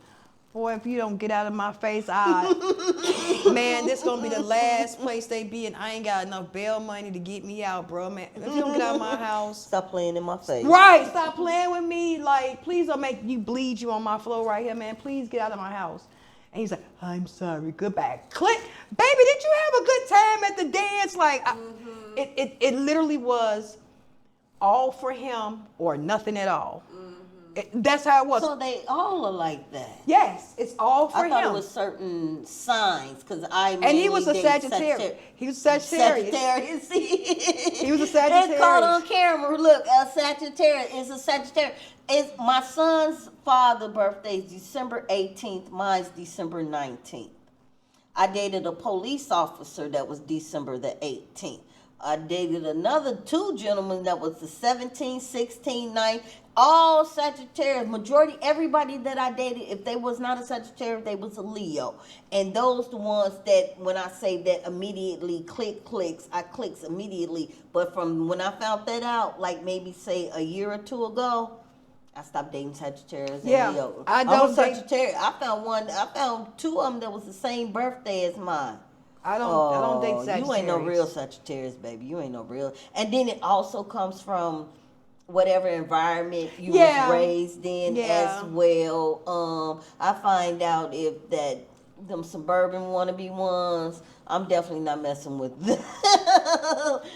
Boy, if you don't get out of my face, man, this gonna be the last place they be, and I ain't got enough bail money to get me out, bro, man. If you don't get out of my house. Stop playing in my face. Right, stop playing with me. Like, please don't make you bleed you on my floor right here, man. Please get out of my house. And he's like, I'm sorry, goodbye. Click. Baby, did you have a good time at the dance? Like, it literally was all for him or nothing at all. That's how it was. So they all are like that. Yes, it's all for him. I thought it was certain signs, because and he was a Sagittarius. He was a Sagittarius. He was a Sagittarius. It's caught on camera. Look, a Sagittarius is a Sagittarius. It's my son's father's birthday is December 18th. Mine's December 19th. I dated a police officer that was December the 18th. I dated another 2 gentlemen that was the 17, 16, 9, all Sagittarius. Majority, everybody that I dated, if they was not a Sagittarius, they was a Leo. And those the ones that, when I say that immediately clicks, I clicks immediately. But from when I found that out, like maybe say a year or 2 ago, I stopped dating Sagittarius and Leo. I'm a Sagittarius. I found 2 of them that was the same birthday as mine. I don't date Sagittarius. You ain't no real Sagittarius, baby. You ain't no real. And then it also comes from whatever environment you was raised in as well. I find out if that them suburban wannabe ones, I'm definitely not messing with them.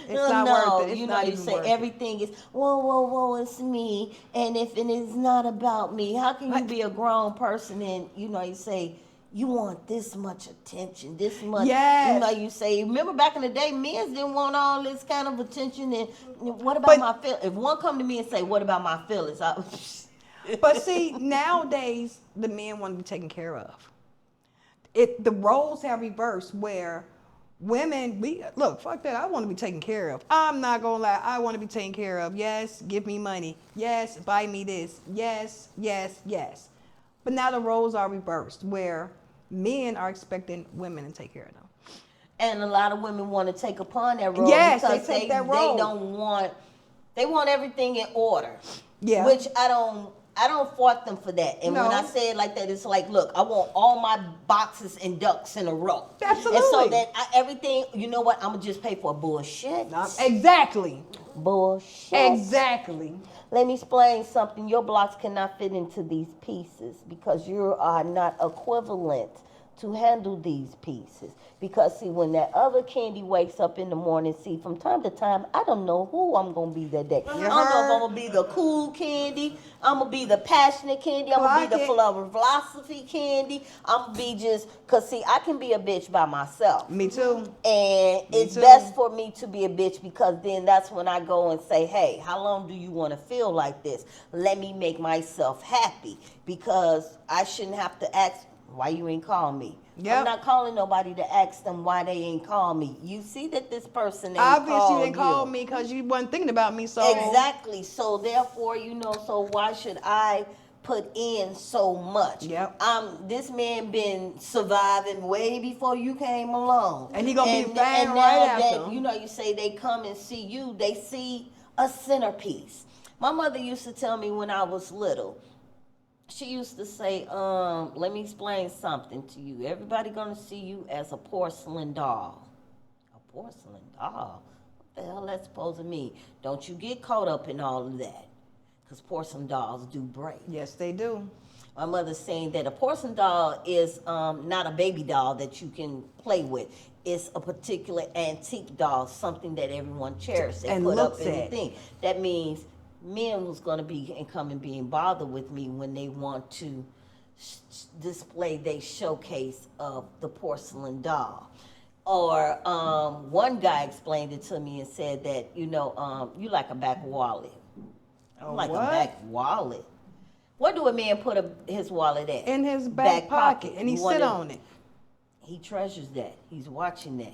It's not worth it. It's you know, not you even say worth everything is whoa, it's me. And if it is not about me, how can you be a grown person and you know you say you want this much attention, this much. Yes. You know, you say, remember back in the day, men didn't want all this kind of attention. And what about my feelings? If one come to me and say, what about my feelings? But see, nowadays, the men want to be taken care of. The roles have reversed where women, look, fuck that. I want to be taken care of. I'm not going to lie. I want to be taken care of. Yes, give me money. Yes, buy me this. Yes. But now the roles are reversed where men are expecting women to take care of them. And a lot of women want to take upon that role because they take that role. They want everything in order. Yeah. Which I don't fault them for that. And when I say it like that, it's like, look, I want all my boxes and ducks in a row. Absolutely. And so that everything, you know what, I'm going to just pay for bullshit. Exactly. Bullshit. Exactly. Let me explain something. Your blocks cannot fit into these pieces because you are not equivalent to handle these pieces. Because see, when that other candy wakes up in the morning, see, from time to time, I don't know who I'm gonna be that day. I don't know if I'm gonna be the cool candy, I'm gonna be the passionate candy, I'm gonna be the philosophy candy, I'm gonna be just, cause see, I can be a bitch by myself. Me too. And it's best for me to be a bitch, because then that's when I go and say, hey, how long do you want to feel like this? Let me make myself happy, because I shouldn't have to ask why you ain't call me. Yep. I'm not calling nobody to ask them why they ain't call me. You see that this person ain't obviously you didn't call me because you wasn't thinking about me. So exactly. So therefore, so why should I put in so much? Yep. This man been surviving way before you came along, and he gonna be fine and right now after. That, you say they come and see you, they see a centerpiece. My mother used to tell me when I was little. She used to say, let me explain something to you. Everybody gonna see you as a porcelain doll. A porcelain doll? What the hell that's supposed to mean? Don't you get caught up in all of that. Because porcelain dolls do break. Yes, they do. My mother's saying that a porcelain doll is not a baby doll that you can play with. It's a particular antique doll, something that everyone cherishes and put up in the thing. That means men was going to be and come and being bothered with me when they want to display their showcase of the porcelain doll. Or one guy explained it to me and said that, you like a back wallet. I'm like a back wallet. Where do a man put his wallet at? In his back pocket. And he sit on it. He treasures that. He's watching that.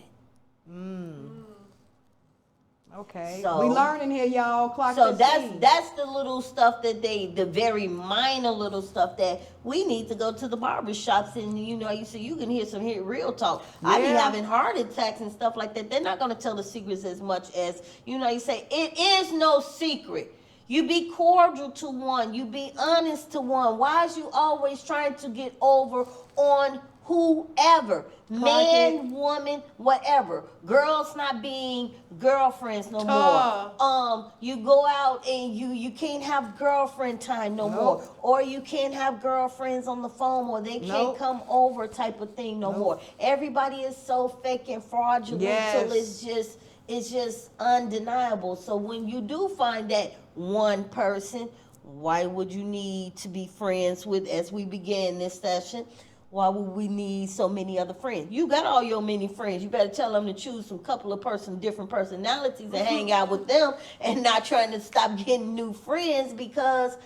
Okay. So, we learning here, y'all. That's the little stuff that the very minor little stuff that we need to go to the barbershops and you can hear some real talk. Yeah. I be having heart attacks and stuff like that. They're not gonna tell the secrets as much as you say it is no secret. You be cordial to one, you be honest to one. Why is you always trying to get over on whoever? Man, woman, whatever. Girls not being girlfriends no more. You go out and you can't have girlfriend time no more. Or you can't have girlfriends on the phone, or they can't come over type of thing no more. Everybody is so fake and fraudulent till it's just undeniable. So when you do find that one person, why would you need to be friends with, as we began this session, why would we need so many other friends? You got all your many friends. You better tell them to choose some couple of different personalities and hang out with them and not trying to stop getting new friends, because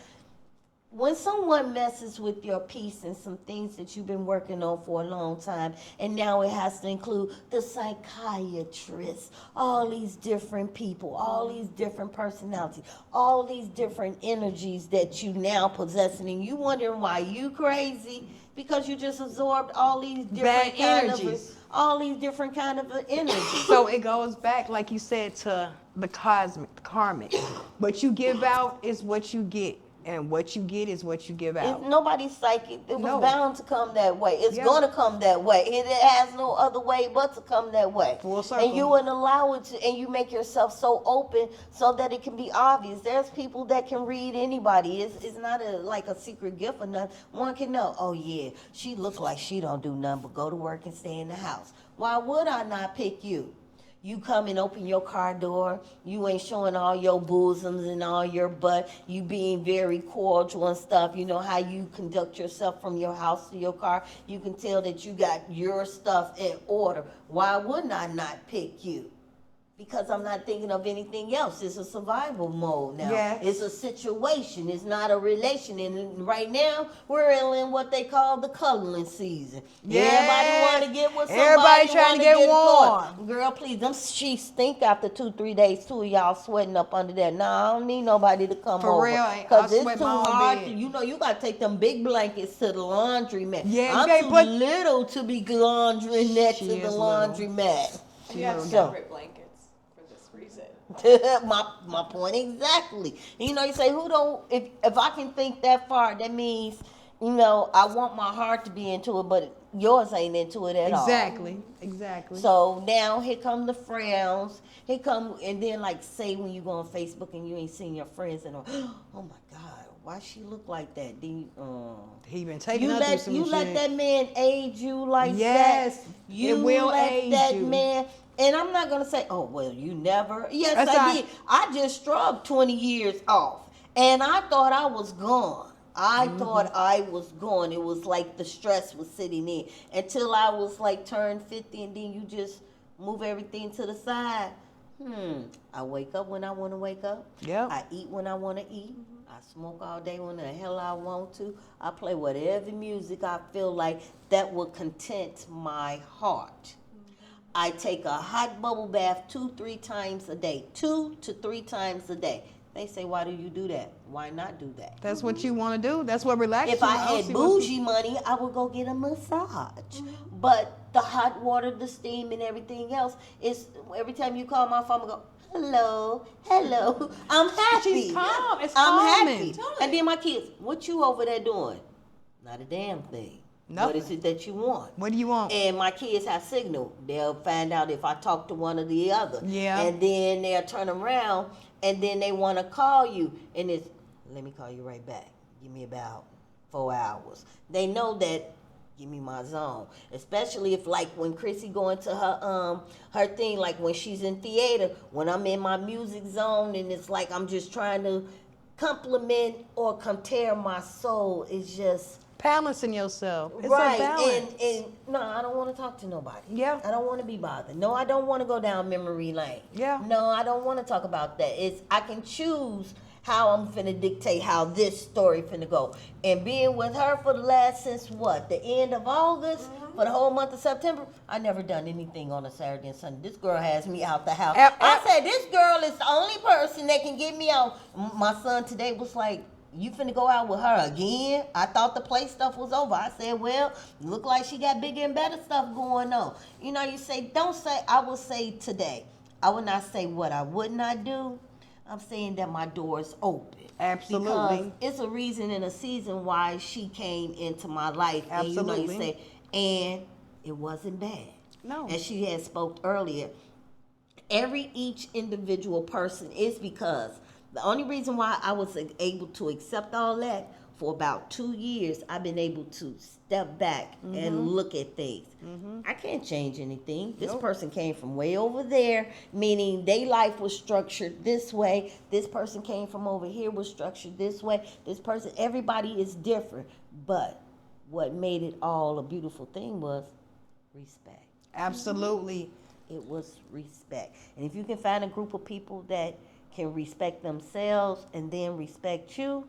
when someone messes with your peace and some things that you've been working on for a long time, and now it has to include the psychiatrist, all these different people, all these different personalities, all these different energies that you now possessing, and you wondering why you crazy, because you just absorbed all these different energies. All these different kind of energies. So it goes back, like you said, to the karmic. What you give out is what you get. And what you get is what you give out. Nobody's psychic. It was bound to come that way. It's going to come that way. It has no other way but to come that way. Full circle. And you wouldn't allow it to, and you make yourself so open so that it can be obvious. There's people that can read anybody. It's not like a secret gift or nothing. One can know, oh yeah, she looks like she don't do nothing but go to work and stay in the house. Why would I not pick you? You come and open your car door. You ain't showing all your bosoms and all your butt. You being very cordial and stuff. You know how you conduct yourself from your house to your car. You can tell that you got your stuff in order. Why wouldn't I not pick you? Because I'm not thinking of anything else. It's a survival mode now. Yes. It's a situation. It's not a relation. And right now, we're in what they call the cuddling season. Yes. Everybody want to get with somebody. Everybody trying to get warm. Girl, please, them sheets stink after 2-3 days. Two of y'all sweating up under there. Nah, I don't need nobody to come over. For real, because it's too hard. You got to take them big blankets to the laundromat. Yeah, I'm too little to be laundering that to the laundromat. You have separate blankets. my point exactly. You say who don't, if I can think that far, that means I want my heart to be into it, but yours ain't into it at all. Exactly. So now here come the frowns. Here come, and then like say when you go on Facebook and you ain't seen your friends and oh my God, why she look like that? Then He been taking her through some you shit. let that man age you like Yes, that. it will let age that you. man. And I'm not gonna say, oh well, you never. Yes, That's I did. I just struck 20 years off, and I thought I was gone. I thought I was gone. It was like the stress was sitting in until I was like turned 50, and then you just move everything to the side. I wake up when I want to wake up. Yep. I eat when I want to eat. I smoke all day when the hell I want to. I play whatever music I feel like that will content my heart. I take a hot bubble bath 2-3 times a day. 2 to 3 times a day. They say, why do you do that? Why not do that? That's what you want to do. That's what relaxes If you. I don't had see what's- bougie money, I would go get a massage. But the hot water, the steam, and everything else is every time you call my phone, I go, hello, hello. I'm happy. She's calm. It's I'm calming. happy. And then my kids, what you over there doing? Not a damn thing. What is it that you want? What do you want? And my kids have signal. They'll find out if I talk to one or the other. Yeah. And then they'll turn around and then they want to call you. And it's, let me call you right back. Give me about 4 hours. They know that, give me my zone. Especially if like when Chrissy go into her thing, like when she's in theater, when I'm in my music zone and it's like I'm just trying to compliment or compare my soul. It's just Balancing yourself. It's right. a balance. And no, I don't want to talk to nobody. Yeah. I don't want to be bothered. No, I don't want to go down memory lane. Yeah. No, I don't want to talk about that. It's I can choose how I'm finna dictate how this story finna go. And being with her for the last since what? The end of August? For the whole month of September? I never done anything on a Saturday and Sunday. This girl has me out the house. I said, this girl is the only person that can get me out. My son today was like, you finna go out with her again? I thought the play stuff was over. I said, well, look like she got bigger and better stuff going on. You know, you say, don't say, I will say today. I would not say what I would not do. I'm saying that my door is open. Absolutely. Because it's a reason and a season why she came into my life. Absolutely. And you know, you say, and it wasn't bad. No. As she had spoke earlier, each individual person is because the only reason why I was able to accept all that for about 2 years, I've been able to step back and look at things. I can't change anything. This person came from way over there, meaning their life was structured this way. This person came from over here, was structured this way. This person, everybody is different. But what made it all a beautiful thing was respect. Absolutely. It was respect. And if you can find a group of people that can respect themselves and then respect you,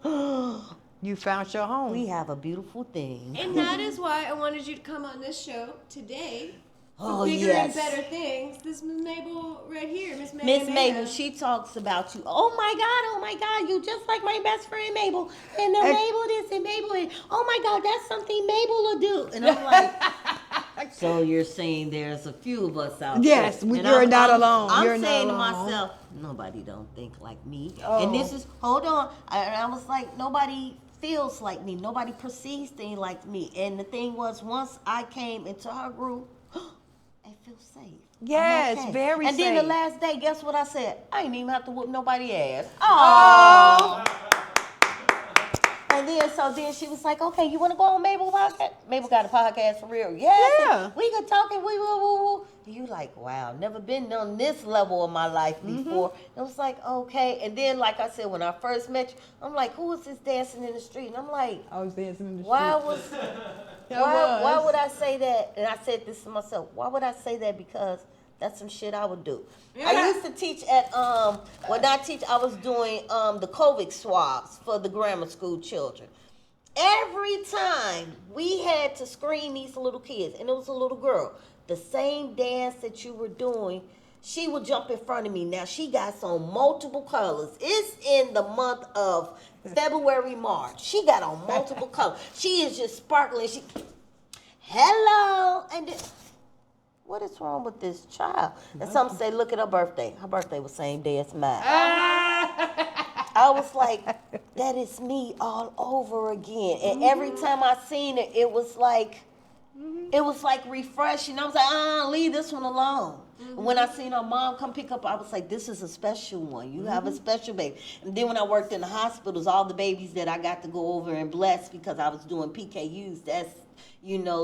You found your home. we have a beautiful thing. And that is why I wanted you to come on this show today. Oh, Bigger yes. and better things. This Miss Mabel right here, Miss Mabel. Miss Mabel, she talks about you. Oh my God, you just like my best friend Mabel. And the Mabel this and Mabel and oh my God, that's something Mabel will do. And I'm like, so you're saying there's a few of us out Yes, there. And you're not alone. I'm You're not saying to alone. myself, nobody don't think like me. Oh. And this is, hold on. I was like, nobody feels like me. Nobody perceives things like me. And the thing was, once I came into her group, I feel safe. Yes, I'm okay. very And then the safe. last day, guess what I said? I ain't even have to whoop nobody ass. Oh. And then she was like, okay, you want to go on Mabel podcast? Mabel got a podcast for real. Yes. Yeah. We could talk and we will. And you like, wow, never been on this level of my life before. It was like, okay. And then, like I said, when I first met you, I'm like, who is this dancing in the street? And I'm like, I was dancing in the street. why would I say that? And I said this to myself. Why would I say that? Because that's some shit I would do. I used to teach at I was doing the COVID swabs for the grammar school children. Every time we had to screen these little kids, and it was a little girl, the same dance that you were doing, she would jump in front of me. Now she got on multiple colors. It's in the month of February, March. She got on multiple colors. She is just sparkling. Hello, and what is wrong with this child? And some say, look at her birthday. Her birthday was same day as mine. I was like, that is me all over again. And every time I seen it, it was like refreshing. I was like, leave this one alone. When I seen her mom come pick up, I was like, this is a special one. You have a special baby. And then when I worked in the hospitals, all the babies that I got to go over and bless because I was doing PKUs, that's,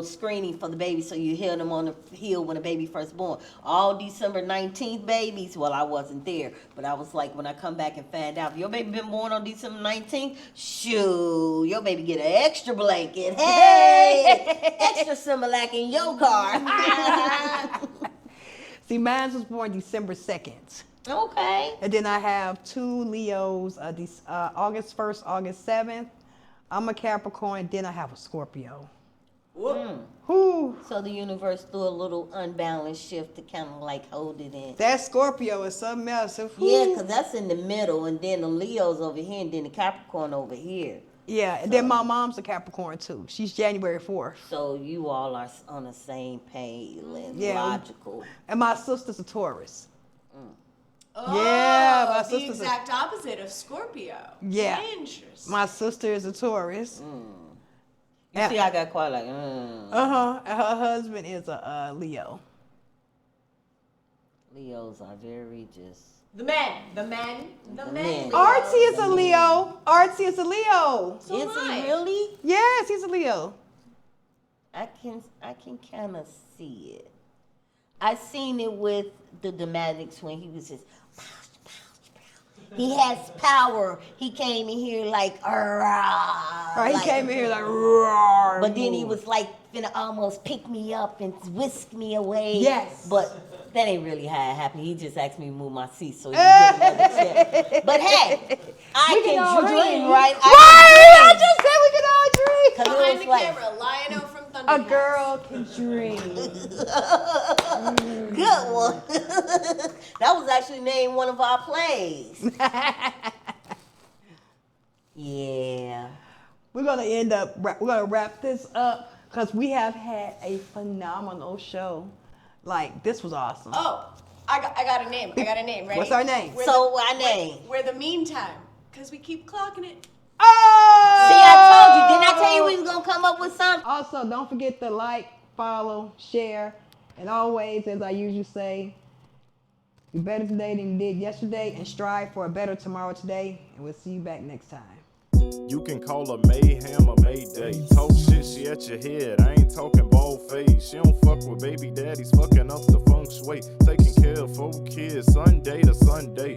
screening for the baby, so you hear them on the hill when a baby first born. All December 19th babies, well, I wasn't there, but I was like, when I come back and find out, your baby been born on December 19th, shoo, your baby get an extra blanket. Hey, extra Similac in your car. See, mine was born December 2nd. Okay. And then I have 2 Leos, August 1st, August 7th. I'm a Capricorn, then I have a Scorpio. Whew. So the universe threw a little unbalanced shift to kind of like hold it in. That Scorpio is something else. Yeah, because that's in the middle, and then the Leo's over here, and then the Capricorn over here. Yeah, and then my mom's a Capricorn too. She's January 4th. So you all are on the same page and Yeah. logical. And my sister's a Taurus. Oh, Yeah, my the sister's exact opposite of Scorpio. Yeah. Interesting. My sister is a Taurus. You see, I got quite like, And her husband is a Leo. Leos are very just. The men. men. Artsy is a Leo. Artsy is a Leo. So Is am I. he really? Yes, he's a Leo. I can kind of see it. I seen it with the Dramatics when he was just. He has power. He came in here like, Right, he like- came in here like, roar. But then he was like finna almost pick me up and whisk me away. Yes. But that ain't really how it happened. He just asked me to move my seat so he could get another chair. But hey, I can all can dream, dream. right? I I just said we can all dream. can dream. 'Cause Behind it the was like, camera, Lion-O from A Thundercats. girl can dream. good one. That was actually named one of our plays. Yeah. We're gonna wrap this up because we have had a phenomenal show. Like, this was awesome. Oh, I got a name. Ready? What's our name? So our name. We're the meantime, because we keep clocking it. Oh! See, I told you. Didn't I tell you we was gonna come up with something? Also, don't forget to like, follow, share, and always, as I usually say, be better today than you did yesterday and strive for a better tomorrow today. And we'll see you back next time. You can call her Mayhem or Mayday. Talk shit, she at your head. I ain't talking bald face. She don't fuck with baby daddies, fucking up the feng shui. Taking care of 4 kids, Sunday to Sunday.